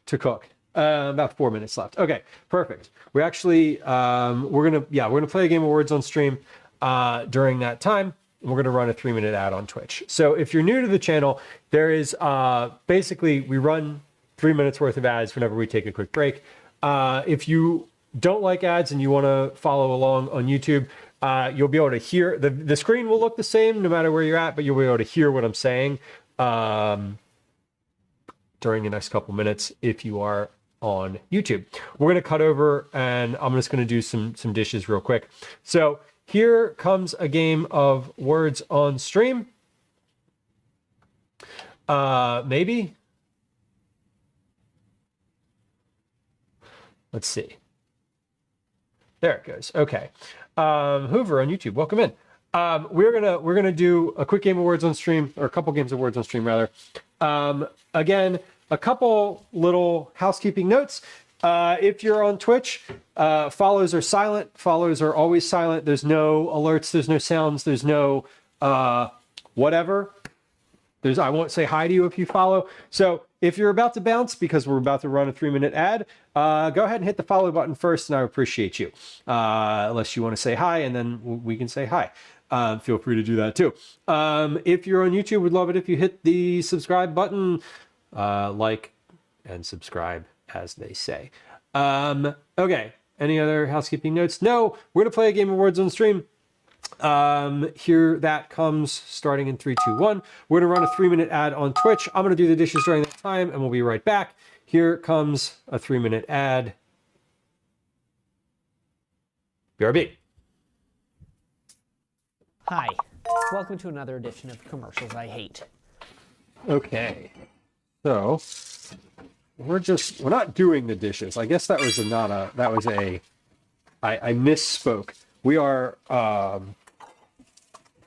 to cook. About 4 minutes left. Okay, perfect. We actually we're gonna play a game of words on stream during that time. We're gonna run a 3-minute ad on Twitch. So if you're new to the channel, there is basically we run 3 minutes worth of ads whenever we take a quick break. If you don't like ads and you want to follow along on YouTube, you'll be able to hear the screen will look the same no matter where you're at, but you'll be able to hear what I'm saying during the next couple minutes if you are on YouTube. We're going to cut over and I'm just going to do some dishes real quick. So here comes a game of words on stream. Maybe. Let's see. There it goes. Okay. Hoover on YouTube, welcome in. We're gonna do a quick game of words on stream, or a couple games of words on stream rather. Again, a couple little housekeeping notes. If you're on Twitch, follows are silent. Follows are always silent. There's no alerts. There's no sounds. There's no whatever. I won't say hi to you if you follow. So if you're about to bounce because we're about to run a 3-minute ad, go ahead and hit the follow button first, and I appreciate you. Unless you want to say hi, and then we can say hi. Feel free to do that too. If you're on YouTube, we'd love it if you hit the subscribe button, like and subscribe, as they say. Okay. Any other housekeeping notes? No. We're gonna play a game of words on stream. Here that comes starting in 3, 2, 1. We're gonna run a 3-minute ad on Twitch. I'm gonna do the dishes during that time and we'll be right back. Here comes a 3-minute ad. BRB. Hi, welcome to another edition of Commercials I Hate. Okay, so we're not doing the dishes. I guess I misspoke. We are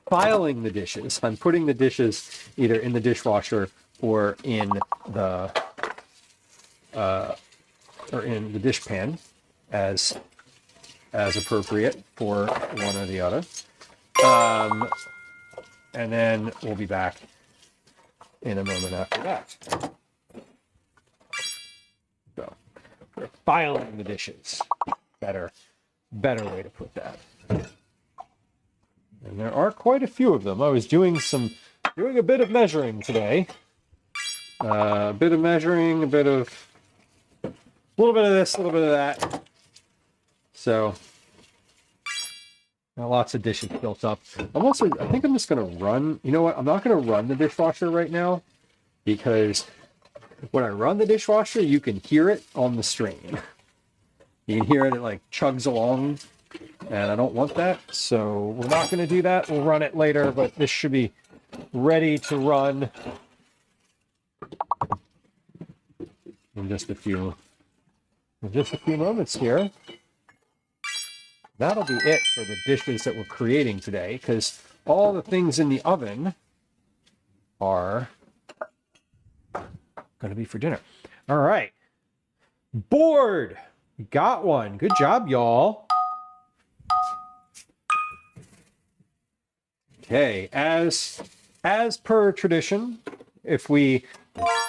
filing the dishes. I'm putting the dishes either in the dishwasher or in the dish pan as appropriate for one or the other. And then we'll be back in a moment after that. So we're filing the dishes. Better way to put that. And there are quite a few of them. I was doing a bit of measuring today. A bit of measuring, a little bit of this, a little bit of that. So lots of dishes built up. I think I'm just gonna run, you know what? I'm not gonna run the dishwasher right now because when I run the dishwasher, you can hear it on the stream. You can hear it like chugs along, and I don't want that. So we're not gonna do that. We'll run it later, but this should be ready to run in just a few moments here. That'll be it for the dishes that we're creating today, because all the things in the oven are going to be for dinner. All right. Board. We got one. Good job, y'all. Okay, as per tradition, if we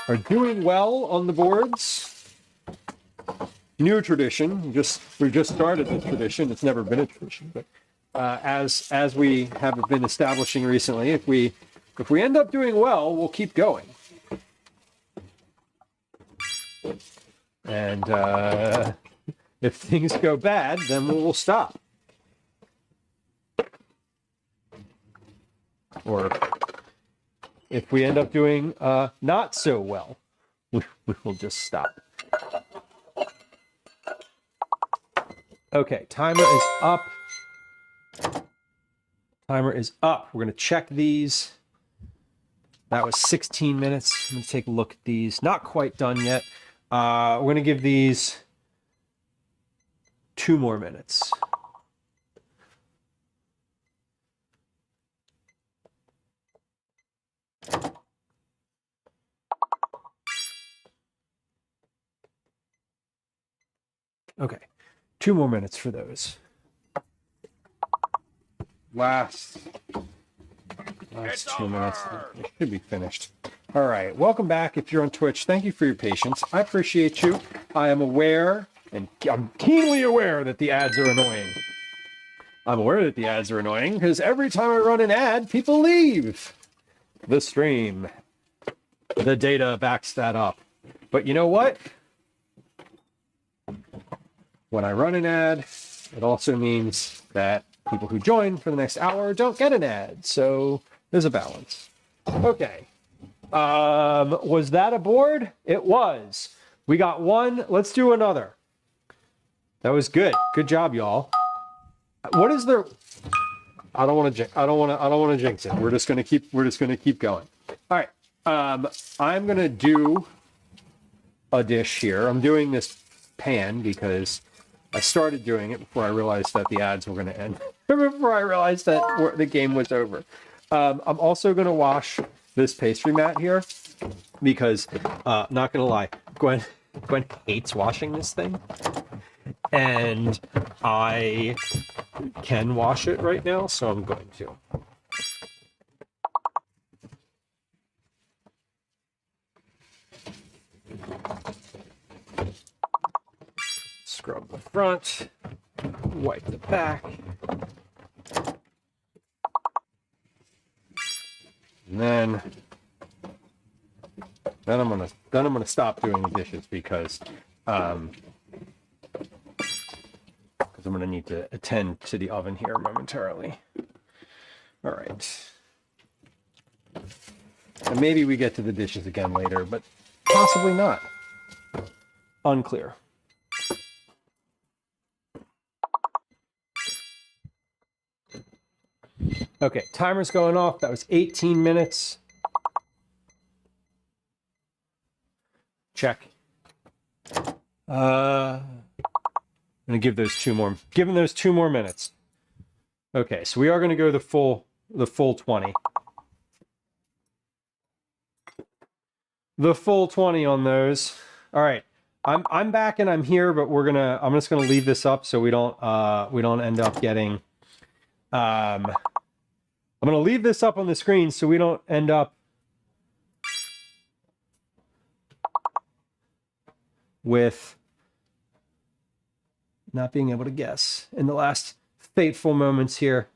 are doing well on the boards, new tradition, we just started this tradition. It's never been a tradition, but as we have been establishing recently, if we end up doing well, we'll keep going. And if things go bad, then we'll stop. Or if we end up doing not so well, we will just stop. Okay, timer is up. Timer is up. We're going to check these. That was 16 minutes. I'm going to take a look at these. Not quite done yet. We're going to give these 2 more minutes. Okay, 2 more minutes for those. Last 2 minutes. It should be finished. All right, welcome back. If you're on Twitch, thank you for your patience. I appreciate you. I am aware, and I'm keenly aware that the ads are annoying. I'm aware that the ads are annoying because every time I run an ad, people leave the stream. The data backs that up. But you know what? When I run an ad, it also means that people who join for the next hour don't get an ad. So there's a balance. Okay. Was that a board? It was. We got one. Let's do another. That was good. Good job, y'all. What is there? I don't want to jinx it. We're just gonna keep going. All right. I'm gonna do a dish here. I'm doing this pan because I started doing it before I realized that the ads were going to end. Before I realized that the game was over. I'm also going to wash this pastry mat here because, not going to lie, Gwen hates washing this thing. And I can wash it right now, so I'm going to. Scrub the front, wipe the back, and then I'm gonna stop doing the dishes because I'm gonna need to attend to the oven here momentarily. All right, and maybe we get to the dishes again later, but possibly not. Unclear. Okay, timer's going off. That was 18 minutes. Check. I'm gonna give those 2 more. Giving those 2 more minutes. Okay, so we are gonna go the full 20. The full 20 on those. All right, I'm back and I'm here, but I'm just gonna leave this up so we don't end up getting. I'm going to leave this up on the screen so we don't end up with not being able to guess in the last fateful moments here.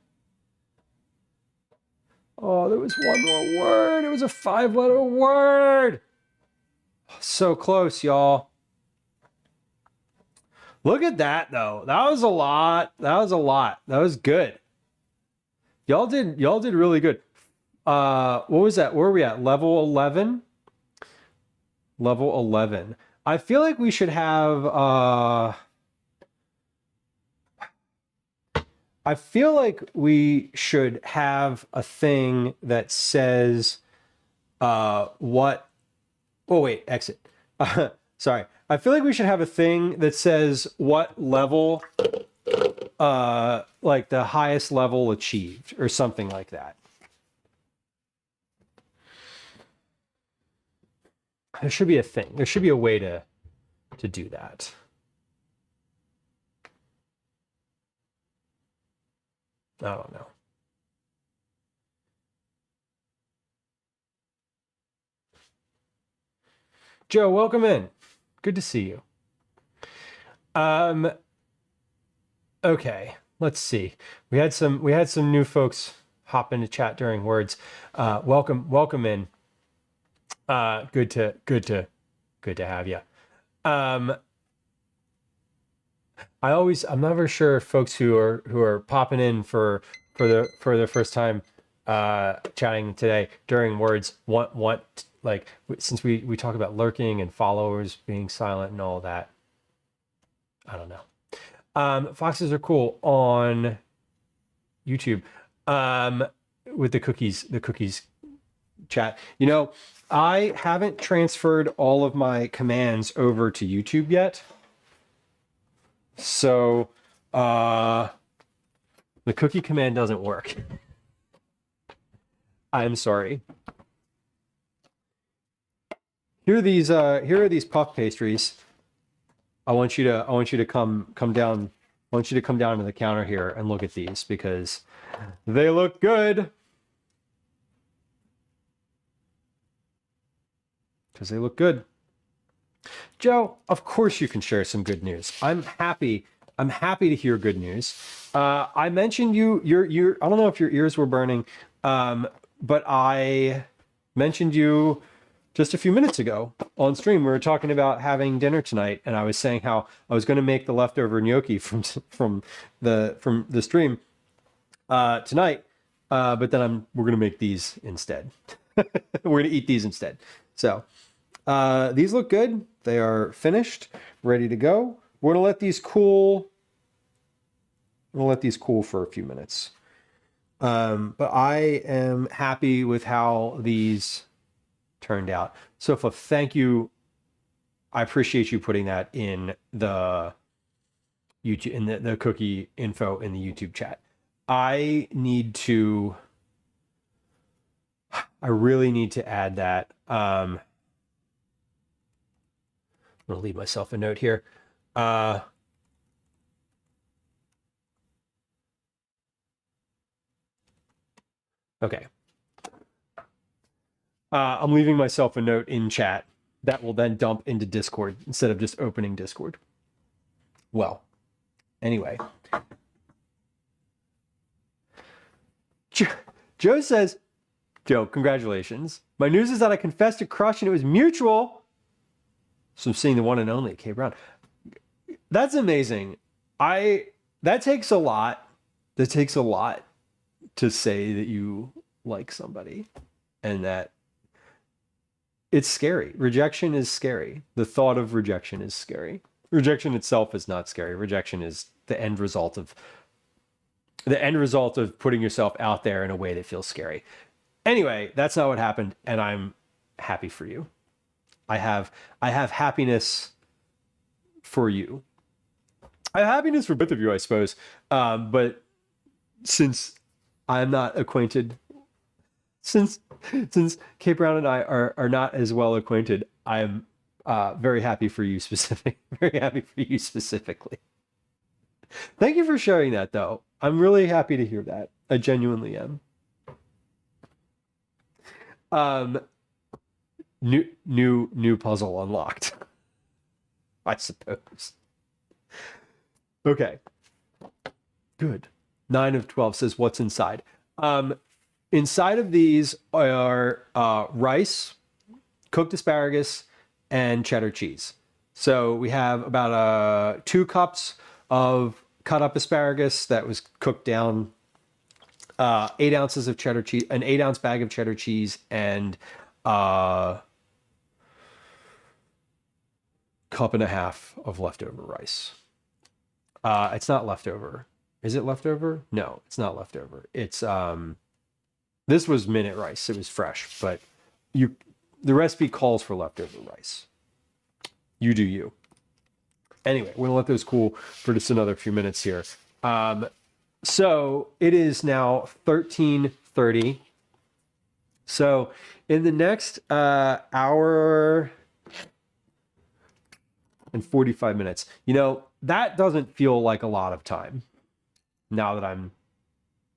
Oh, there was one more word. It was a 5-letter word. So close, y'all. Look at that, though. That was a lot. That was good. Y'all did really good. What was that? Where are we at? Level 11? Level 11. I feel like we should have I feel like we should have a thing that says what. Oh wait, exit. Sorry. I feel like we should have a thing that says what level, like the highest level achieved or something like that. There should be a thing. There should be a way to do that. I don't know. Joe, welcome in. Good to see you. Okay, let's see. We had some new folks hop into chat during words. Welcome in. Good to have you. I'm never sure if folks who are popping in for the first time chatting today during words want like, since we talk about lurking and followers being silent and all that. I don't know. Foxes are cool on YouTube with the cookies chat. You know, I haven't transferred all of my commands over to YouTube yet. So the cookie command doesn't work. I'm sorry. Here are these puff pastries. I want you to come down. I want you to come down to the counter here and look at these because they look good. Because they look good. Joe, of course you can share some good news. I'm happy to hear good news. I mentioned your I don't know if your ears were burning, but I mentioned you just a few minutes ago on stream. We were talking about having dinner tonight, and I was saying how I was going to make the leftover gnocchi from the stream tonight, but then we're going to make these instead. We're going to eat these instead. So these look good. They are finished, ready to go. We're going to let these cool. We'll let these cool for a few minutes. But I am happy with how these turned out. Sofa, thank you. I appreciate you putting that in the YouTube, in the cookie info in the YouTube chat. I really need to add that. I'm gonna leave myself a note here. Okay. I'm leaving myself a note in chat that will then dump into Discord instead of just opening Discord. Well, anyway. Joe says, Joe, congratulations. My news is that I confessed to crush and it was mutual. So I'm seeing the one and only K Brown. That's amazing. That takes a lot. That takes a lot to say that you like somebody and that it's scary. Rejection is scary. The thought of rejection is scary. Rejection itself is not scary. Rejection is the end result of putting yourself out there in a way that feels scary. Anyway, that's not what happened, and I'm happy for you. I have happiness for you. I have happiness for both of you, I suppose. But since I'm not acquainted, since Kate Brown and I are not as well acquainted, I'm very happy for you very happy for you specifically. Thank you for sharing that, though. I'm really happy to hear that. I genuinely am. New puzzle unlocked, I suppose. Okay. Good. 9 of 12 says what's inside. Inside of these are rice, cooked asparagus, and cheddar cheese. So we have about 2 cups of cut up asparagus that was cooked down, 8 ounces of cheddar cheese, an 8-ounce bag of cheddar cheese, and cup and a half of leftover rice. It's not leftover. Is it leftover? No, it's not leftover. It's this was minute rice. It was fresh, but the recipe calls for leftover rice. You do you. Anyway, we're gonna let those cool for just another few minutes here. So it is now 13:30. So in the next hour and 45 minutes, that doesn't feel like a lot of time now that I'm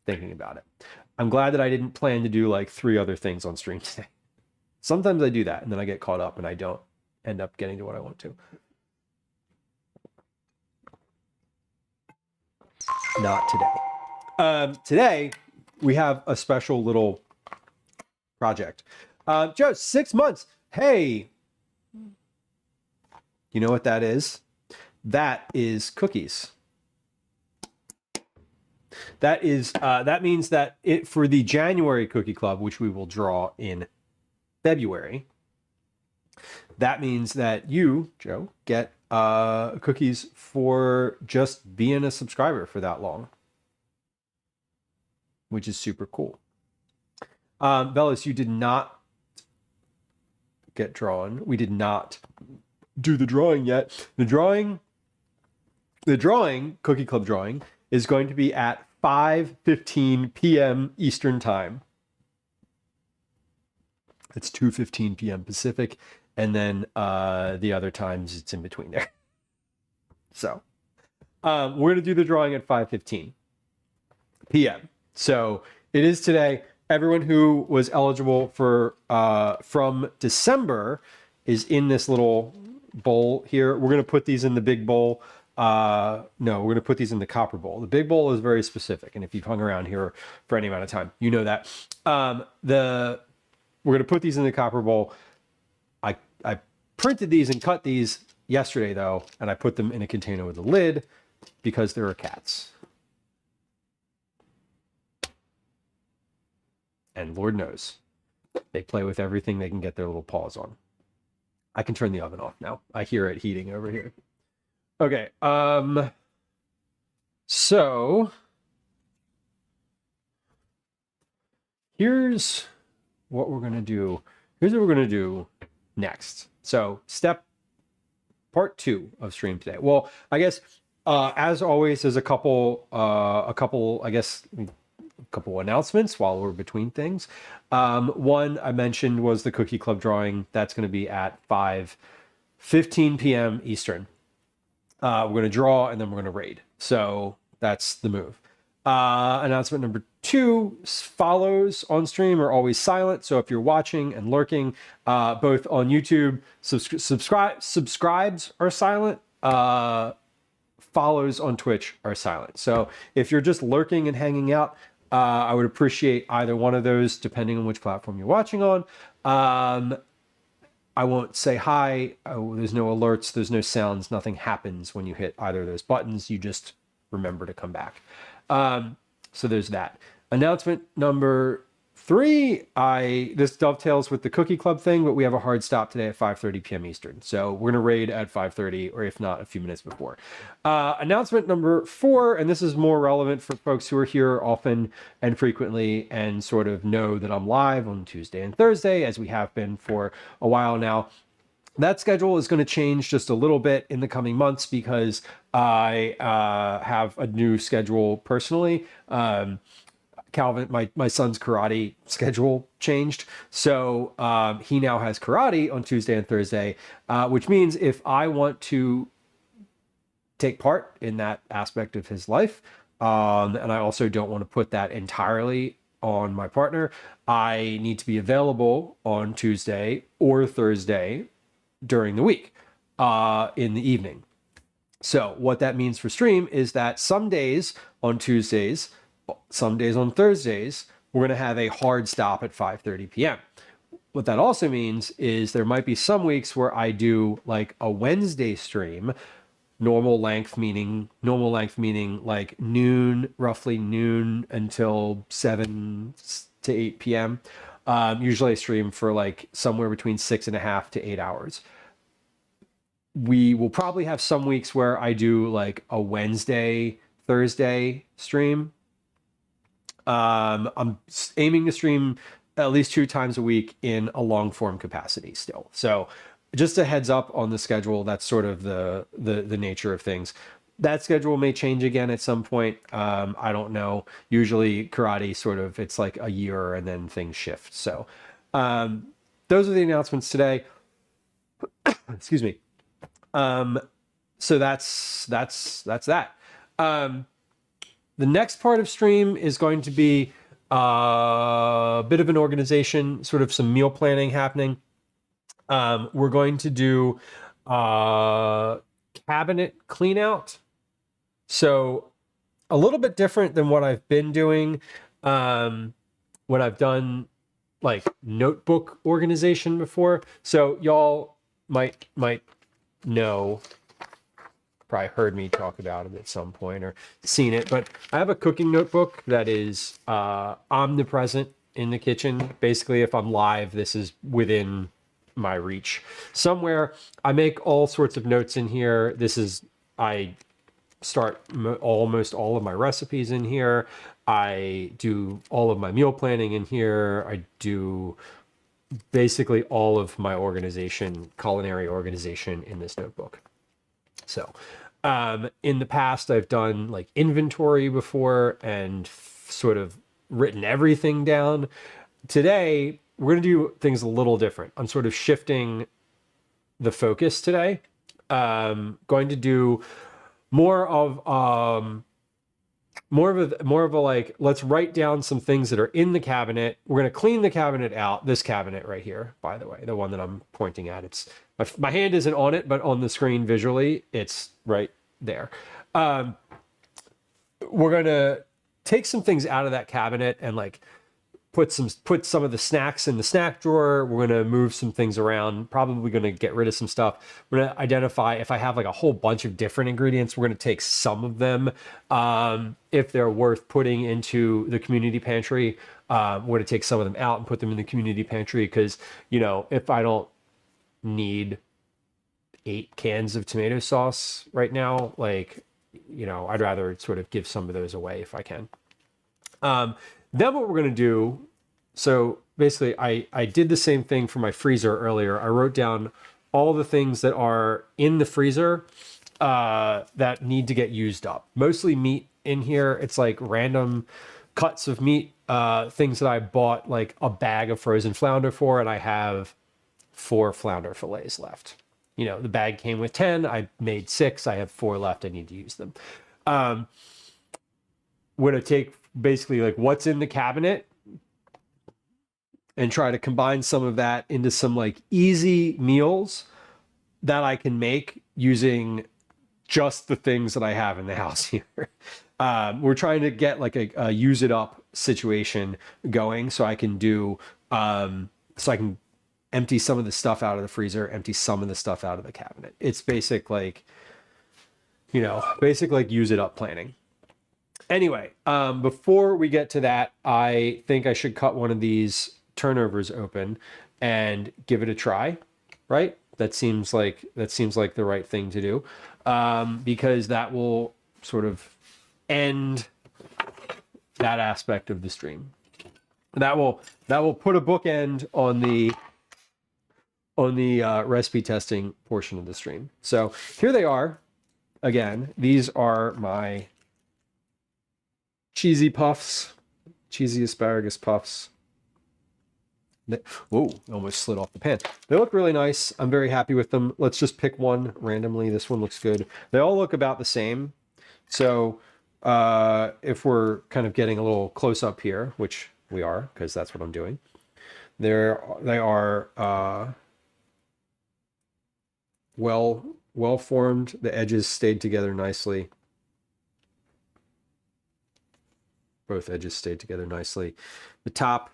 thinking about it. I'm glad that I didn't plan to do like 3 other things on stream today. Sometimes I do that and then I get caught up and I don't end up getting to what I want to. Not today. Today, we have a special little project. Joe, 6 months. Hey, you know what that is? That is cookies. That means that for the January Cookie Club, which we will draw in February, that means that you, Joe, get cookies for just being a subscriber for that long, which is super cool. Bellis, you did not get drawn. We did not do the drawing yet. The drawing Cookie Club drawing is going to be at 5:15 p.m. Eastern Time. It's 2:15 p.m. Pacific, and then the other times it's in between there. So we're going to do the drawing at 5:15 p.m. So it is today. Everyone who was eligible for from December is in this little bowl here. We're going to put these in the big bowl. No, we're going to put these in the copper bowl. The big bowl is very specific, and if you've hung around here for any amount of time, you know that. We're going to put these in the copper bowl. I printed these and cut these yesterday, though, and I put them in a container with a lid because there are cats. And Lord knows, they play with everything they can get their little paws on. I can turn the oven off now. I hear it heating over here. Okay, so here's what we're gonna do. Here's what we're gonna do next. So part 2 of stream today. Well, I guess as always, there's a couple announcements while we're between things. One I mentioned was the Cookie Club drawing. That's going to be at 5:15 p.m. Eastern. We're going to draw and then we're going to raid. So that's the move. Announcement number 2 follows on stream are always silent. So if you're watching and lurking, both on YouTube, subscribes are silent. Follows on Twitch are silent. So if you're just lurking and hanging out, I would appreciate either one of those, depending on which platform you're watching on. I won't say hi. There's no alerts. There's no sounds. Nothing happens when you hit either of those buttons. You just remember to come back. So there's that. Announcement number 3. This dovetails with the Cookie Club thing, but we have a hard stop today at 5:30 p.m. Eastern. So we're going to raid at 5:30, or if not, a few minutes before. Announcement number 4, and this is more relevant for folks who are here often and frequently and sort of know that I'm live on Tuesday and Thursday, as we have been for a while now. That schedule is going to change just a little bit in the coming months because I have a new schedule personally. Calvin, my son's karate schedule changed. So he now has karate on Tuesday and Thursday, which means if I want to take part in that aspect of his life, and I also don't want to put that entirely on my partner, I need to be available on Tuesday or Thursday during the week in the evening. So what that means for stream is that some days on Tuesdays, some days on Thursdays, we're going to have a hard stop at 5:30 p.m. What that also means is there might be some weeks where I do like a Wednesday stream, normal length meaning like noon, roughly noon until 7 to 8 p.m. Usually I stream for like somewhere between 6.5 to 8 hours. We will probably have some weeks where I do like a Wednesday, Thursday stream. I'm aiming to stream at least 2 times a week in a long form capacity still. So just a heads up on the schedule. That's sort of the nature of things. That schedule may change again at some point. I don't know. Usually karate sort of, it's like a year and then things shift. So those are the announcements today. Excuse me. So that's that. The next part of stream is going to be a bit of an organization, sort of some meal planning happening. We're going to do cabinet clean out. So a little bit different than what I've been doing when I've done like notebook organization before. So y'all might know, probably heard me talk about it at some point or seen it, but I have a cooking notebook that is omnipresent in the kitchen. Basically, if I'm live, this is within my reach. Somewhere I make all sorts of notes in here. I start almost all of my recipes in here. I do all of my meal planning in here. I do basically all of my culinary organization in this notebook. So in the past, I've done like inventory before and sort of written everything down. Today, we're going to do things a little different. I'm sort of shifting the focus today. Going to do more of a like, let's write down some things that are in the cabinet. We're going to clean the cabinet out. This cabinet right here, by the way, the one that I'm pointing at, my hand isn't on it, but on the screen visually, it's right there. We're going to take some things out of that cabinet and like put some of the snacks in the snack drawer. We're going to move some things around, probably going to get rid of some stuff. We're going to identify if I have like a whole bunch of different ingredients, we're going to take some of them. If they're worth putting into the community pantry, we're going to take some of them out and put them in the community pantry. Cause if I don't need 8 cans of tomato sauce right now, like, I'd rather sort of give some of those away if I can. Then what we're going to do, so basically I did the same thing for my freezer earlier. I wrote down all the things that are in the freezer that need to get used up. Mostly meat in here. It's like random cuts of meat, things that I bought like a bag of frozen flounder for, and I have 4 flounder fillets left. The bag came with 10. I made 6. I have 4 left. I need to use them. We're going to take basically like what's in the cabinet and try to combine some of that into some like easy meals that I can make using just the things that I have in the house here. We're trying to get like a use it up situation going so I can empty some of the stuff out of the freezer, empty some of the stuff out of the cabinet. It's basic like use it up planning. Anyway, before we get to that, I think I should cut one of these turnovers open and give it a try, right? That seems like the right thing to do, because that will sort of end that aspect of the stream. That will put a bookend on the recipe testing portion of the stream. So here they are. Again, these are my cheesy asparagus puffs. Whoa, almost slid off the pan. They look really nice. I'm very happy with them. Let's just pick one randomly. This one looks good. They all look about the same. So if we're kind of getting a little close up here, which we are, because that's what I'm doing, they are well formed. The edges stayed together nicely. Both edges stayed together nicely. The top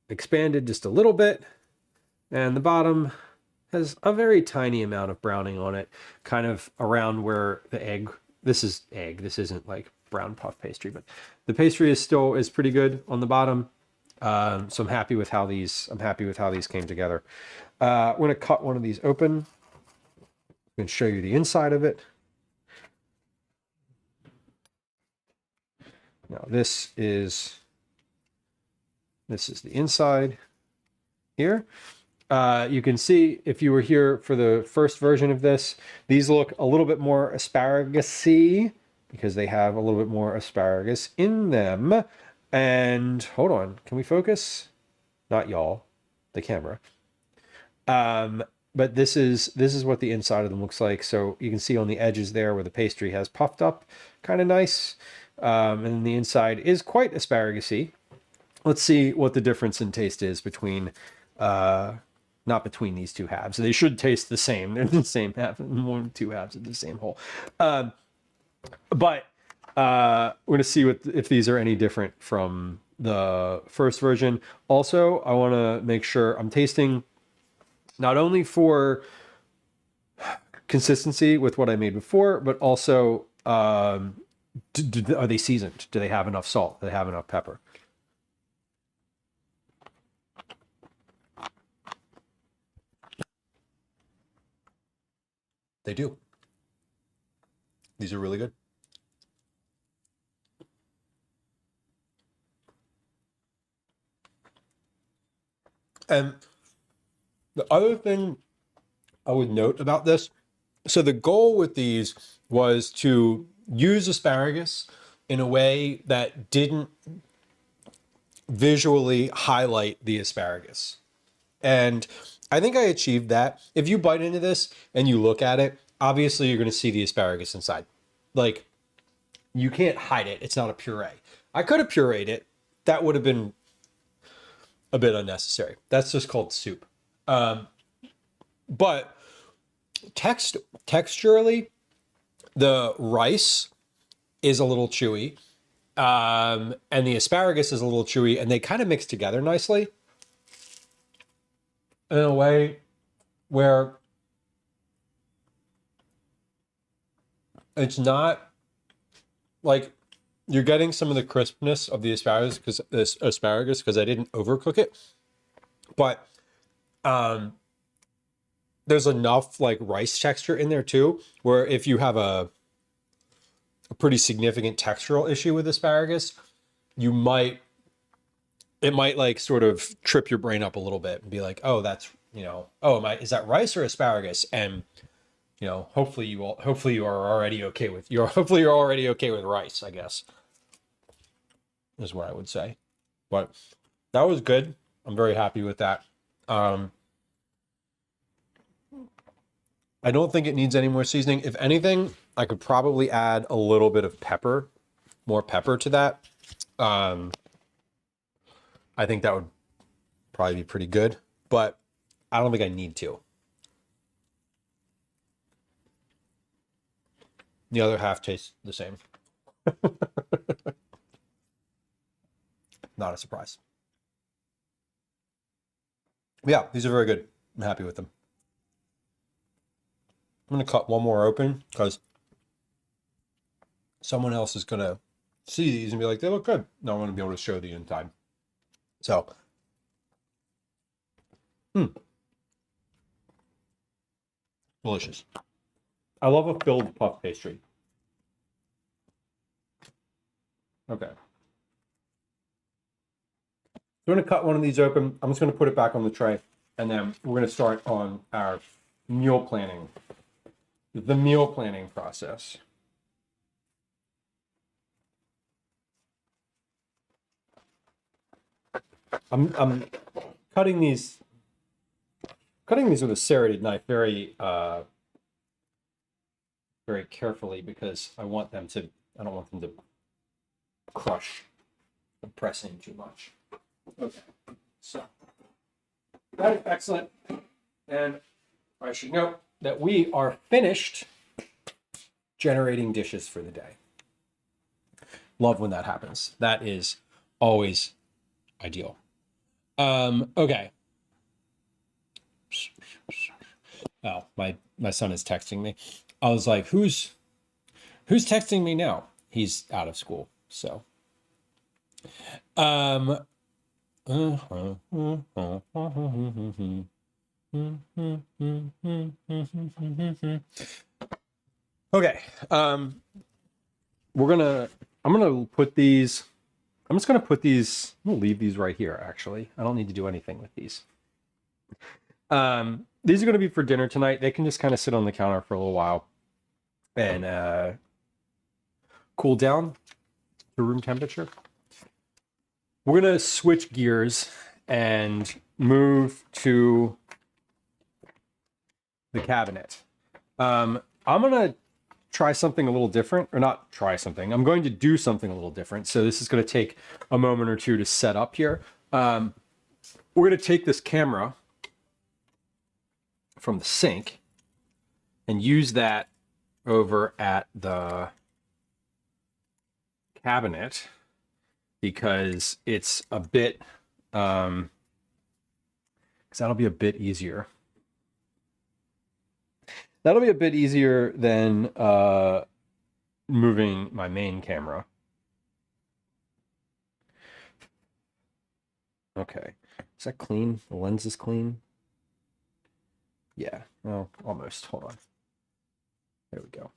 expanded just a little bit, and the bottom has a very tiny amount of browning on it, kind of around where the egg. This is egg. This isn't like brown puff pastry, but the pastry is pretty good on the bottom. So I'm happy with how these came together. I'm going to cut one of these open and show you the inside of it. Now this is the inside here. You can see if you were here for the first version of this, these look a little bit more asparagus-y because they have a little bit more asparagus in them. And hold on, can we focus? Not y'all, the camera. But this is what the inside of them looks like. So you can see on the edges there where the pastry has puffed up, kind of nice. And then the inside is quite asparagus-y. Let's see what the difference in taste is between, not between these two halves. They should taste the same. They're the same half, one, two halves of the same whole. But we're going to see if these are any different from the first version. Also, I want to make sure I'm tasting not only for consistency with what I made before, but also are they seasoned? Do they have enough salt? Do they have enough pepper? They do. These are really good. And the other thing I would note about this, so the goal with these was to use asparagus in a way that didn't visually highlight the asparagus. And I think I achieved that. If you bite into this and you look at it, obviously you're going to see the asparagus inside. Like, you can't hide it. It's not a puree. I could have pureed it. That would have been a bit unnecessary. That's just called soup. But texturally, the rice is a little chewy, and the asparagus is a little chewy, and they kind of mix together nicely in a way where it's not like you're getting some of the crispness of the asparagus because I didn't overcook it, but there's enough like rice texture in there too, where if you have a pretty significant textural issue with asparagus, it might like sort of trip your brain up a little bit and be like, oh, that's, is that rice or asparagus? And hopefully you're already okay with rice, I guess, is what I would say. But that was good. I'm very happy with that. I don't think it needs any more seasoning. If anything, I could probably add a little bit of pepper, more pepper to that. I think that would probably be pretty good, but I don't think I need to. The other half tastes the same. Not a surprise. Yeah, these are very good. I'm happy with them. I'm going to cut one more open because someone else is going to see these and be like, they look good. No, I want to be able to show the inside. So, delicious. I love a filled puff pastry. Okay. So I'm going to cut one of these open. I'm just going to put it back on the tray, and then we're going to start on our meal planning. The meal planning process. I'm cutting these with a serrated knife very very carefully because I don't want them to crush and press in too much. Okay, so that is excellent, and I should note that we are finished generating dishes for the day. Love when that happens. That is always ideal. Okay. Oh, my son is texting me. I was like, who's texting me now? He's out of school, so. Okay. We're gonna I'm going to put these, I'm just going to put these, I'm going to leave these right here, actually. I don't need to do anything with these. These are going to be for dinner tonight. They can just kind of sit on the counter for a little while and cool down to room temperature. We're going to switch gears and move to the cabinet. I'm going to try something a little different, or not try something. I'm going to do something a little different. So this is going to take a moment or two to set up here. We're going to take this camera from the sink and use that over at the cabinet because it's a bit, because that'll be a bit easier. That'll be a bit easier than moving my main camera. Okay, is that clean? The lens is clean. Yeah, well, almost. Hold on. There we go.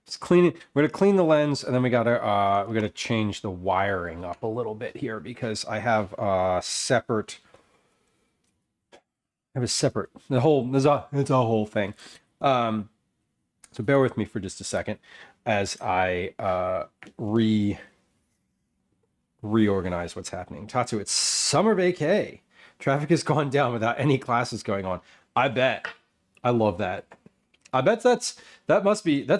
Let's clean it. We're gonna clean the lens, and then we're gonna change the wiring up a little bit here because I have a separate. It's a whole thing. So bear with me for just a second as I reorganize what's happening. Tatsu, it's summer vacay. Traffic has gone down without any classes going on. I bet. I love that. I bet that's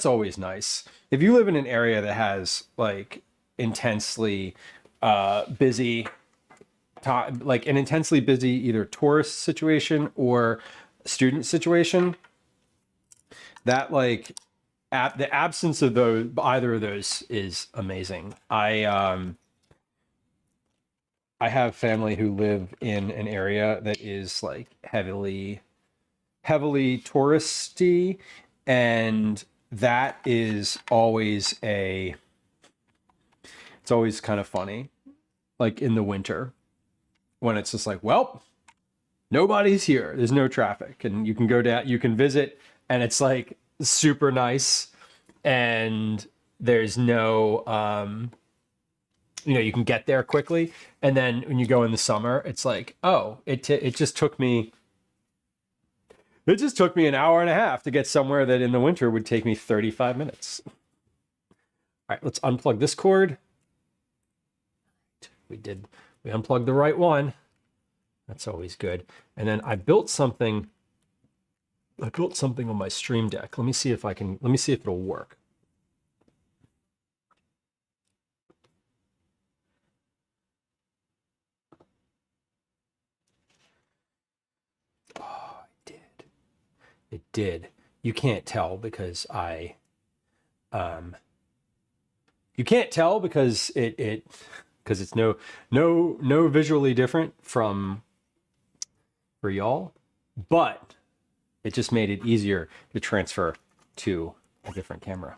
always nice. If you live in an area that has like intensely busy like an intensely busy either tourist situation or student situation, that like the absence of either of those is amazing. I have family who live in an area that is like heavily touristy, and that is always it's always kind of funny, like in the winter when it's just like, well, nobody's here, there's no traffic, and you can go down, you can visit, and it's like super nice, and there's no you can get there quickly. And then when you go in the summer, it's like, oh, it just took me an hour and a half to get somewhere that in the winter would take me 35 minutes. All right, let's unplug this cord. We unplugged the right one. That's always good. And then I built something on my Stream Deck. Let me see if it'll work. Oh, it did. You can't tell because you can't tell because because it's no visually different for y'all, but it just made it easier to transfer to a different camera.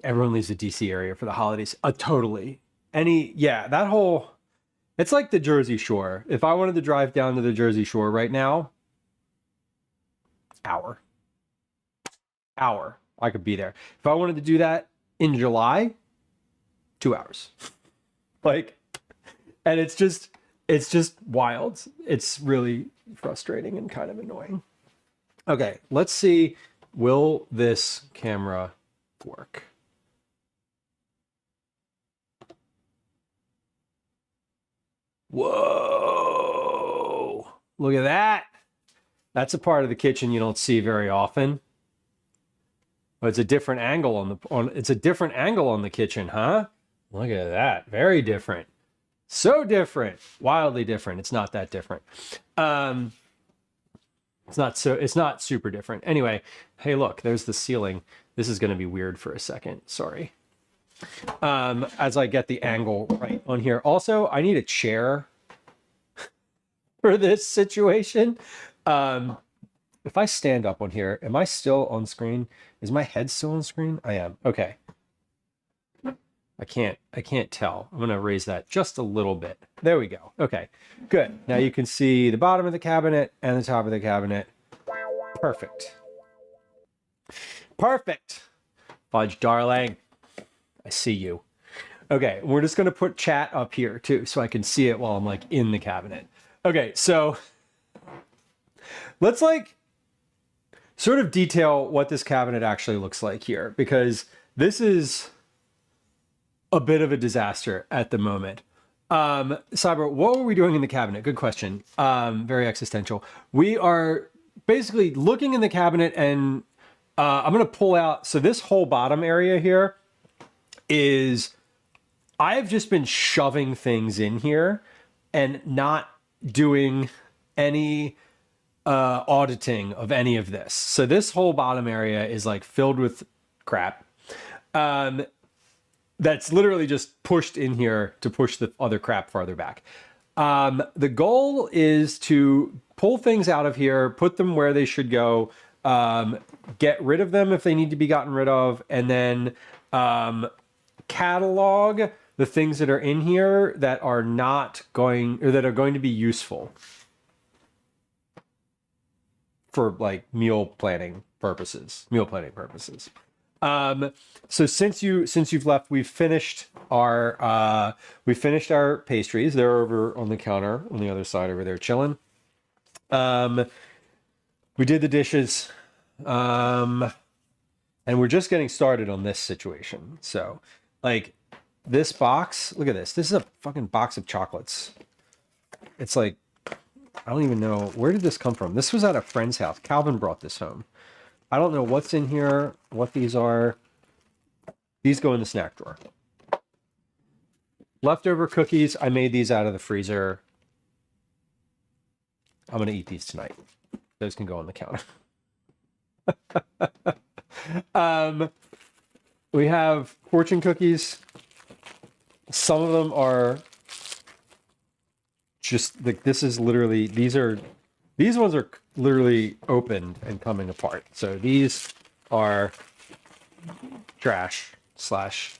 Everyone leaves the DC area for the holidays. Totally. It's like the Jersey Shore. If I wanted to drive down to the Jersey Shore right now, hour, I could be there. If I wanted to do that in July, 2 hours. And it's just wild. It's really frustrating and kind of annoying. Okay, let's see. Will this camera work? Whoa! Look at that. That's a part of the kitchen you don't see very often. But it's a different angle it's a different angle on the kitchen, huh? Look at that. Very different. So different. Wildly different. It's not that different. It's not super different. Anyway, hey, look, there's the ceiling. This is going to be weird for a second. Sorry. As I get the angle right on here. Also, I need a chair for this situation. If I stand up on here, am I still on screen? Is my head still on screen? I am. Okay. I can't tell. I'm going to raise that just a little bit. There we go. Okay, good. Now you can see the bottom of the cabinet and the top of the cabinet. Perfect. Perfect. Fudge, darling. I see you. Okay, we're just gonna put chat up here too, so I can see it while I'm like in the cabinet. Okay, so let's like sort of detail what this cabinet actually looks like here, because this is a bit of a disaster at the moment. Cyber, what were we doing in the cabinet? Good question. Very existential. We are basically looking in the cabinet, and I'm going to pull out. So this whole bottom area here is, I've just been shoving things in here and not doing any auditing of any of this. So this whole bottom area is like filled with crap. That's literally just pushed in here to push the other crap farther back. The goal is to pull things out of here, put them where they should go, get rid of them if they need to be gotten rid of, and then catalog the things that are in here that are not going, or that are going to be useful for like meal planning purposes. So since you've left, we've finished our pastries. They're over on the counter on the other side over there chilling. We did the dishes, and we're just getting started on this situation. So like this box, look at this. This is a fucking box of chocolates. It's like, I don't even know, where did this come from? This was at a friend's house. Calvin brought this home. I don't know what's in here, what these are. These go in the snack drawer. Leftover cookies, I made these out of the freezer. I'm going to eat these tonight. Those can go on the counter. We have fortune cookies. Some of them are just like, this is literally, these ones are literally opened and coming apart. So these are trash slash,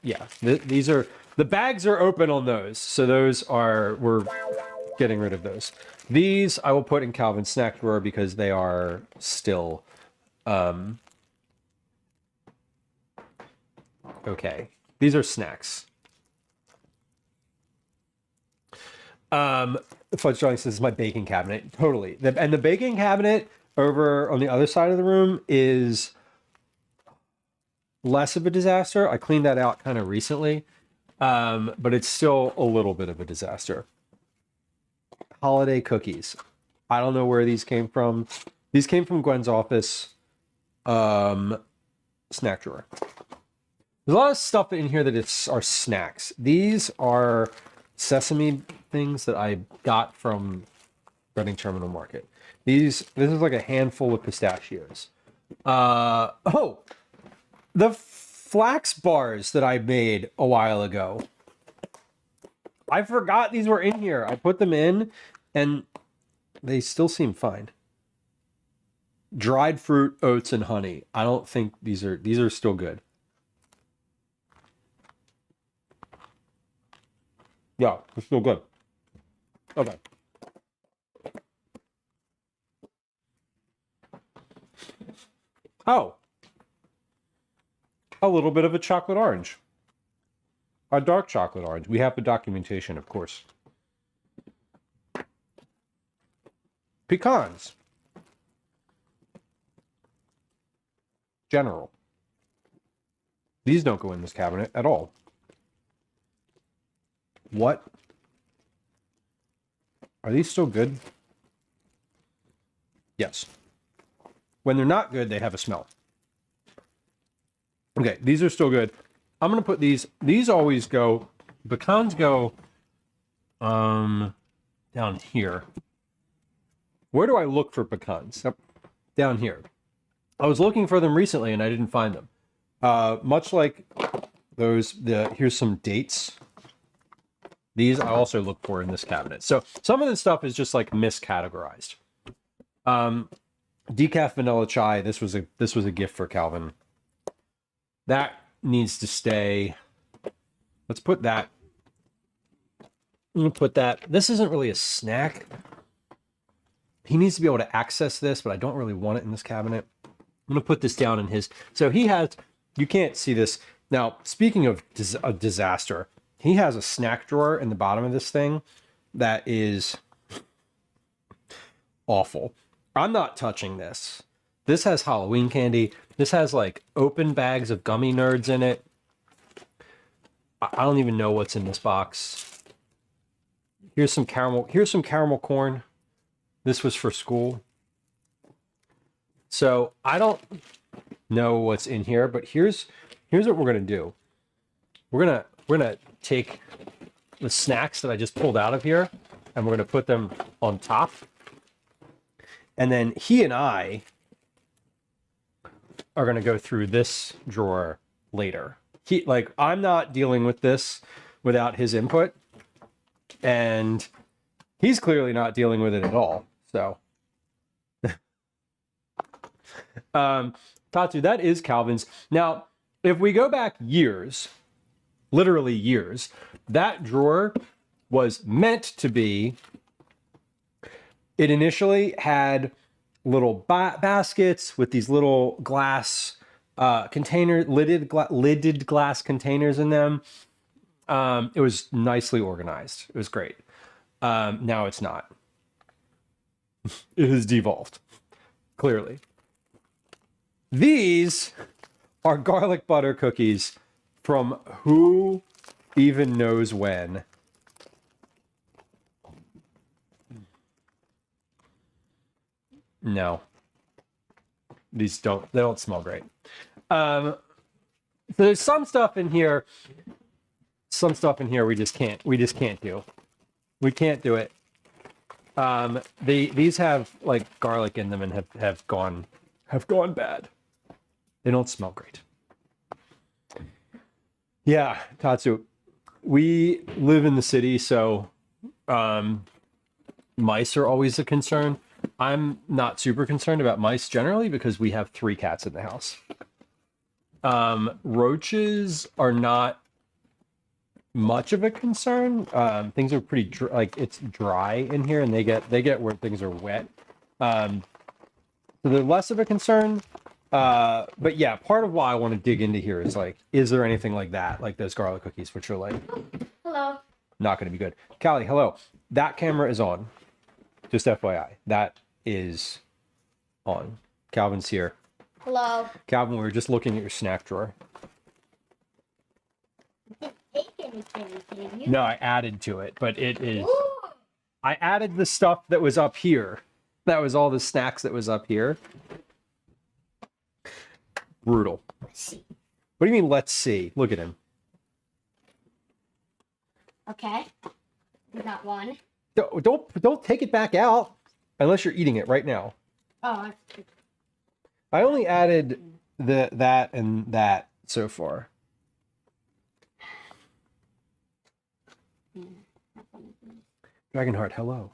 yeah, these are, the bags are open on those. So those are, we're getting rid of those. These I will put in Calvin's snack drawer because they are still, okay. These are snacks. Fudge Darling says, this is my baking cabinet. Totally. And the baking cabinet over on the other side of the room is less of a disaster. I cleaned that out kind of recently, but it's still a little bit of a disaster. Holiday cookies. I don't know where these came from. These came from Gwen's office snack drawer. There's a lot of stuff in here that are snacks. These are sesame things that I got from Reading Terminal Market. This is like a handful of pistachios. Oh, the flax bars that I made a while ago. I forgot these were in here. I put them in and they still seem fine. Dried fruit, oats, and honey. I don't think these are still good. Yeah, they're still good. Okay. Oh. A little bit of a chocolate orange. A dark chocolate orange. We have the documentation, of course. Pecans. General. These don't go in this cabinet at all. What? Are these still good? Yes. When they're not good, they have a smell. Okay, these are still good. I'm going to put these always go, pecans go down here. Where do I look for pecans? Yep, down here. I was looking for them recently and I didn't find them. Much like those, here's some dates. These I also look for in this cabinet. So some of this stuff is just like miscategorized. Decaf vanilla chai. This was a gift for Calvin. That needs to stay. Let's put that. I'm gonna put that. This isn't really a snack. He needs to be able to access this, but I don't really want it in this cabinet. I'm gonna put this down in his. So he has You can't see this. Now, speaking of a disaster, he has a snack drawer in the bottom of this thing that is awful. I'm not touching this. This has Halloween candy. This has like open bags of gummy nerds in it. I don't even know what's in this box. Here's some caramel corn. This was for school. So I don't know what's in here, but here's what we're gonna do. We're gonna take the snacks that I just pulled out of here, and we're gonna put them on top. And then he and I are gonna go through this drawer later. I'm not dealing with this without his input, and he's clearly not dealing with it at all. So, Tatsu, that is Calvin's. Now, if we go back years, literally years, that drawer was meant to be, it initially had little baskets with these little glass lidded glass containers in them. It was nicely organized. It was great. Now it's not. It has devolved, clearly. These are garlic butter cookies from who even knows when. No. They don't smell great. So there's some stuff in here we just can't do. We can't do it. These have like garlic in them and have gone bad. They don't smell great. Yeah, Tatsu, we live in the city, so mice are always a concern. I'm not super concerned about mice generally because we have 3 cats in the house. Roaches are not much of a concern. Things are pretty it's dry in here, and they get where things are wet. So they're less of a concern. But yeah, part of why I want to dig into here is like, is there anything like that, like those garlic cookies, which are like, hello, not going to be good. Callie, hello. That camera is on. Just FYI, that is on. Calvin's here. hello. Calvin, we were just looking at your snack drawer. Didn't take anything, did you? No, I added to it, but it is. Ooh. I added the stuff that was up here. That was all the snacks that was up here. Brutal. Let's see. What do you mean, let's see? Look at him. Okay. We got one. Don't take it back out unless you're eating it right now. Oh, I only added that and that so far. Dragonheart, hello.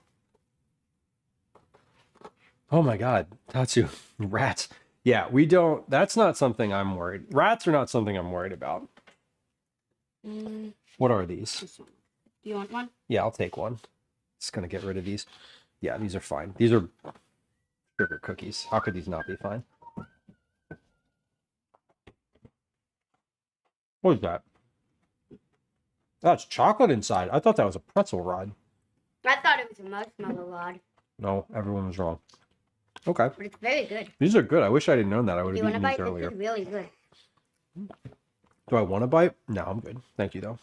Oh my God, Tatsu, rats. Yeah, we don't. That's not something I'm worried. Rats are not something I'm worried about. What are these? do you want one? Yeah, I'll take one. Just gonna get rid of these. Yeah, these are fine. These are sugar cookies. How could these not be fine? What is that? That's chocolate inside. I thought that was a pretzel rod. I thought it was a marshmallow rod, No, everyone was wrong. Okay. but it's very good. These are good. I wish I didn't known that. I would Do have you want eaten to these bite? earlier. This is really good. Do I want to bite? No, I'm good. Thank you though.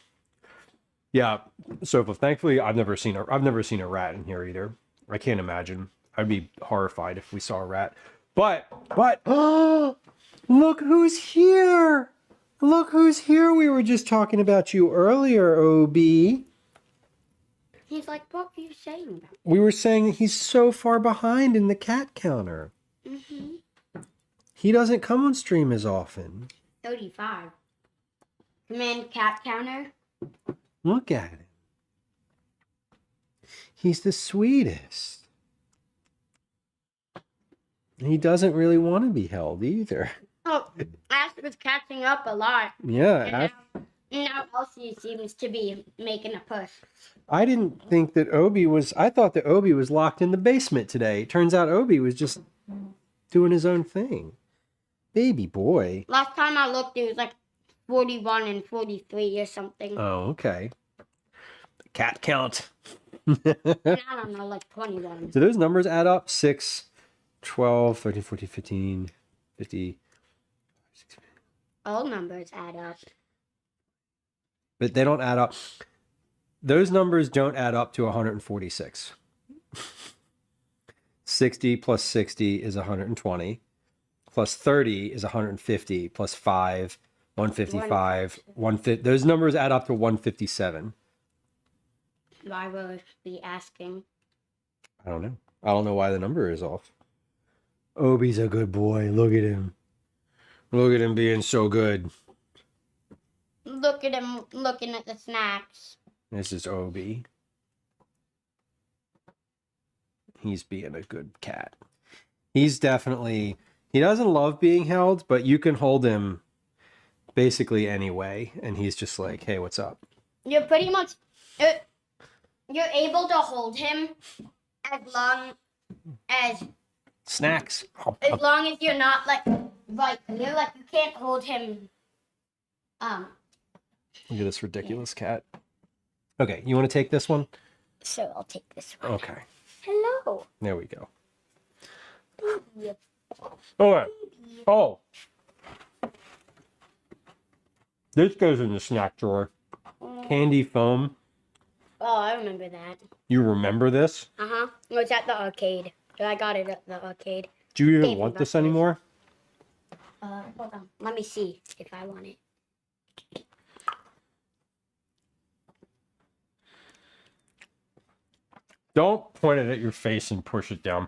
Yeah, Sofa, thankfully I've never seen a rat in here either. I can't imagine. I'd be horrified if we saw a rat. But oh, look who's here. Look who's here. We were just talking about you earlier, OB. He's like, what are you saying? We were saying that he's so far behind in the cat counter. He doesn't come on stream as often. 35. Command cat counter. Look at him. He's the sweetest. He doesn't really want to be held either. Oh, Ash was catching up a lot. Yeah, Now Elsie seems to be making a push. I didn't think that Obi was. I thought that Obi was locked in the basement today. Turns out Obi was just doing his own thing. Baby boy. Last time I looked, it was like 41 and 43 or something. Oh, okay. Cat count. And I don't know, like 21. Do those numbers add up? 6, 12, 13, 14, 15, 50. All numbers add up. But they don't add up. Those numbers don't add up to 146. 60 plus 60 is 120. Plus 30 is 150. Plus 5, 155. 150. Those numbers add up to 157. Why will it be asking? I don't know. I don't know why the number is off. Obi's a good boy. Look at him. Look at him being so good. Look at him looking at the snacks. This is Obi. He's being a good cat. He's definitely... He doesn't love being held, but you can hold him basically any way. And he's just like, hey, what's up? You're pretty much... You're able to hold him as long as... Snacks. As long as you're not, like, right here. Like, you can't hold him... Look at this ridiculous cat. Okay, you want to take this one? So I'll take this one. Okay. Hello. There we go. Baby. All right. Oh. This goes in the snack drawer. Candy foam. Oh, I remember that. You remember this? Uh-huh. It was at the arcade. I got it at the arcade. Do you even Dave want got this this. anymore? Hold on. Let me see if I want it. Don't point it at your face and push it down.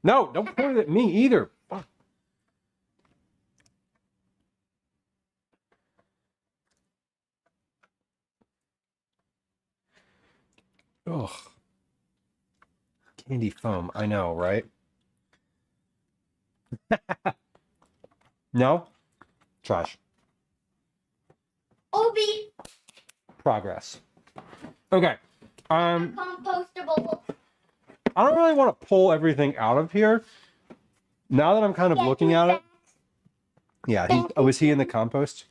No, don't point it at me either. Fuck. Ugh. Candy foam. I know, right? No? Trash. Obi! Progress. Okay. Compostable. I don't really want to pull everything out of here. Now that I'm kind of looking at it. Yeah, was he in the compost?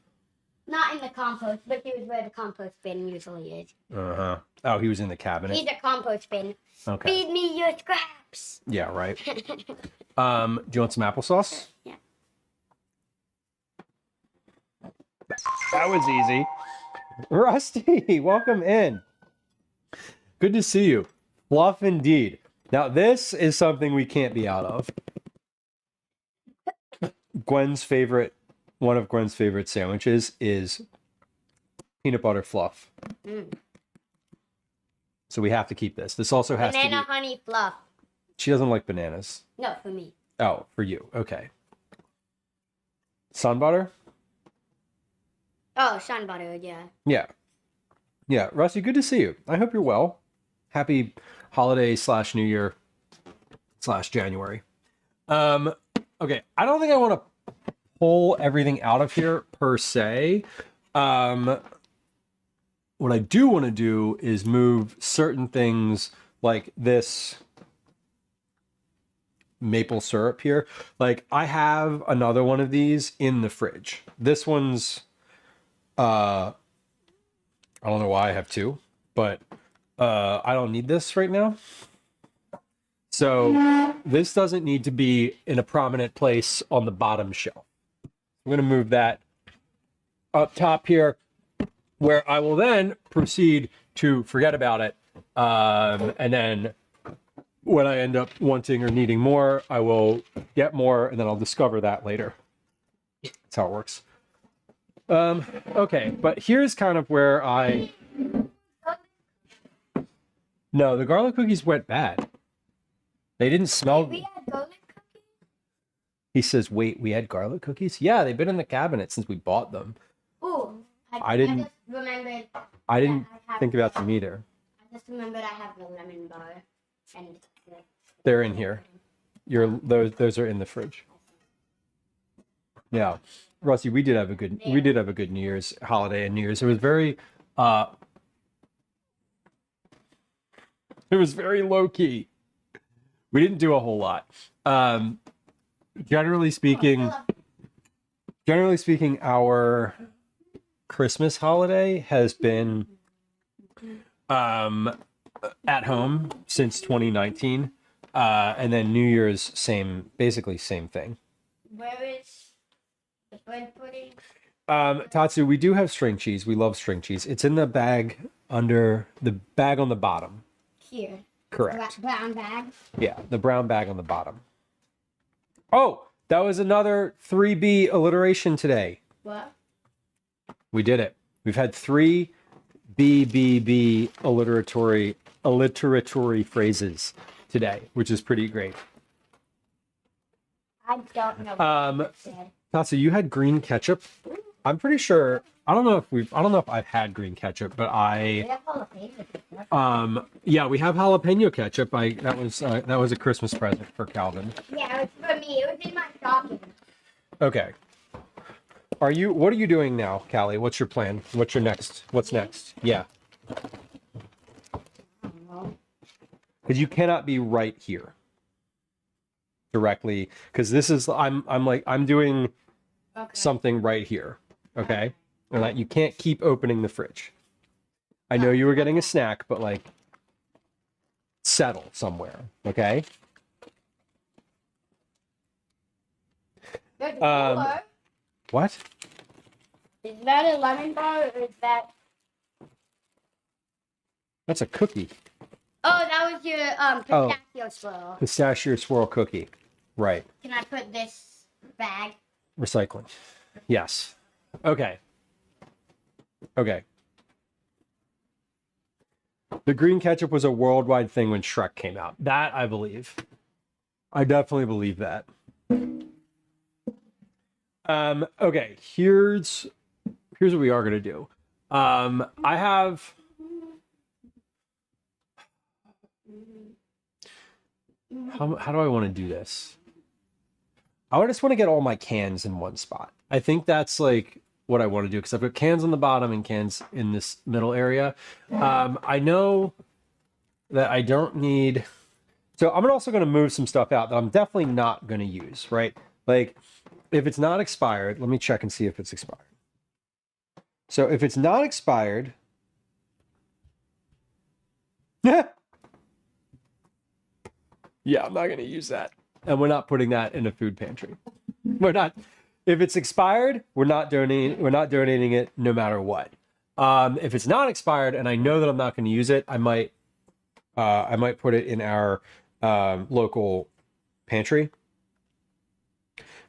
Not in the compost, but he was where the compost bin usually is. Uh-huh. Oh, he was in the cabinet. He's a compost bin. Okay. Feed me your scraps. Yeah, right. Do you want some applesauce? Yeah. That was easy. Rusty, welcome in. Good to see you. Fluff indeed. Now, this is something we can't be out of. One of Gwen's favorite sandwiches is peanut butter fluff. Mm. So we have to keep this. This also has Banana to be... honey fluff. She doesn't like bananas. No, for me. Oh, for you. Okay. Sun butter? Oh, sun butter, yeah. Yeah. Yeah. Rusty, good to see you. I hope you're well. Happy holiday / New Year / January. Okay. I don't think I want to pull everything out of here per se. What I do want to do is move certain things like this maple syrup here. Like I have another one of these in the fridge. This one's, I don't know why I have two, but I don't need this right now. So this doesn't need to be in a prominent place on the bottom shelf. I'm going to move that up top here where I will then proceed to forget about it. And then when I end up wanting or needing more, I will get more and then I'll discover that later. That's how it works. Okay, but here's kind of where No, the garlic cookies went bad. They didn't smell... We had garlic cookies? He says, wait, we had garlic cookies? Yeah, they've been in the cabinet since we bought them. Ooh. I didn't- just remembered. I didn't I have think about them either. I just remembered I have the lemon bar. And They're in here. Those are in the fridge. Yeah. Rusty, we did have a good New Year's holiday and New Year's. It was very low key. We didn't do a whole lot. Generally speaking, generally speaking, our Christmas holiday has been at home since 2019. And then New Year's, basically same thing. Where is the bread pudding? Tatsu, we do have string cheese. We love string cheese. It's in the bag on the bottom. Here. Correct. Brown bag. Yeah, the brown bag on the bottom. Oh, that was another 3B alliteration today. What? We did it. We've had 3 BBB alliteratory phrases today, which is pretty great. I don't know. Tatsu, you had green ketchup. I'm pretty sure. I don't know if I've had green ketchup, but We have jalapeno. yeah, we have jalapeno ketchup. That was a Christmas present for Calvin. Yeah, it was for me. It was in my stocking. Okay. What are you doing now, Callie? What's your plan? What's next? Yeah. Because you cannot be right here directly, because this is I'm doing something right here. Okay. And that you can't keep opening the fridge. I know you were getting a snack, but like settle somewhere. Okay. There's a cooler. What? Is that a lemon bar or is that? That's a cookie. Oh, that was your pistachio swirl. Pistachio swirl cookie. Right. Can I put this bag? Recycling. Yes. Okay. Okay. The green ketchup was a worldwide thing when Shrek came out. That I believe. I definitely believe that. Okay, here's what we are gonna do. I have how do I want to do this? I just want to get all my cans in one spot. I think that's like what I want to do, because I've got cans on the bottom and cans in this middle area. I know that I don't need, so I'm also going to move some stuff out that I'm definitely not going to use, right? Like if it's not expired, let me check and see if it's expired. So if it's not expired, yeah, I'm not going to use that. And we're not putting that in a food pantry. We're not. If it's expired, we're not donating it no matter what. If it's not expired and I know that I'm not going to use it, I might put it in our local pantry.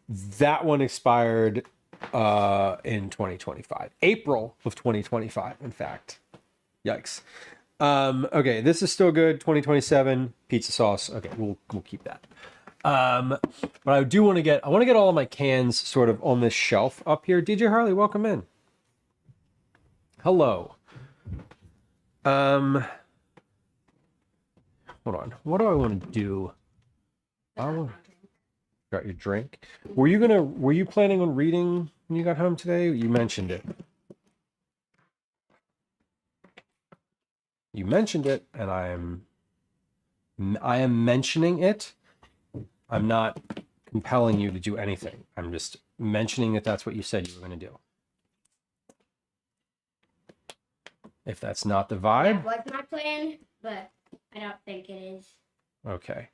That one expired in 2025, April of 2025, in fact. Yikes. Okay, this is still good. 2027 pizza sauce. Okay, we'll keep that. But I do want to get all of my cans sort of on this shelf up here. DJ Harley, welcome in. Hello. Hold on. What do I want to do? Got your drink. Were you planning on reading when you got home today? You mentioned it. You mentioned it, and I am mentioning it. I'm not compelling you to do anything. I'm just mentioning that that's what you said you were going to do. If that's not the vibe. That was my plan, but I don't think it is. Okay.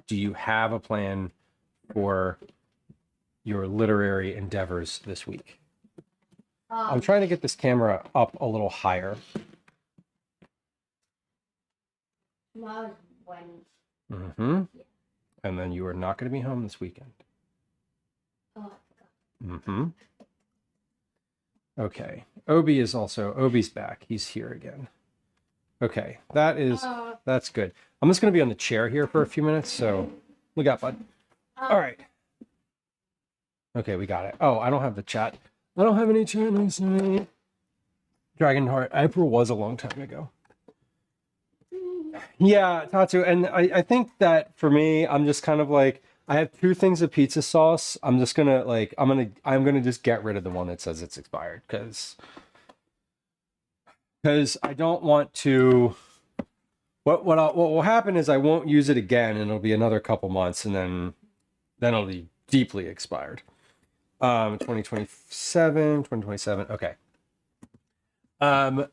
Do you have a plan for your literary endeavors this week? I'm trying to get this camera up a little higher. Tomorrow's Wednesday. Mm-hmm. Yeah. And then you are not going to be home this weekend. Oh, I forgot. Mm-hmm. Okay. Obi's back. He's here again. Okay. That's good. I'm just going to be on the chair here for a few minutes, so look out, bud. All right. Okay, we got it. Oh, I don't have the chat. I don't have any chat. Dragonheart. April was a long time ago. Yeah, Tatsu, and I think that for me, I'm just kind of like, I have 2 things of pizza sauce. I'm just gonna I'm gonna just get rid of the one that says it's expired, because I don't want to. What will happen is I won't use it again, and it'll be another couple months, and then it'll be deeply expired. 2027. Okay. So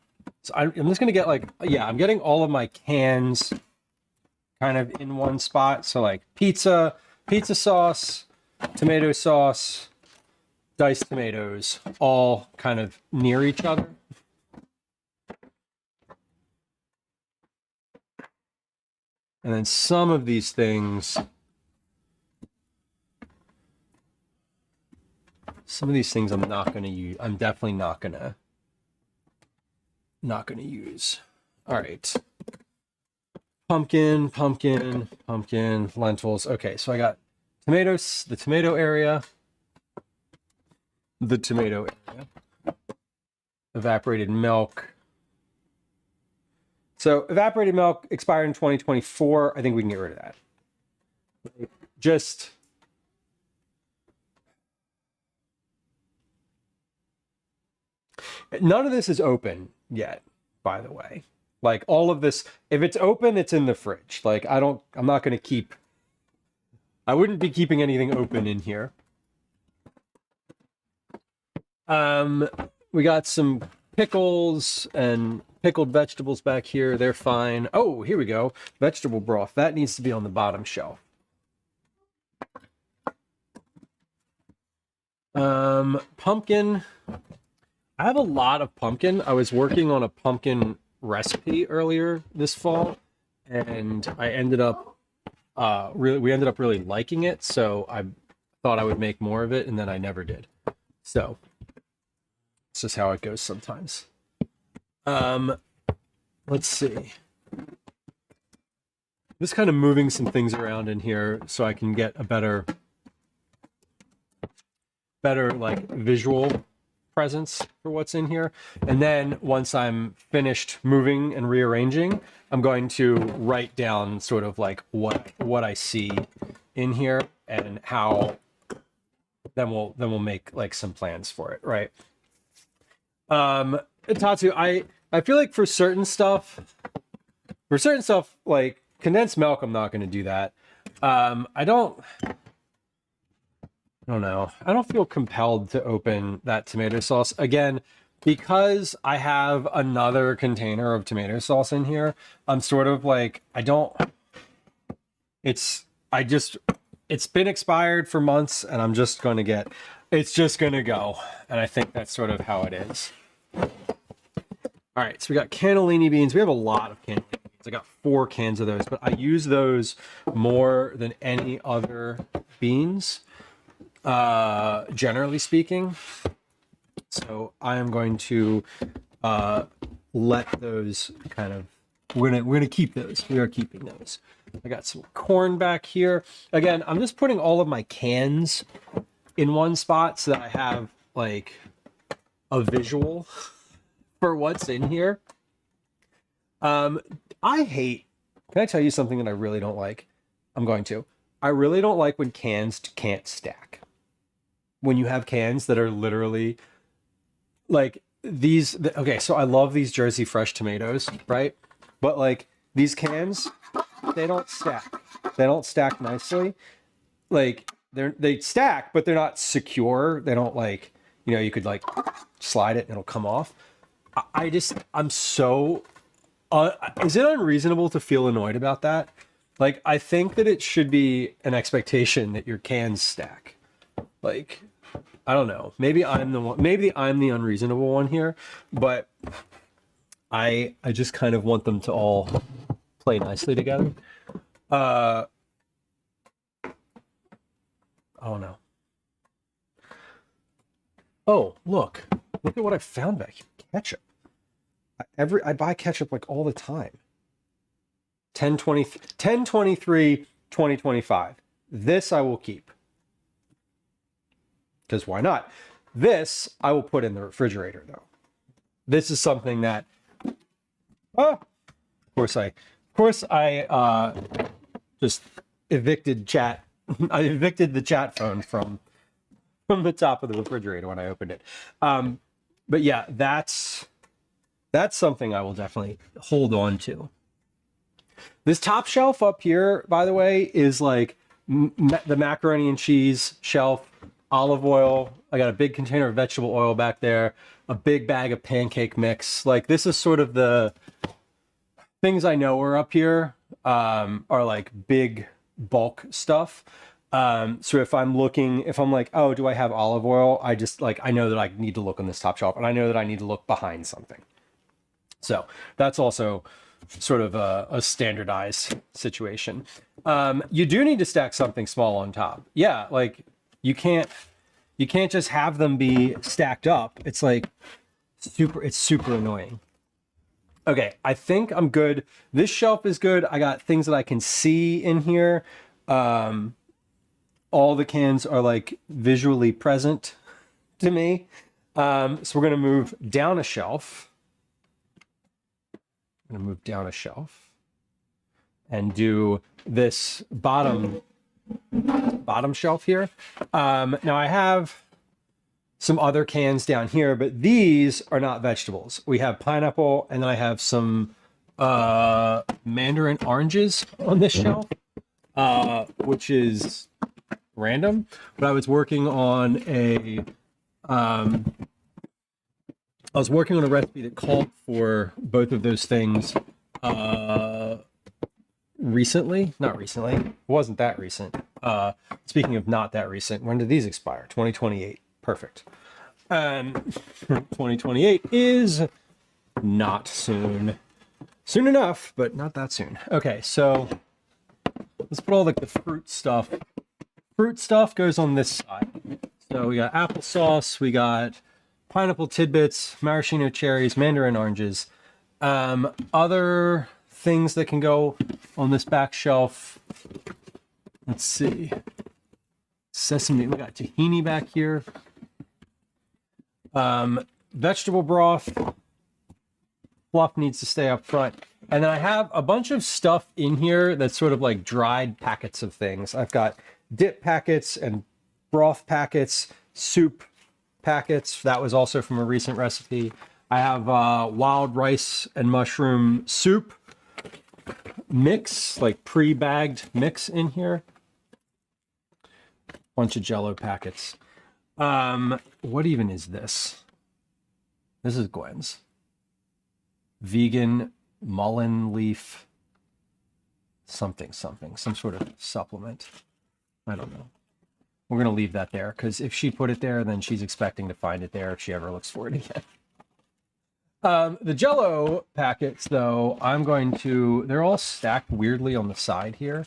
I'm just gonna get like, yeah, I'm getting all of my cans kind of in one spot. So like pizza sauce, tomato sauce, diced tomatoes, all kind of near each other. And then some of these things, I'm not going to use. I'm definitely not going to use. All right. Pumpkin, lentils. Okay, so I got tomatoes, the tomato area, evaporated milk. So evaporated milk expired in 2024. I think we can get rid of that. Just none of this is open yet, by the way. Like all of this, if it's open, it's in the fridge. Like I'm not going to keep, I wouldn't be keeping anything open in here. We got some pickles and pickled vegetables back here. They're fine. Oh, here we go. Vegetable broth. That needs to be on the bottom shelf. Pumpkin. I have a lot of pumpkin. I was working on a pumpkin recipe earlier this fall, and I ended up we ended up really liking it, so I thought I would make more of it, and then I never did. So it's just how it goes sometimes. Let's see. Just kind of moving some things around in here so I can get a better like visual presence for what's in here. And then once I'm finished moving and rearranging, I'm going to write down sort of like what I see in here and how then we'll make like some plans for it, right? Tatsu, I feel like for certain stuff like condensed milk, I'm not going to do that. I don't know. I don't feel compelled to open that tomato sauce again because I have another container of tomato sauce in here. I'm sort of like, it's been expired for months and I'm just going to it's just going to go. And I think that's sort of how it is. All right, so we got cannellini beans. We have a lot of cannellini beans. I got 4 cans of those, but I use those more than any other beans, generally speaking. So I am going to let those kind of, we're gonna keep those. We are keeping those. I got some corn back here. Again, I'm just putting all of my cans in one spot so that I have like a visual for what's in here. Can I tell you something that I really don't like? I really don't like when cans can't stack. When you have cans that are literally like these, okay, so I love these Jersey Fresh tomatoes, right? But like these cans, they don't stack. They don't stack nicely. Like they stack, but they're not secure. They don't like, you could like slide it and it'll come off. I'm so, is it unreasonable to feel annoyed about that? Like, I think that it should be an expectation that your cans stack. Like, I don't know. Maybe I'm the unreasonable one here, but I just kind of want them to all play nicely together. I don't know. Oh, look at what I found back here. Ketchup. I buy ketchup like all the time. 10/23, 2025. This I will keep. Because why not? This I will put in the refrigerator though. This is something that of course I just evicted chat. I evicted the chat phone from the top of the refrigerator when I opened it. But yeah, that's something I will definitely hold on to. This top shelf up here, by the way, is like the macaroni and cheese shelf. olive oil. I got a big container of vegetable oil back there, a big bag of pancake mix. Like this is sort of the things I know are up here, are like big bulk stuff. So if I'm like, oh, do I have olive oil? I just like, I know that I need to look on this top shelf, and I know that I need to look behind something. So that's also sort of a standardized situation. You do need to stack something small on top. Yeah, like you can't just have them be stacked up. It's like it's super annoying. Okay, I think I'm good. This shelf is good. I got things that I can see in here. All the cans are like visually present to me. So we're gonna move down a shelf. I'm gonna move down a shelf and do this bottom shelf here. Now I have some other cans down here, but these are not vegetables. We have pineapple, and then I have some mandarin oranges on this shelf, which is random. But I was working on a recipe that called for both of those things recently. Not recently. It wasn't that recent. Speaking of not that recent, when did these expire? 2028. Perfect. 2028 is not soon. Soon enough, but not that soon. Okay, so let's put all like the fruit stuff. Fruit stuff goes on this side. So we got applesauce, we got pineapple tidbits, maraschino cherries, mandarin oranges. Other things that can go on this back shelf. Let's see. Sesame, we got tahini back here. Vegetable broth. Fluff needs to stay up front. And then I have a bunch of stuff in here that's sort of like dried packets of things. I've got dip packets and broth packets, soup packets. That was also from a recent recipe. I have wild rice and mushroom soup mix, like pre-bagged mix in here. Bunch of Jell-O packets. What even is this? This is Gwen's. Vegan mullein leaf something, some sort of supplement. I don't know. We're going to leave that there because if she put it there, then she's expecting to find it there if she ever looks for it again. The Jell-O packets, though, they're all stacked weirdly on the side here.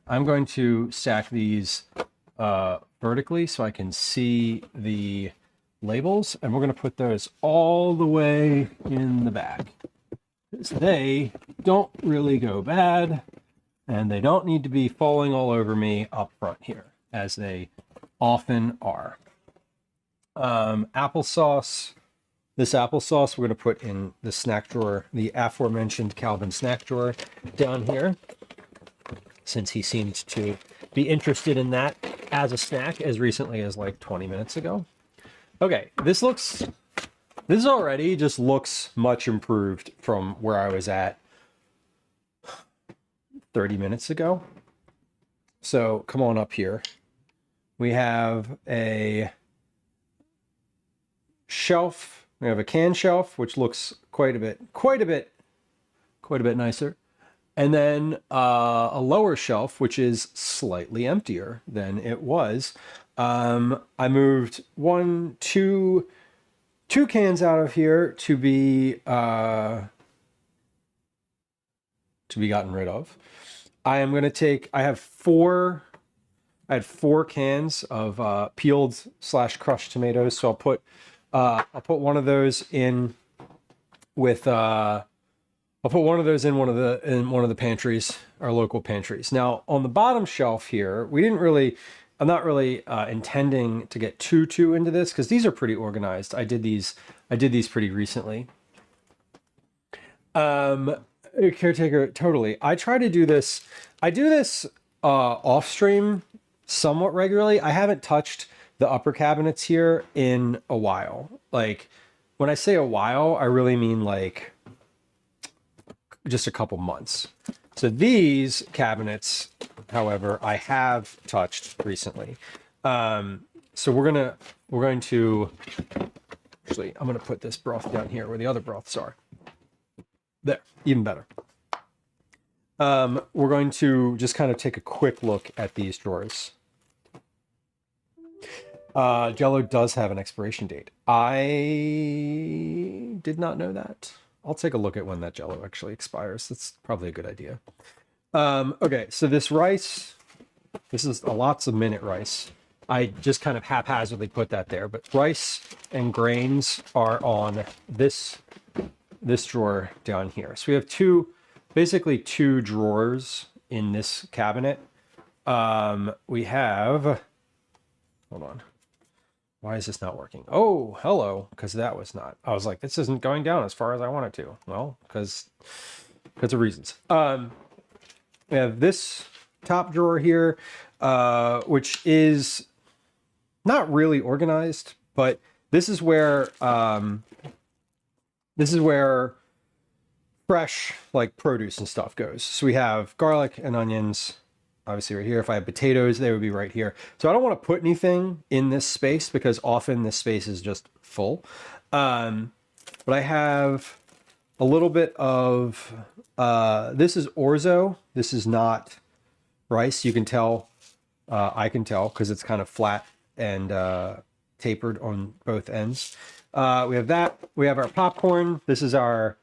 I'm going to stack these vertically so I can see the labels, and we're going to put those all the way in the back. They don't really go bad, and they don't need to be falling all over me up front here, as they often are. Applesauce. This applesauce we're going to put in the snack drawer, the aforementioned Calvin snack drawer down here, since he seemed to be interested in that as a snack as recently as like 20 minutes ago. Okay, this already just looks much improved from where I was at 30 minutes ago. So come on up here. We have a shelf. We have a can shelf, which looks quite a bit nicer. And then a lower shelf, which is slightly emptier than it was. I moved two cans out of here to be gotten rid of. I had four cans of peeled / crushed tomatoes. So I'll put one of those in with I'll put one of those in one of the pantries, our local pantries. Now on the bottom shelf here, I'm not really intending to get too into this because these are pretty organized. I did these pretty recently. Caretaker, totally. I try to do this. I do this off stream somewhat regularly. I haven't touched the upper cabinets here in a while. Like when I say a while, I really mean like just a couple months. So these cabinets, however, I have touched recently. So so we're going to actually, I'm gonna put this broth down here where the other broths are. There, even better. We're going to just kind of take a quick look at these drawers. Jell-O does have an expiration date. I did not know that. I'll take a look at when that Jell-O actually expires. That's probably a good idea. Okay, so this rice, this is lots of minute rice. I just kind of haphazardly put that there, but rice and grains are on this drawer down here. So we have basically two drawers in this cabinet. We have, hold on. Why is this not working? Oh, hello, because that was not. I was like, this isn't going down as far as I want it to. Well, because of reasons. We have this top drawer here, which is not really organized, but this is where fresh like produce and stuff goes. So we have garlic and onions, obviously right here. If I have potatoes, they would be right here. So I don't want to put anything in this space because often this space is just full. But I have a little bit of, this is orzo. This is not rice. You can tell, I can tell because it's kind of flat and tapered on both ends. We have that. We have our popcorn. This is our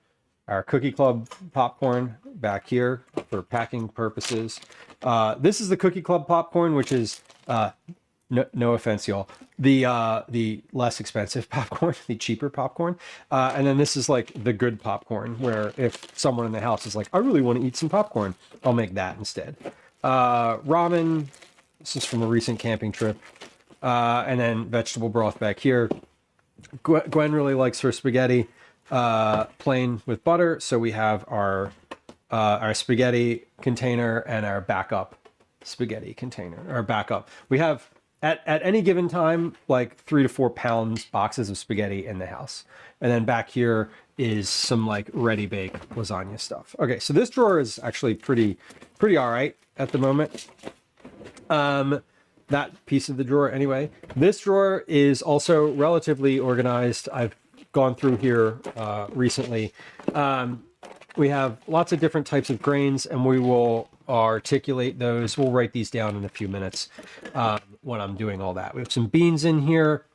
Cookie Club popcorn back here for packing purposes. This is the Cookie Club popcorn, which is, no offense, y'all, the less expensive popcorn, the cheaper popcorn. And then this is like the good popcorn, where if someone in the house is like, I really want to eat some popcorn, I'll make that instead. Ramen, this is from a recent camping trip. And then vegetable broth back here. Gwen really likes her spaghetti plain with butter, so we have our spaghetti container and our backup spaghetti container. Our backup. We have at any given time like 3 to 4 pounds boxes of spaghetti in the house, and then back here is some like ready bake lasagna stuff. Okay, so this drawer is actually pretty all right at the moment. That piece of the drawer anyway. This drawer is also relatively organized. I've gone through here recently. We have lots of different types of grains, and we will articulate those. We'll write these down in a few minutes when I'm doing all that. We have some beans in here,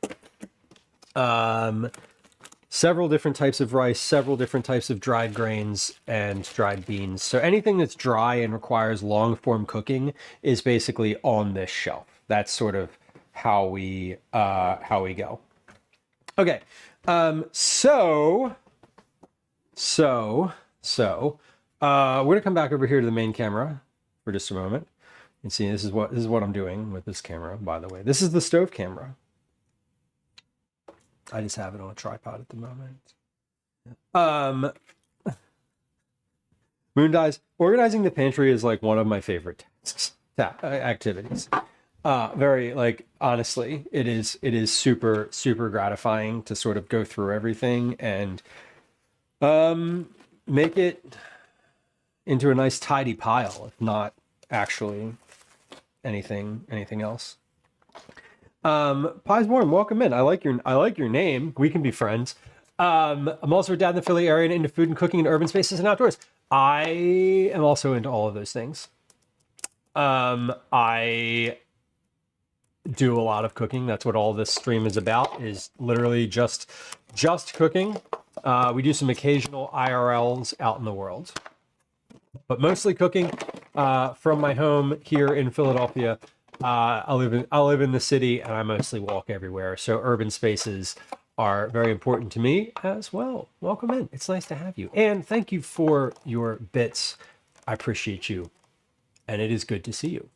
several different types of rice, several different types of dried grains and dried beans. So anything that's dry and requires long form cooking is basically on this shelf. That's sort of how we go. Okay. So we're gonna come back over here to the main camera for just a moment and see. This is what I'm doing with this camera, by the way. This is the stove camera. I just have it on a tripod at the moment. Moon Dies, organizing the pantry is like one of my favorite tasks, activities. Very, like, honestly, it is super gratifying to sort of go through everything and make it into a nice tidy pile, if not actually anything else. Pies Born, welcome in. I like your name. We can be friends. I'm also a dad in the Philly area and into food and cooking in urban spaces and outdoors. I am also into all of those things. I do a lot of cooking. That's what all this stream is about, is literally just cooking. We do some occasional IRLs out in the world, but mostly cooking from my home here in Philadelphia. I live in the city and I mostly walk everywhere. So urban spaces are very important to me as well. Welcome in. It's nice to have you. And thank you for your bits. I appreciate you. And it is good to see you.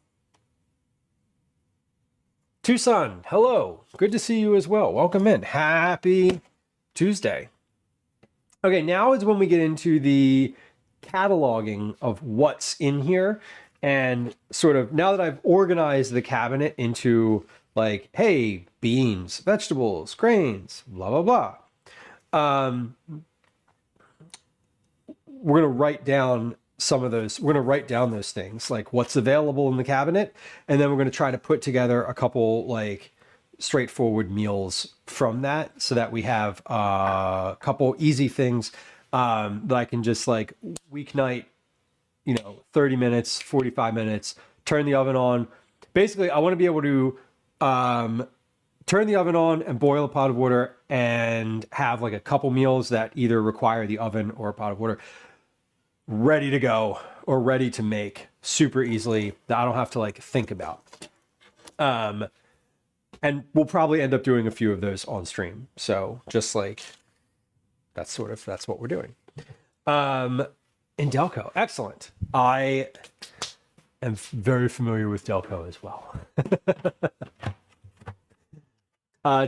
Tucson, hello. Good to see you as well. Welcome in. Happy Tuesday. Okay, now is when we get into the cataloging of what's in here. And sort of now that I've organized the cabinet into like, hey, beans, vegetables, grains, blah, blah, blah. We're going to write down some of those. We're going to write down those things, like what's available in the cabinet. And then we're going to try to put together a couple like straightforward meals from that, so that we have a couple easy things that I can just like weeknight, 30 minutes, 45 minutes, turn the oven on. Basically, I want to be able to turn the oven on and boil a pot of water and have like a couple meals that either require the oven or a pot of water ready to go or ready to make super easily that I don't have to like think about. And we'll probably end up doing a few of those on stream. So just like, that's what we're doing. In Delco, excellent. I am very familiar with Delco as well.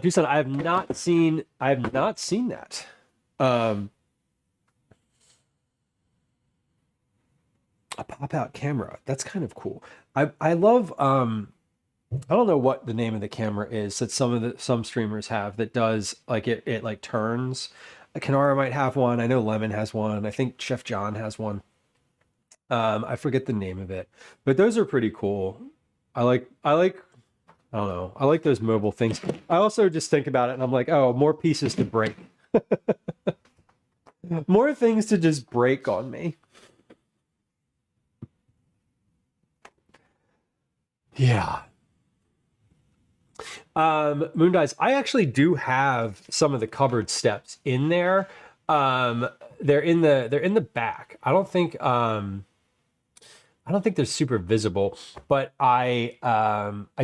Tucson, I have not seen that. A pop-out camera. That's kind of cool. I love I don't know what the name of the camera is that some streamers have that does like it like turns. Kanara might have one. I know Lemon has one. I think Chef John has one. I forget the name of it, but those are pretty cool. I like I don't know. I like those mobile things. I also just think about it and I'm like, oh, more pieces to break. More things to just break on me. Yeah. Moondice, I actually do have some of the cupboard steps in there. They're in the back. I don't think they're super visible, but I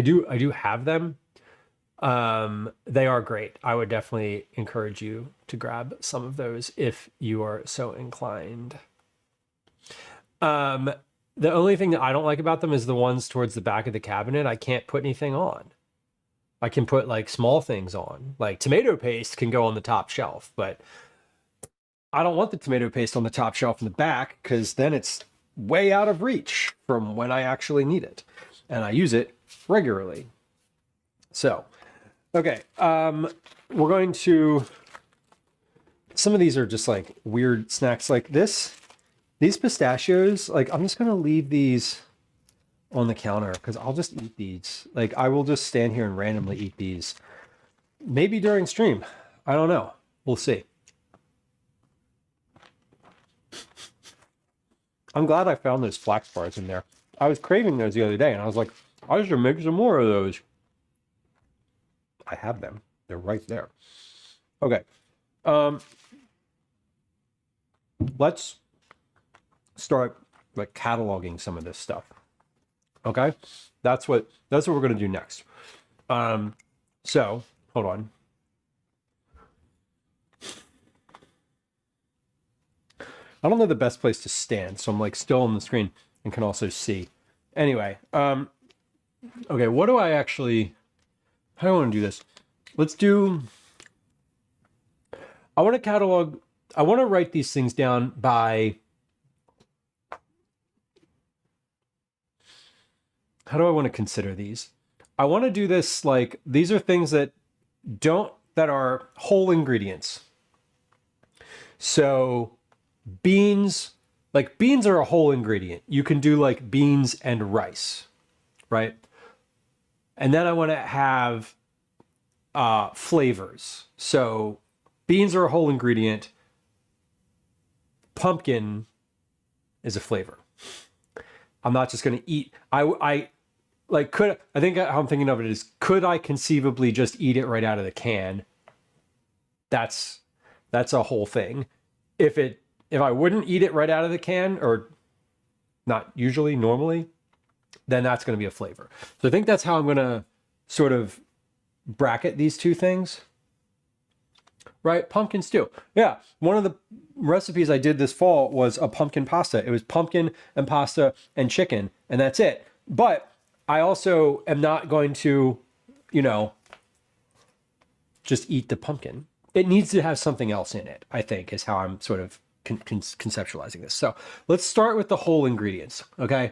do have them. They are great. I would definitely encourage you to grab some of those if you are so inclined. The only thing that I don't like about them is the ones towards the back of the cabinet. I can't put anything on. I can put like small things on, like tomato paste can go on the top shelf, but I don't want the tomato paste on the top shelf in the back because then it's way out of reach from when I actually need it. And I use it regularly. So, okay. We're going to, some of these are just like weird snacks like this. These pistachios, like I'm just going to leave these on the counter because I'll just eat these. Like I will just stand here and randomly eat these. Maybe during stream. I don't know. We'll see. I'm glad I found those flax bars in there. I was craving those the other day and I was like, I should make some more of those. I have them. They're right there. Okay. Let's start like cataloging some of this stuff. Okay, that's what we're gonna do next. So hold on. I don't know the best place to stand, so I'm like still on the screen and can also see. Anyway, okay, what do I actually? How do I want to do this? Let's do. I want to catalog. I want to write these things down by. How do I want to consider these? I want to do this like, these are things that are whole ingredients. So beans are a whole ingredient. You can do like beans and rice, right? And then I want to have flavors. So beans are a whole ingredient. Pumpkin is a flavor. I'm not just going to eat. I think how I'm thinking of it is, could I conceivably just eat it right out of the can? That's a whole thing. If I wouldn't eat it right out of the can, or not usually, normally, then that's going to be a flavor. So I think that's how I'm going to sort of bracket these two things. Right? Pumpkin stew. Yeah. One of the recipes I did this fall was a pumpkin pasta. It was pumpkin and pasta and chicken, and that's it. But I also am not going to, just eat the pumpkin. It needs to have something else in it, I think, is how I'm sort of conceptualizing this. So let's start with the whole ingredients, okay?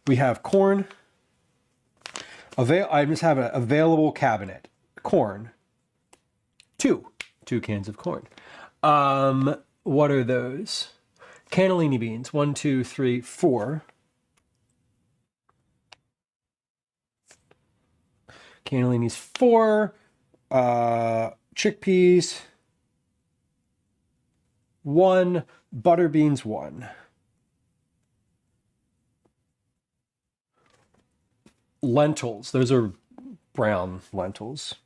We have corn. I just have an available cabinet. Corn. Two cans of corn. What are those? Cannellini beans. 1, 2, 3, 4. Cannellini's 4. Chickpeas 1. Butter beans 1. Lentils. Those are brown lentils.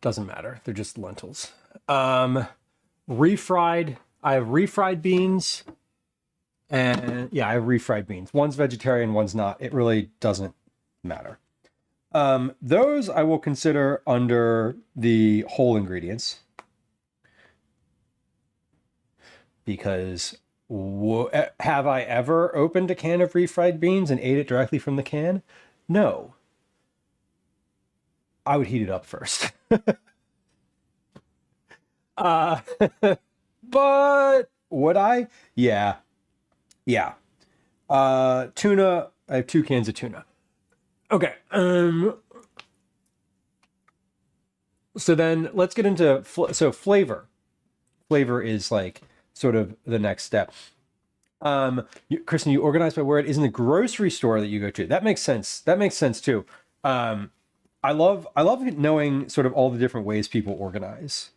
Doesn't matter. They're just lentils. Refried. I have refried beans. And yeah, I have refried beans. One's vegetarian, one's not. It really doesn't matter. Those I will consider under the whole ingredients. Because have I ever opened a can of refried beans and ate it directly from the can? No. I would heat it up first. But would I? Yeah. Yeah. Tuna. I have 2 cans of tuna. Okay. So then let's get into flavor. Flavor is like sort of the next step. Kristen, you organize by where it is in the grocery store that you go to. That makes sense. That makes sense too. I love knowing sort of all the different ways people organize.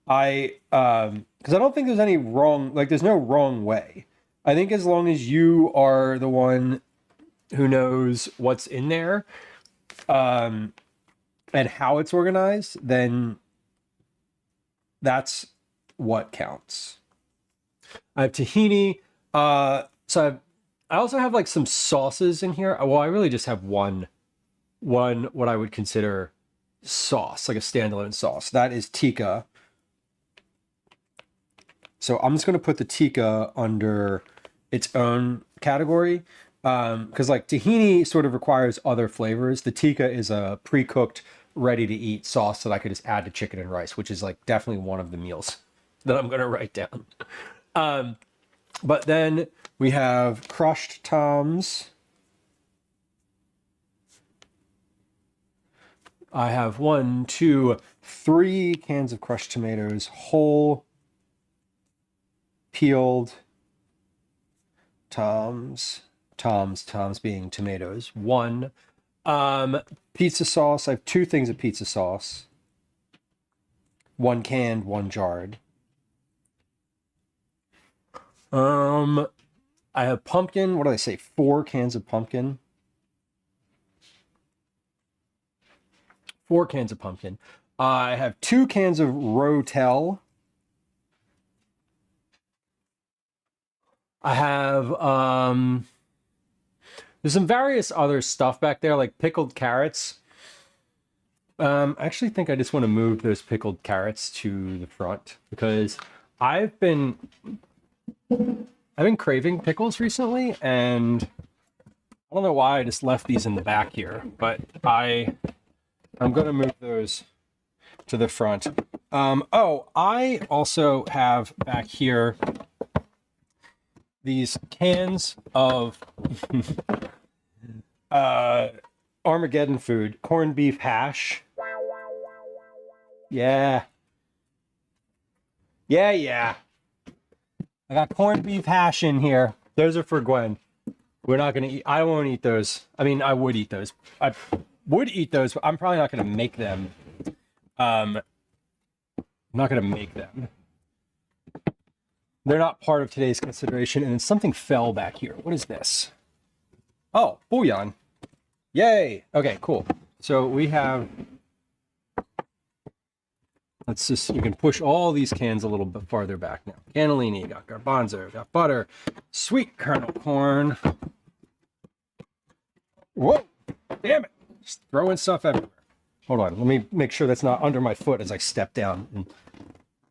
Because I don't think there's any wrong, like there's no wrong way. I think as long as you are the one who knows what's in there, and how it's organized, then that's what counts. I have tahini. I also have like some sauces in here. Well, I really just have one what I would consider sauce, like a standalone sauce. That is tikka. So I'm just going to put the tikka under its own category, because like tahini sort of requires other flavors. The tikka is a pre-cooked, ready-to-eat sauce that I could just add to chicken and rice, which is like definitely one of the meals that I'm going to write down. But then we have crushed toms. I have 1, 2, 3 cans of crushed tomatoes, whole, peeled, toms being tomatoes. 1. Pizza sauce. I have 2 things of pizza sauce. 1 canned, 1 jarred. I have pumpkin. What did I say? 4 cans of pumpkin. 4 cans of pumpkin. I have 2 cans of rotel. I have there's some various other stuff back there, like pickled carrots. I actually think I just want to move those pickled carrots to the front because I've been craving pickles recently, and I don't know why I just left these in the back here, but I'm going to move those to the front. Oh, I also have back here these cans of Armageddon food, corned beef hash. Yeah. Yeah. I got corned beef hash in here. Those are for Gwen. We're not going to eat. I won't eat those. I mean, I would eat those. I would eat those, but I'm probably not going to make them. I'm not going to make them. They're not part of today's consideration. And then something fell back here. What is this? Oh, bouillon. Yay. Okay, cool. So we have... Let's just, you can push all these cans a little bit farther back now. Cannellini, got garbanzo, got butter, sweet kernel corn. Whoa, damn it. Just throwing stuff everywhere. Hold on, let me make sure that's not under my foot as I step down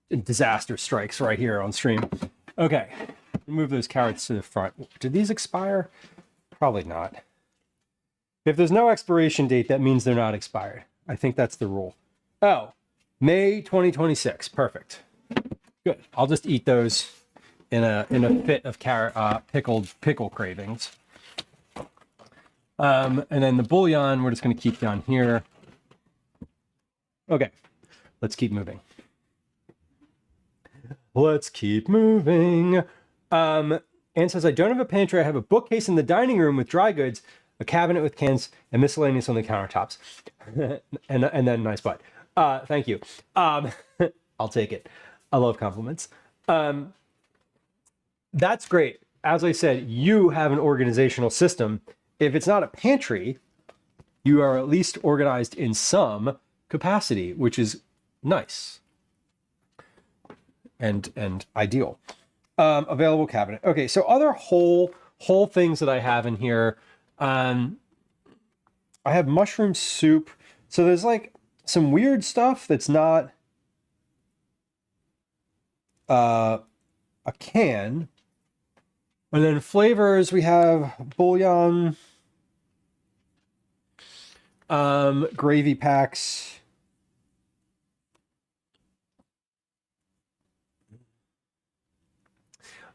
and disaster strikes right here on stream. Okay, move those carrots to the front. Did these expire? Probably not. If there's no expiration date, that means they're not expired. I think that's the rule. Oh, May 2026. Perfect. Good. I'll just eat those in a fit of pickle cravings. And then the bouillon, we're just going to keep down here. Okay, let's keep moving. Let's keep moving. Anne says, I don't have a pantry. I have a bookcase in the dining room with dry goods. a cabinet with cans and miscellaneous on the countertops. and then nice butt. Thank you. I'll take it. I love compliments. That's great. As I said, you have an organizational system. If it's not a pantry, you are at least organized in some capacity, which is nice and ideal. Available cabinet. Okay, so other whole things that I have in here. I have mushroom soup. So there's like some weird stuff that's not a can. And then flavors, we have bouillon, gravy packs.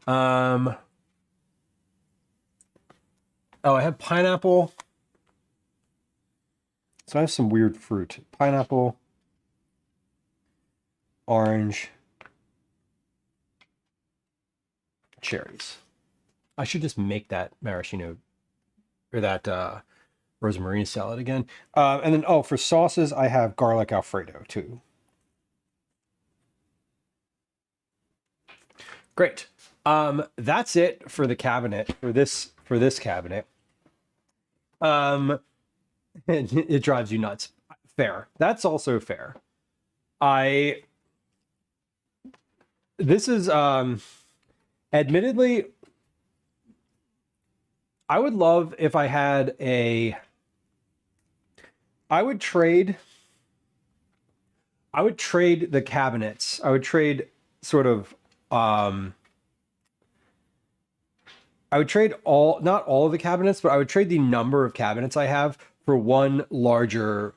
Oh, I have pineapple. So I have some weird fruit. Pineapple, orange, cherries. I should just make that maraschino or that rosemary salad again. And then, oh, for sauces, I have garlic Alfredo too. Great. That's it for the cabinet, for this cabinet. It drives you nuts. Fair. That's also fair. This is admittedly, I would love if I had I would trade the cabinets. I would trade sort of I would trade not all of the cabinets, but I would trade the number of cabinets I have for one larger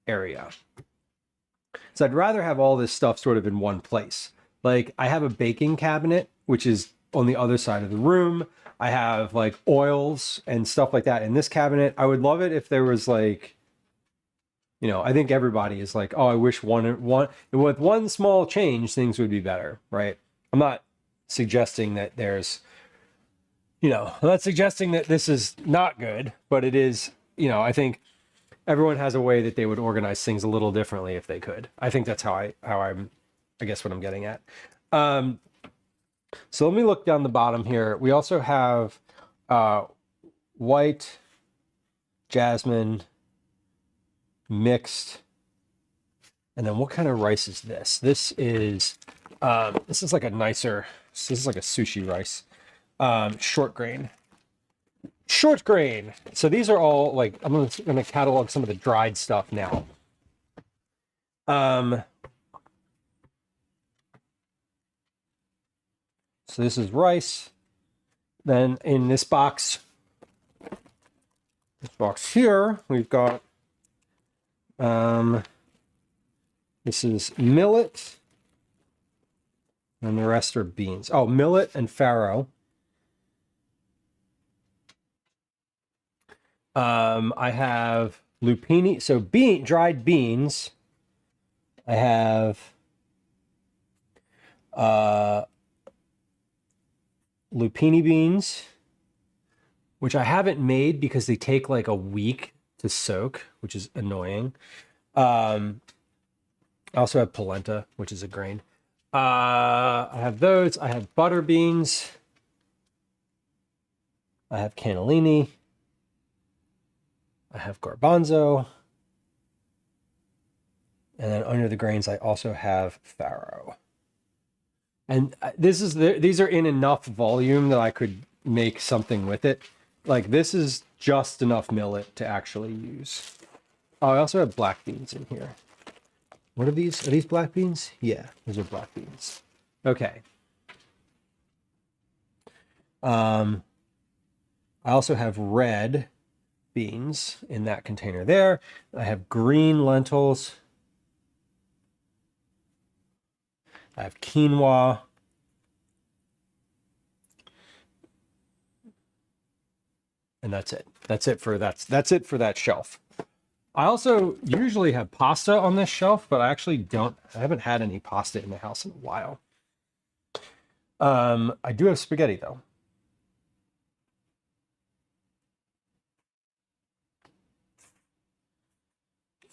area. So I'd rather have all this stuff sort of in one place. Like I have a baking cabinet, which is on the other side of the room. I have like oils and stuff like that in this cabinet. I would love it if there was like, you know, I think everybody is like, oh, I wish with one small change, things would be better, right? I'm not suggesting that there's, you know, I'm not suggesting that this is not good, but it is, you know, I think everyone has a way that they would organize things a little differently if they could. I think that's I guess what I'm getting at. So let me look down the bottom here. We also have white, jasmine, mixed, and then what kind of rice is this? This is like a nicer, this is like a sushi rice. Short grain. Short grain. So these are all like, I'm gonna catalog some of the dried stuff now. So this is rice. Then in this box here, we've got, this is millet, and the rest are beans. Oh, millet and farro. I have lupini, so dried beans. I have lupini beans, which I haven't made because they take like a week to soak, which is annoying. I also have polenta, which is a grain. I have those. I have butter beans. I have cannellini. I have garbanzo. And then under the grains, I also have farro. And these are in enough volume that I could make something with it. Like this is just enough millet to actually use. Oh, I also have black beans in here. What are these? Are these black beans? Yeah, those are black beans. Okay. I also have red beans in that container there. I have green lentils. I have quinoa. And that's it. That's it for that shelf. I also usually have pasta on this shelf, but I haven't had any pasta in the house in a while. I do have spaghetti though.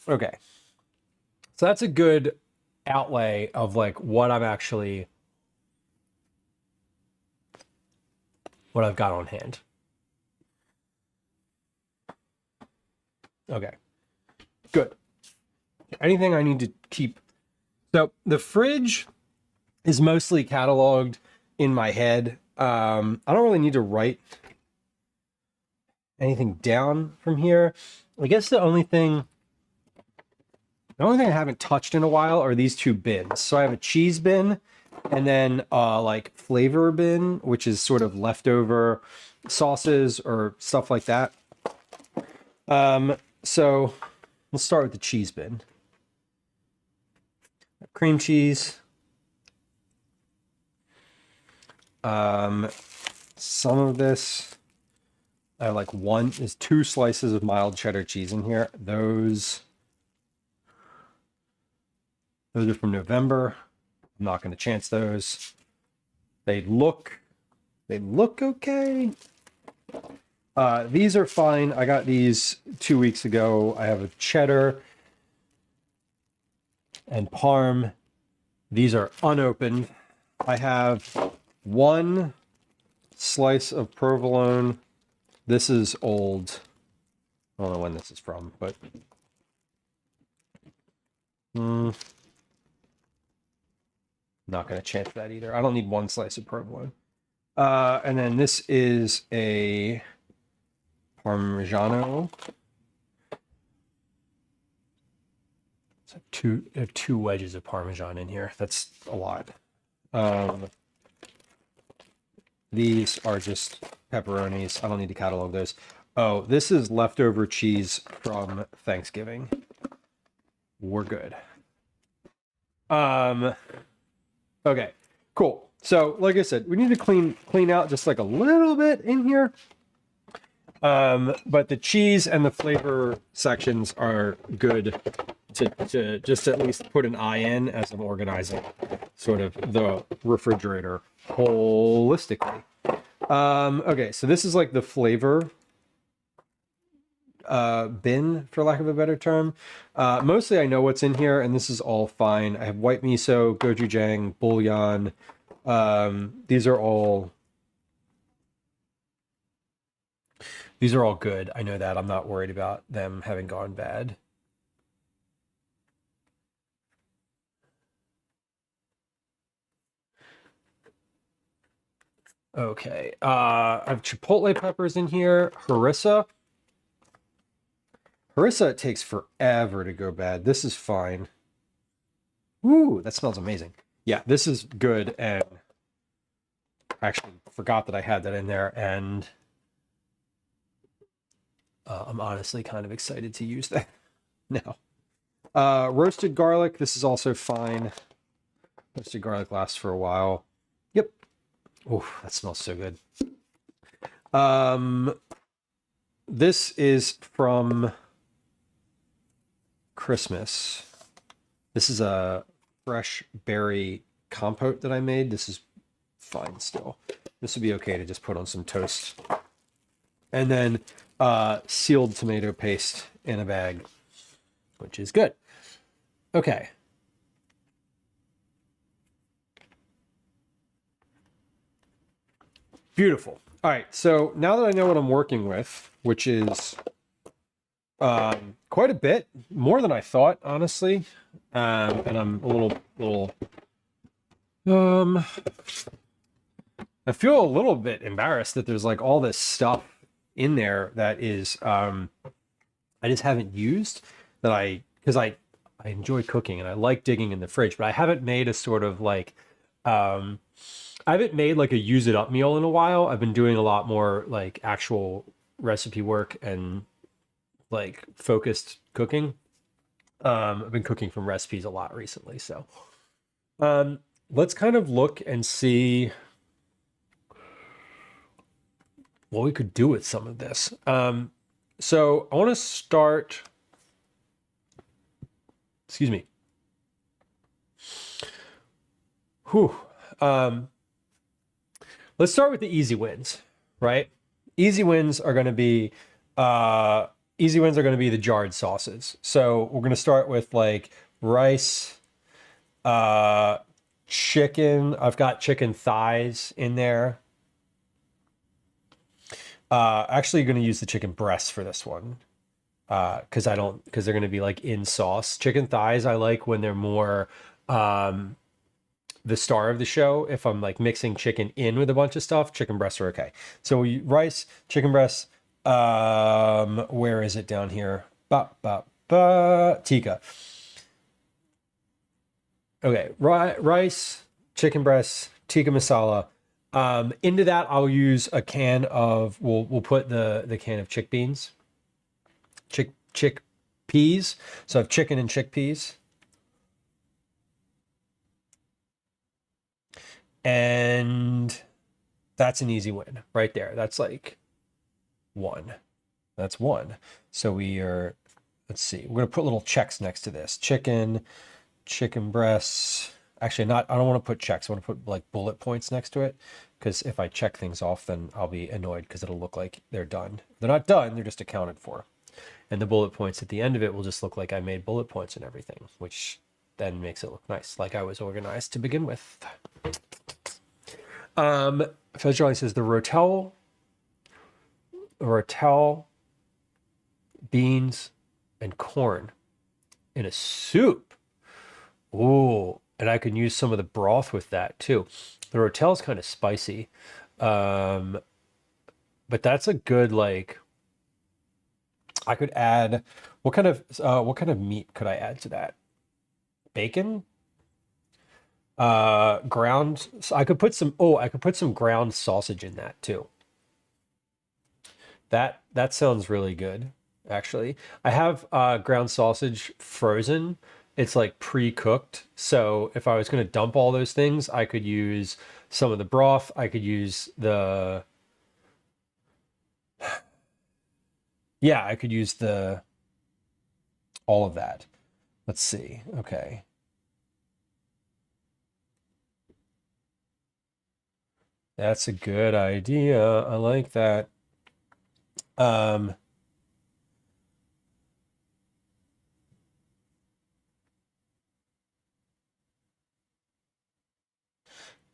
Okay. So that's a good outlay of like what I've got on hand. Okay. Good. Anything I need to keep? So the fridge is mostly cataloged in my head. I don't really need to write anything down from here. I guess the only thing I haven't touched in a while are these two bins. So I have a cheese bin and then like flavor bin, which is sort of leftover sauces or stuff like that. So let's start with the cheese bin. Cream cheese. Some of this, I have like there's 2 slices of mild cheddar cheese in here. Those are from November. I'm not going to chance those. They look okay. These are fine. I got these 2 weeks ago. I have a cheddar and parm. These are unopened. I have 1 slice of provolone. This is old. I don't know when this is from, but not going to chance that either. I don't need 1 slice of provolone. And then this is a Parmigiano. So I have 2 wedges of Parmesan in here. That's a lot. These are just pepperonis. I don't need to catalog those. Oh, this is leftover cheese from Thanksgiving. We're good. Okay, cool. So, like I said, we need to clean out just like a little bit in here. But the cheese and the flavor sections are good to just at least put an eye in as I'm organizing sort of the refrigerator holistically. Okay, so this is like the flavor bin, for lack of a better term. Mostly I know what's in here, and this is all fine. I have white miso, gochujang, bouillon. These are all good. I know that. I'm not worried about them having gone bad. Okay. I have chipotle peppers in here. Harissa. Harissa, it takes forever to go bad. This is fine. Ooh, that smells amazing. Yeah, this is good, and I actually forgot that I had that in there, and I'm honestly kind of excited to use that now. Roasted garlic, this is also fine. Roasted garlic lasts for a while. Yep. Oh, that smells so good. This is from Christmas. This is a fresh berry compote that I made. This is fine still. This would be okay to just put on some toast. And then sealed tomato paste in a bag, which is good. Okay. Beautiful. All right, so now that I know what I'm working with, which is quite a bit, more than I thought, honestly, and I'm a little I feel a little bit embarrassed that there's like all this stuff in there that is I just haven't used, that because I enjoy cooking and I like digging in the fridge, but I haven't made a sort of like I haven't made like a use it up meal in a while. I've been doing a lot more like actual recipe work and like focused cooking. I've been cooking from recipes a lot recently. So let's kind of look and see what we could do with some of this. So I want to start, excuse me. Let's start with the easy wins, right? Easy wins are going to be easy wins are going to be the jarred sauces. So we're going to start with like rice, chicken. I've got chicken thighs in there. Actually going to use the chicken breasts for this one. Because they're going to be like in sauce. Chicken thighs I like when they're more the star of the show. If I'm like mixing chicken in with a bunch of stuff, chicken breasts are okay. So rice, chicken breasts. Where is it down here? Tikka. Okay, rice, chicken breasts, tikka masala. Into that I'll use a can of. We'll put the can of chickpeas. Chickpeas. So I have chicken and chickpeas. And that's an easy win right there. That's like one. That's one. So let's see. We're going to put little checks next to this. Chicken breasts. Actually, I don't want to put checks. I want to put like bullet points next to it. Because if I check things off, then I'll be annoyed because it'll look like they're done. They're not done. They're just accounted for. And the bullet points at the end of it will just look like I made bullet points and everything, which then makes it look nice, like I was organized to begin with. Federline says the rotel, beans, and corn in a soup. Ooh, and I can use some of the broth with that too. The rotel is kind of spicy, but that's a good like. I could add what kind of meat could I add to that? Bacon? Ground. I could put some ground sausage in that too. That sounds really good, actually. I have ground sausage frozen. It's like pre-cooked. So if I was going to dump all those things, I could use some of the broth. I could use I could use all of that. Let's see. Okay. That's a good idea. I like that.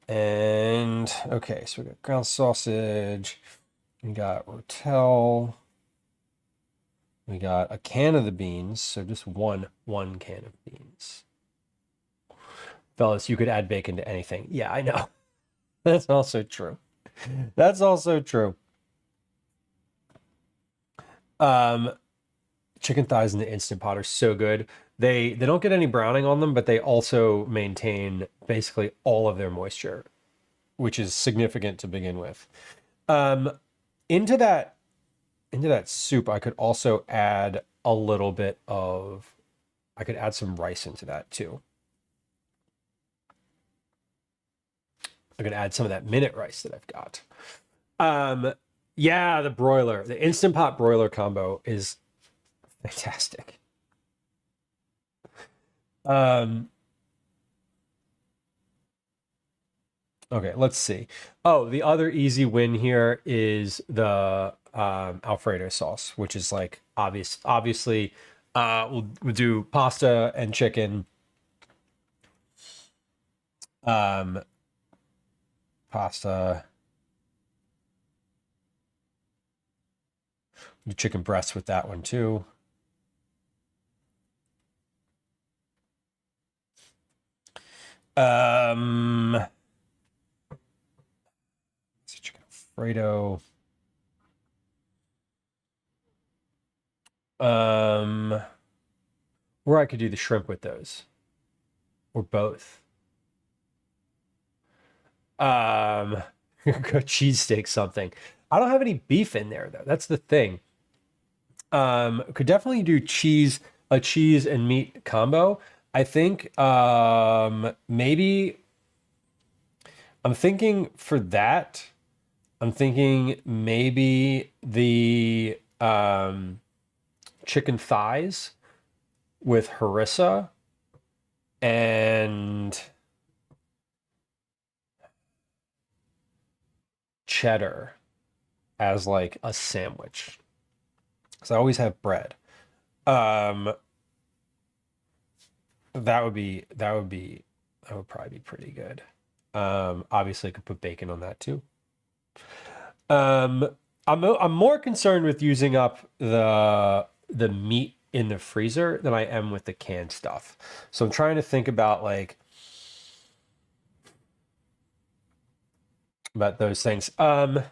And okay, so we got ground sausage, we got rotel, we got a can of the beans, so just one can of beans. Fellas, you could add bacon to anything. Yeah, I know. That's also true. That's also true. Chicken thighs in the Instant Pot are so good. They don't get any browning on them, but they also maintain basically all of their moisture, which is significant to begin with. Into that soup, I could also add I could add some rice into that too. I could add some of that minute rice that I've got. Yeah, the Instant Pot broiler combo is fantastic. Okay, let's see. Oh, the other easy win here is the Alfredo sauce, which is like obviously we'll do pasta and chicken. Pasta. Do chicken breasts with that one too. Chicken Alfredo. Or I could do the shrimp with those, or both. Go cheesesteak something. I don't have any beef in there though. That's the thing. Could definitely do a cheese and meat combo. I think maybe I'm thinking for that. I'm thinking maybe the chicken thighs with harissa and cheddar as like a sandwich. because I always have bread. That would probably be pretty good. Obviously I could put bacon on that too. I'm more concerned with using up the meat in the freezer than I am with the canned stuff. So I'm trying to think about like about those things. Let's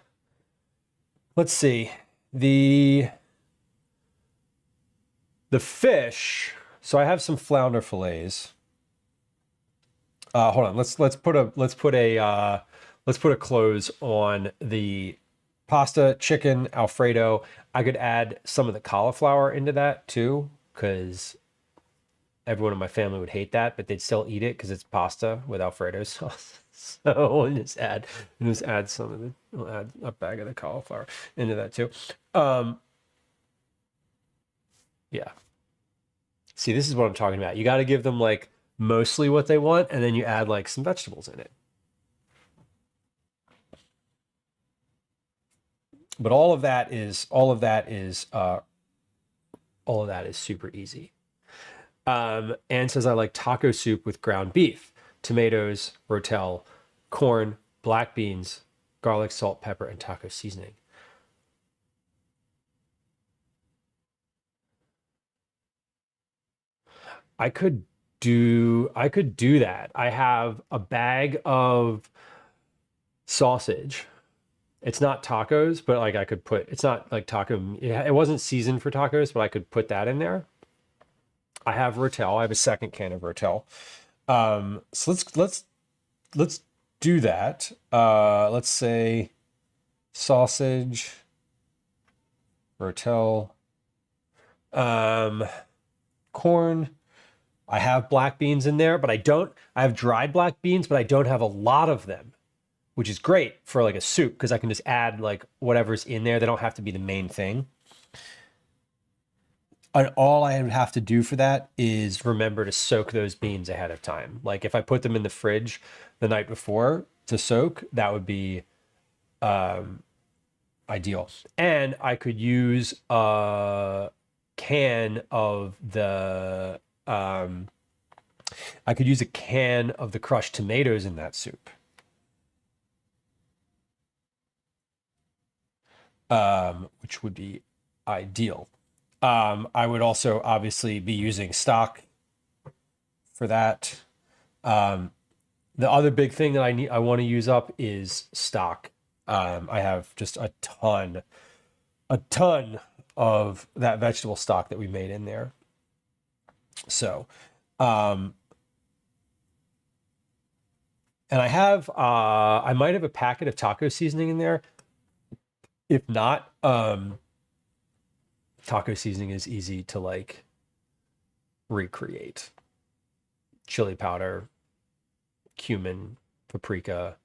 see. The fish. So I have some flounder fillets. Hold on. Let's put a close on the pasta, chicken, Alfredo. I could add some of the cauliflower into that too, because everyone in my family would hate that, but they'd still eat it because it's pasta with Alfredo sauce. So we'll just add some of the, we'll add a bag of the cauliflower into that too. Yeah. See, this is what I'm talking about. You got to give them like mostly what they want, and then you add like some vegetables in it. But all of that is super easy. Anne says I like taco soup with ground beef, tomatoes, rotel, corn, black beans, garlic, salt, pepper, and taco seasoning. I could do that. I have a bag of sausage. It's not tacos, but like I could put, it's not like taco. It wasn't seasoned for tacos, but I could put that in there. I have rotel. I have a second can of rotel. So let's do that. Let's say sausage, rotel, corn. I have black beans in there, but I have dried black beans, but I don't have a lot of them, which is great for like a soup because I can just add like whatever's in there. They don't have to be the main thing. And all I would have to do for that is remember to soak those beans ahead of time. Like if I put them in the fridge the night before to soak, that would be ideal. And I could use a can of the crushed tomatoes in that soup. Which would be ideal. I would also obviously be using stock for that. The other big thing that I want to use up is stock. I have just a ton of that vegetable stock that we made in there. So, and I have, I might have a packet of taco seasoning in there. If not, taco seasoning is easy to like recreate. Chili powder, cumin, paprika,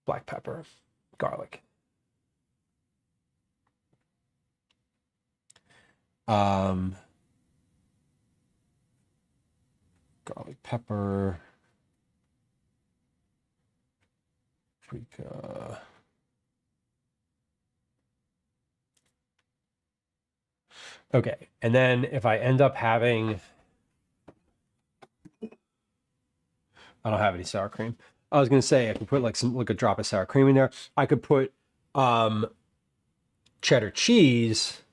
black pepper, garlic. Garlic, pepper, paprika. Okay, and then if I end up having, I don't have any sour cream. I was gonna say I could put like a drop of sour cream in there. I could put cheddar cheese.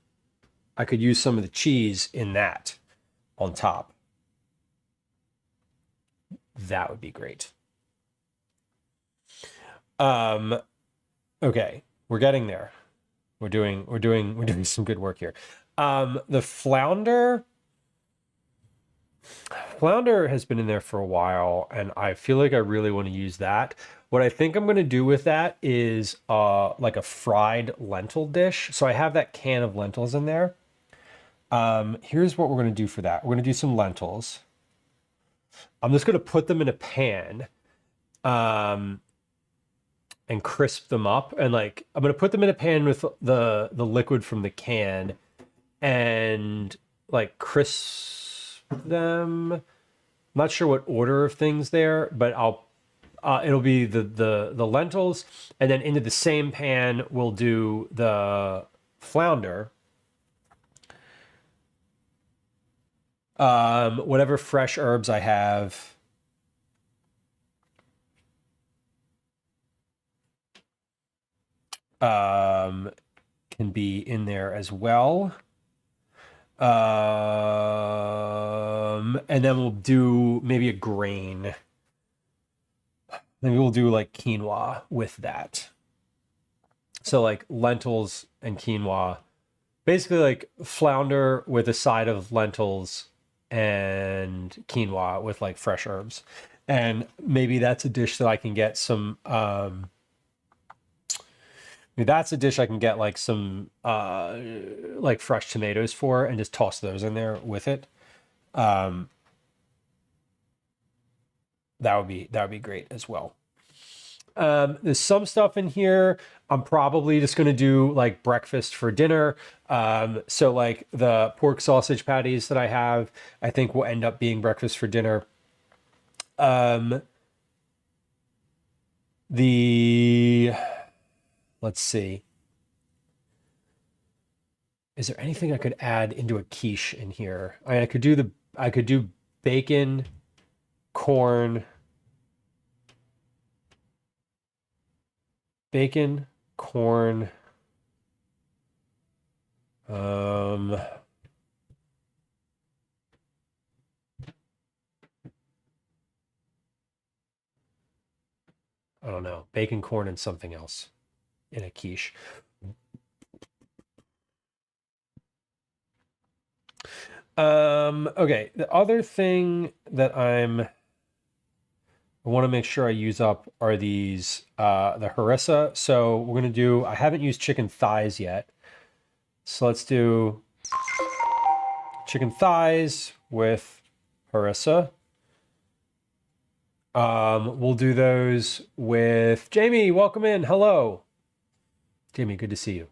I could use some of the cheese in that on top. That would be great. Okay, we're getting there. We're doing some good work here. The flounder has been in there for a while, and I feel like I really want to use that. What I think I'm going to do with that is like a fried lentil dish. So I have that can of lentils in there. Here's what we're going to do for that. We're going to do some lentils. I'm just going to put them in a pan and crisp them up. And like, I'm going to put them in a pan with the liquid from the can and like crisp them. I'm not sure what order of things there, but it'll be the lentils, and then into the same pan we'll do the flounder, whatever fresh herbs I have, can be in there as well. And then we'll do maybe a grain. Maybe we'll do like quinoa with that. So like lentils and quinoa, basically like flounder with a side of lentils and quinoa with like fresh herbs. And maybe that's a dish that I can get some, maybe that's a dish I can get like some like fresh tomatoes for and just toss those in there with it. That would be great as well. There's some stuff in here. I'm probably just going to do like breakfast for dinner. So like the pork sausage patties that I have, I think will end up being breakfast for dinner. Let's see. Is there anything I could add into a quiche in here? I could do bacon, corn, I don't know, bacon, corn, and something else in a quiche. Okay, the other thing that I want to make sure I use up are these, the harissa. So we're going to do, I haven't used chicken thighs yet. So let's do chicken thighs with harissa. We'll do those with Jamie. Welcome in. Hello. Jamie, good to see you.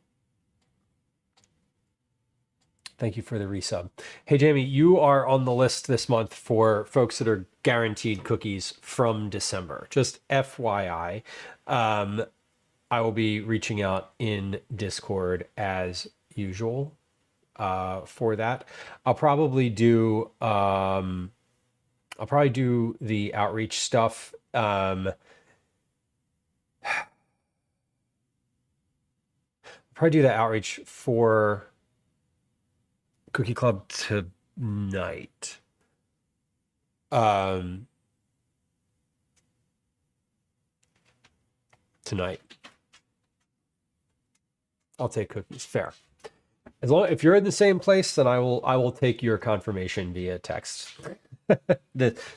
Thank you for the resub. Hey, Jamie, you are on the list this month for folks that are guaranteed cookies from December. Just FYI, I will be reaching out in Discord as usual for that. I'll probably do the outreach stuff. Probably do the outreach for Cookie Club tonight. Tonight. I'll take cookies. Fair. As long if you're in the same place, then I will take your confirmation via text.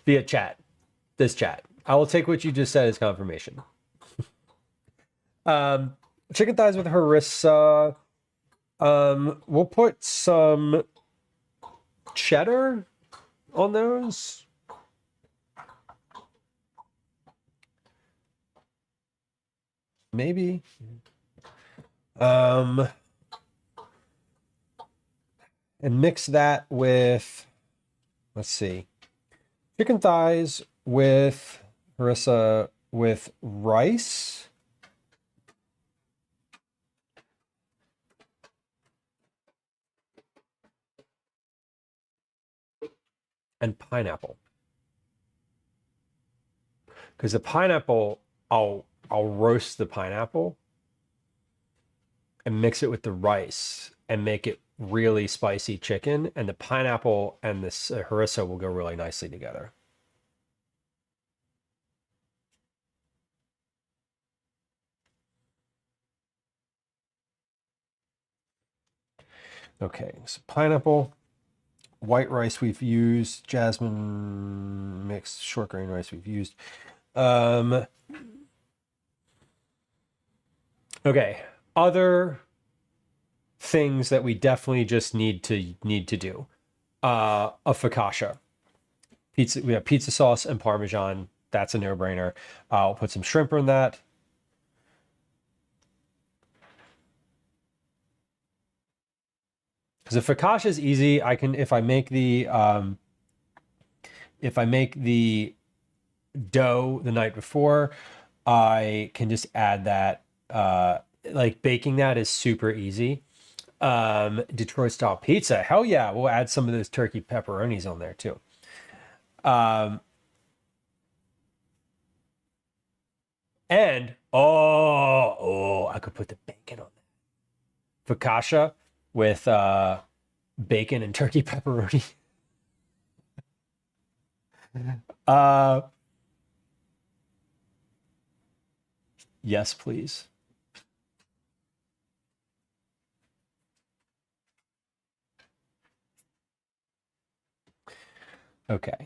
Via chat. This chat. I will take what you just said as confirmation. Chicken thighs with harissa. We'll put some cheddar on those. Maybe. And mix that with, let's see, chicken thighs with harissa with rice. And pineapple. Because the pineapple, I'll roast the pineapple and mix it with the rice and make it really spicy chicken, and the pineapple and this harissa will go really nicely together. Okay, so pineapple, white rice we've used, jasmine mixed short grain rice we've used. Okay, other things that we definitely just need to do. A focaccia. Pizza, we have pizza sauce and Parmesan. That's a no-brainer. I'll put some shrimp in that. Because the focaccia is easy. I can, if I make the dough the night before, I can just add that. Like baking that is super easy. Detroit style pizza. Hell yeah, we'll add some of those turkey pepperonis on there too. And I could put the bacon on that. Focaccia with bacon and turkey pepperoni. Yes, please. Okay.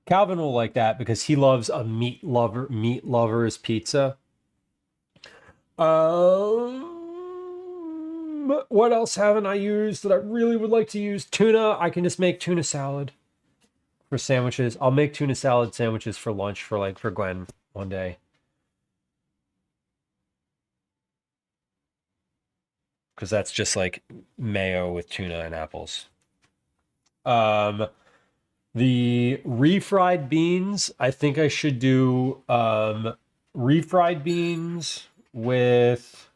Calvin will like that because he loves a meat lover's pizza. What else haven't I used that I really would like to use? Tuna. I can just make tuna salad for sandwiches. I'll make tuna salad sandwiches for lunch for Gwen one day. Because that's just like mayo with tuna and apples. The refried beans, I think I should do refried beans with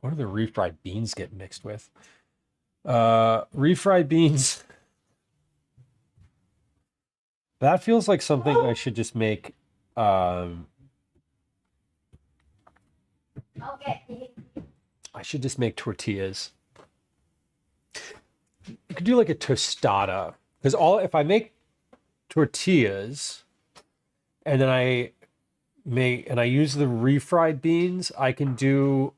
what do the refried beans get mixed with? Refried beans. That feels like something I should just make. Okay. I should just make tortillas. You could do like a tostada. Because if I make tortillas and then I use the refried beans, I can do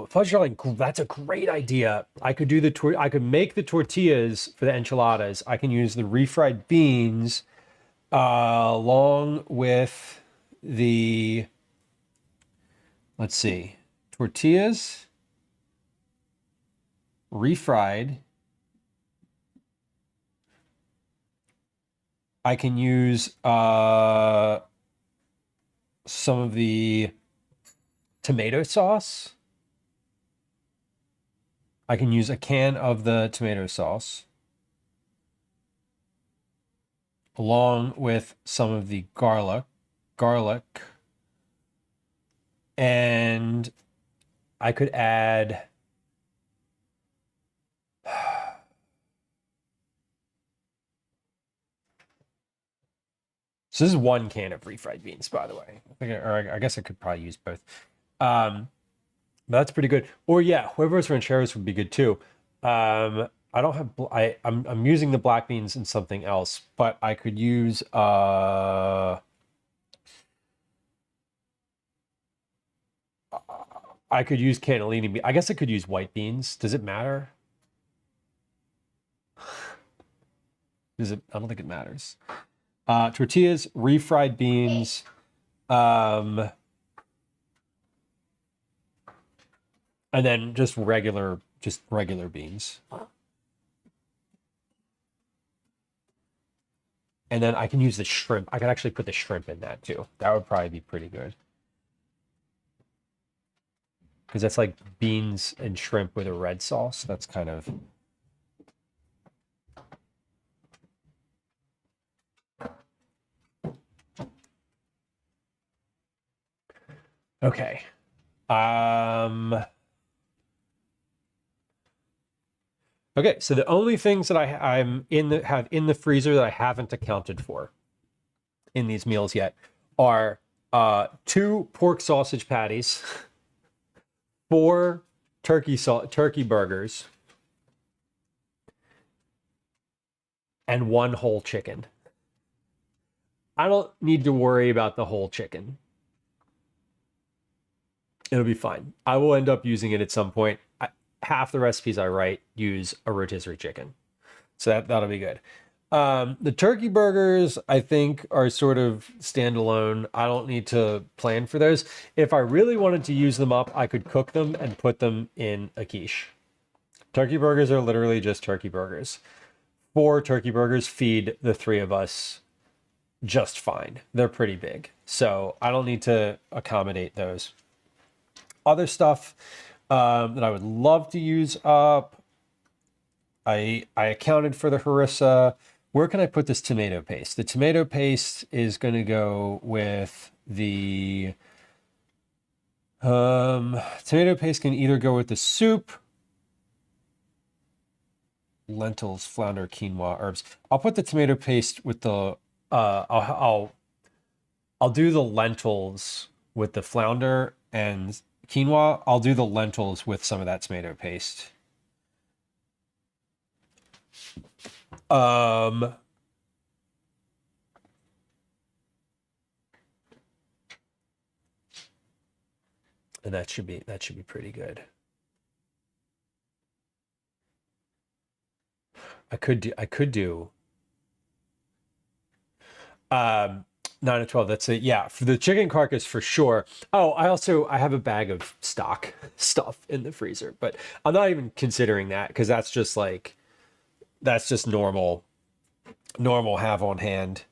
fudge darling, that's a great idea. I could do I could make the tortillas for the enchiladas. I can use the refried beans along with the, let's see, tortillas, refried. I can use some of the tomato sauce. I can use a can of the tomato sauce along with some of the garlic, and I could add so this is one can of refried beans, by the way. I guess I could probably use both. But that's pretty good. Or yeah, huevos rancheros would be good too. I don't have. I'm using the black beans in something else, but I could use. I could use cannellini. I guess I could use white beans. Does it matter? Does it? I don't think it matters. Tortillas, refried beans, and then just regular beans. And then I can use the shrimp. I could actually put the shrimp in that too. That would probably be pretty good. Because that's like beans and shrimp with a red sauce. That's kind of... Okay. Okay, so the only things that have in the freezer that I haven't accounted for in these meals yet are 2 pork sausage patties, 4 turkey burgers, and 1 whole chicken. I don't need to worry about the whole chicken. It'll be fine. I will end up using it at some point. Half the recipes I write use a rotisserie chicken. So that'll be good. The turkey burgers, I think, are sort of standalone. I don't need to plan for those. If I really wanted to use them up, I could cook them and put them in a quiche. Turkey burgers are literally just turkey burgers. 4 turkey burgers feed the 3 of us just fine. They're pretty big. So I don't need to accommodate those. Other stuff that I would love to use up. I accounted for the harissa. Where can I put this tomato paste? The tomato paste is going to go with the tomato paste can either go with the soup, lentils, flounder, quinoa, herbs. I'll put the tomato paste with the I'll do the lentils with the flounder and quinoa. I'll do the lentils with some of that tomato paste. And that should be pretty good. I could do 9 to 12. That's it. Yeah, for the chicken carcass for sure. Oh, I have a bag of stock stuff in the freezer, but I'm not even considering that because that's just normal have on hand.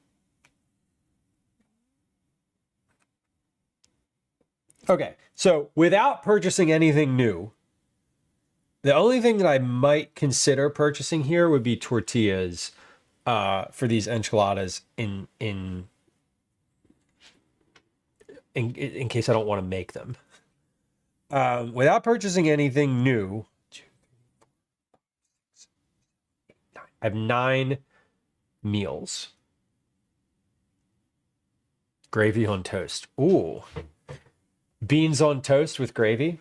Okay, so without purchasing anything new, the only thing that I might consider purchasing here would be tortillas for these enchiladas in case I don't want to make them. Without purchasing anything new, I have 9 meals. Gravy on toast. Ooh. Beans on toast with gravy.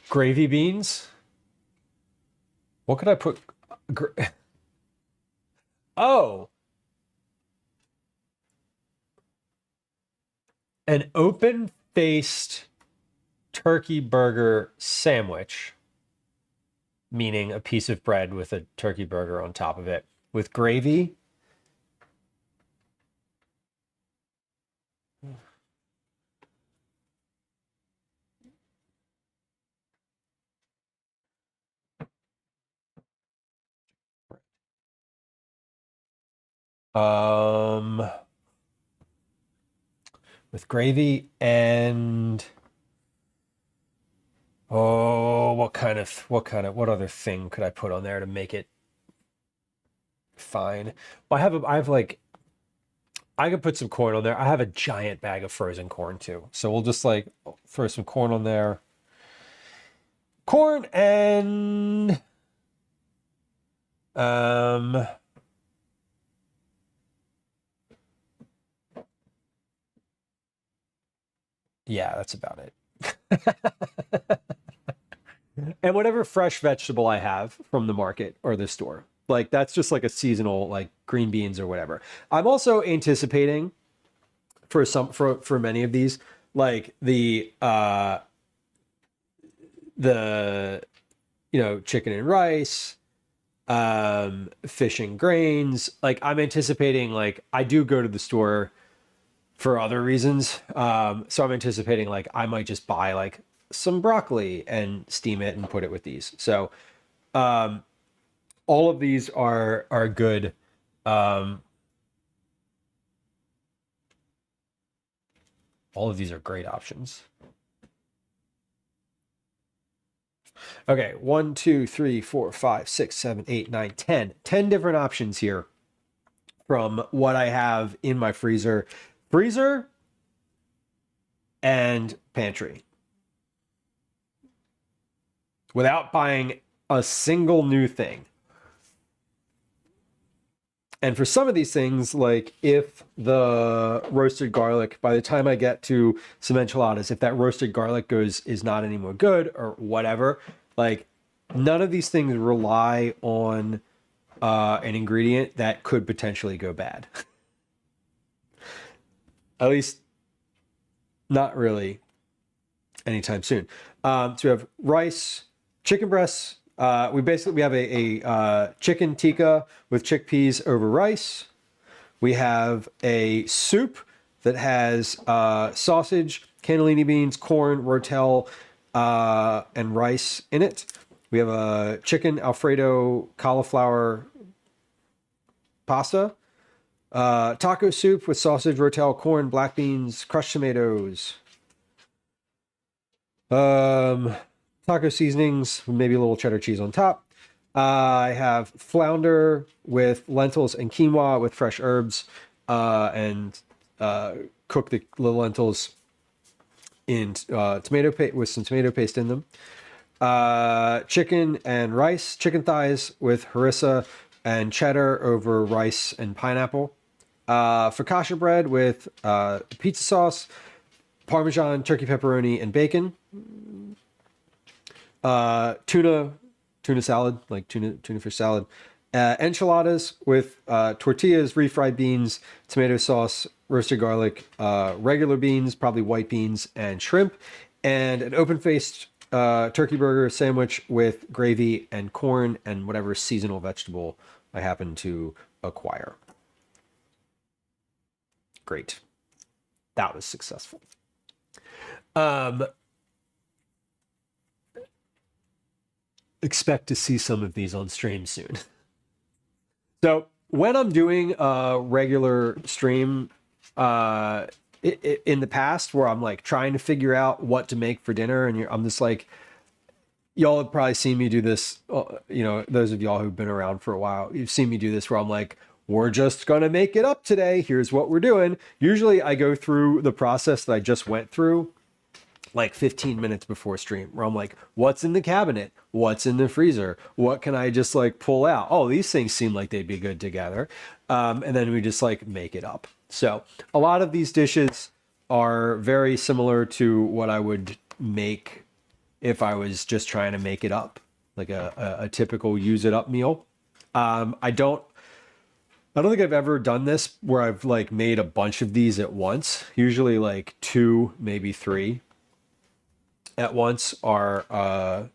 Gravy beans. What could I put? Oh. An open-faced turkey burger sandwich, meaning a piece of bread with a turkey burger on top of it, with gravy. With gravy and what other thing could I put on there to make it fine? Well, I could put some corn on there. I have a giant bag of frozen corn too. So we'll just throw some corn on there. Corn and yeah, that's about it. And whatever fresh vegetable I have from the market or the store. That's just a seasonal, green beans or whatever. I'm also anticipating for many of these, the chicken and rice, fish and grains. I'm anticipating, I do go to the store for other reasons. So I'm anticipating I might just buy some broccoli and steam it and put it with these. So all of these are good. All of these are great options. Okay, 1, 2, 3, 4, 5, 6, 7, 8, 9, 10. 10 different options here from what I have in my freezer and pantry. Without buying a single new thing. And for some of these things, if the roasted garlic, by the time I get to some enchiladas, if that roasted garlic is not anymore good or whatever, none of these things rely on an ingredient that could potentially go bad. At least not really anytime soon. So we have rice, chicken breasts. We have a chicken tikka with chickpeas over rice. We have a soup that has sausage, cannellini beans, corn, rotel, and rice in it. We have a chicken Alfredo cauliflower pasta. Taco soup with sausage, rotel, corn, black beans, crushed tomatoes. Taco seasonings, maybe a little cheddar cheese on top. I have flounder with lentils and quinoa with fresh herbs, and cook the lentils in tomato paste with some tomato paste in them. Chicken and rice, chicken thighs with harissa and cheddar over rice and pineapple. Focaccia bread with pizza sauce, Parmesan, turkey pepperoni, and bacon. Tuna salad, like tuna fish salad. Enchiladas with tortillas, refried beans, tomato sauce, roasted garlic, regular beans, probably white beans, and shrimp. And an open-faced turkey burger sandwich with gravy and corn and whatever seasonal vegetable I happen to acquire. Great. That was successful. Expect to see some of these on stream soon. So when I'm doing a regular stream in the past where I'm like trying to figure out what to make for dinner, and I'm just like, y'all have probably seen me do this, you know, those of y'all who've been around for a while, you've seen me do this where I'm like, we're just gonna make it up today. Here's what we're doing. Usually I go through the process that I just went through like 15 minutes before stream, where I'm like, what's in the cabinet? What's in the freezer? What can I just like pull out? Oh, these things seem like they'd be good together. And then we just like make it up. So a lot of these dishes are very similar to what I would make if I was just trying to make it up, like a typical use it up meal. I don't think I've ever done this where I've like made a bunch of these at once. Usually like 2, maybe 3 at once are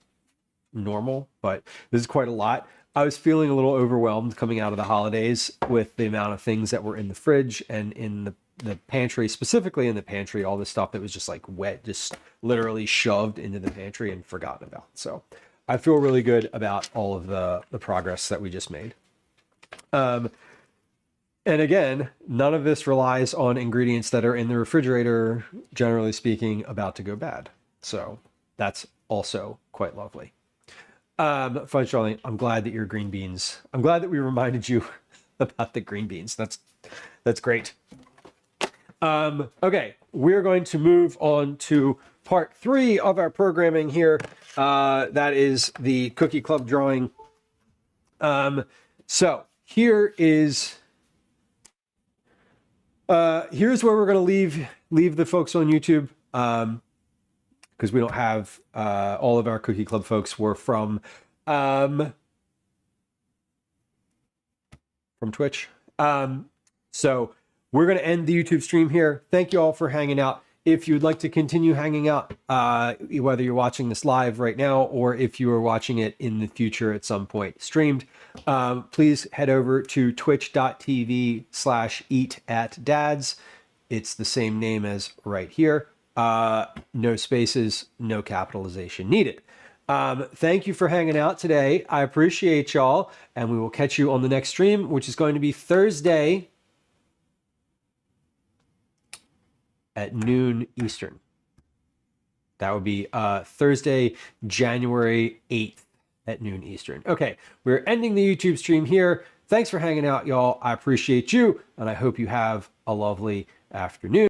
normal, but this is quite a lot. I was feeling a little overwhelmed coming out of the holidays with the amount of things that were in the fridge and in the pantry, specifically in the pantry, all this stuff that was just like wet, just literally shoved into the pantry and forgotten about. So I feel really good about all of the progress that we just made. And again, none of this relies on ingredients that are in the refrigerator, generally speaking, about to go bad. So that's also quite lovely. Fun Charlie, I'm glad that your green beans, I'm glad that we reminded you about the green beans. That's great. Okay, we're going to move on to part 3 of our programming here. That is the Cookie Club drawing. So here is here's where we're going to leave the folks on YouTube, because we don't have all of our Cookie Club folks were from Twitch. So we're going to end the YouTube stream here. Thank you all for hanging out. If you'd like to continue hanging out, whether you're watching this live right now or if you are watching it in the future at some point streamed, please head over to twitch.tv/eatatdads. It's the same name as right here. No spaces, no capitalization needed. Thank you for hanging out today. I appreciate y'all, and we will catch you on the next stream, which is going to be Thursday at noon Eastern. That would be Thursday, January 8th at noon Eastern. Okay, we're ending the YouTube stream here. Thanks for hanging out, y'all. I appreciate you, and I hope you have a lovely afternoon.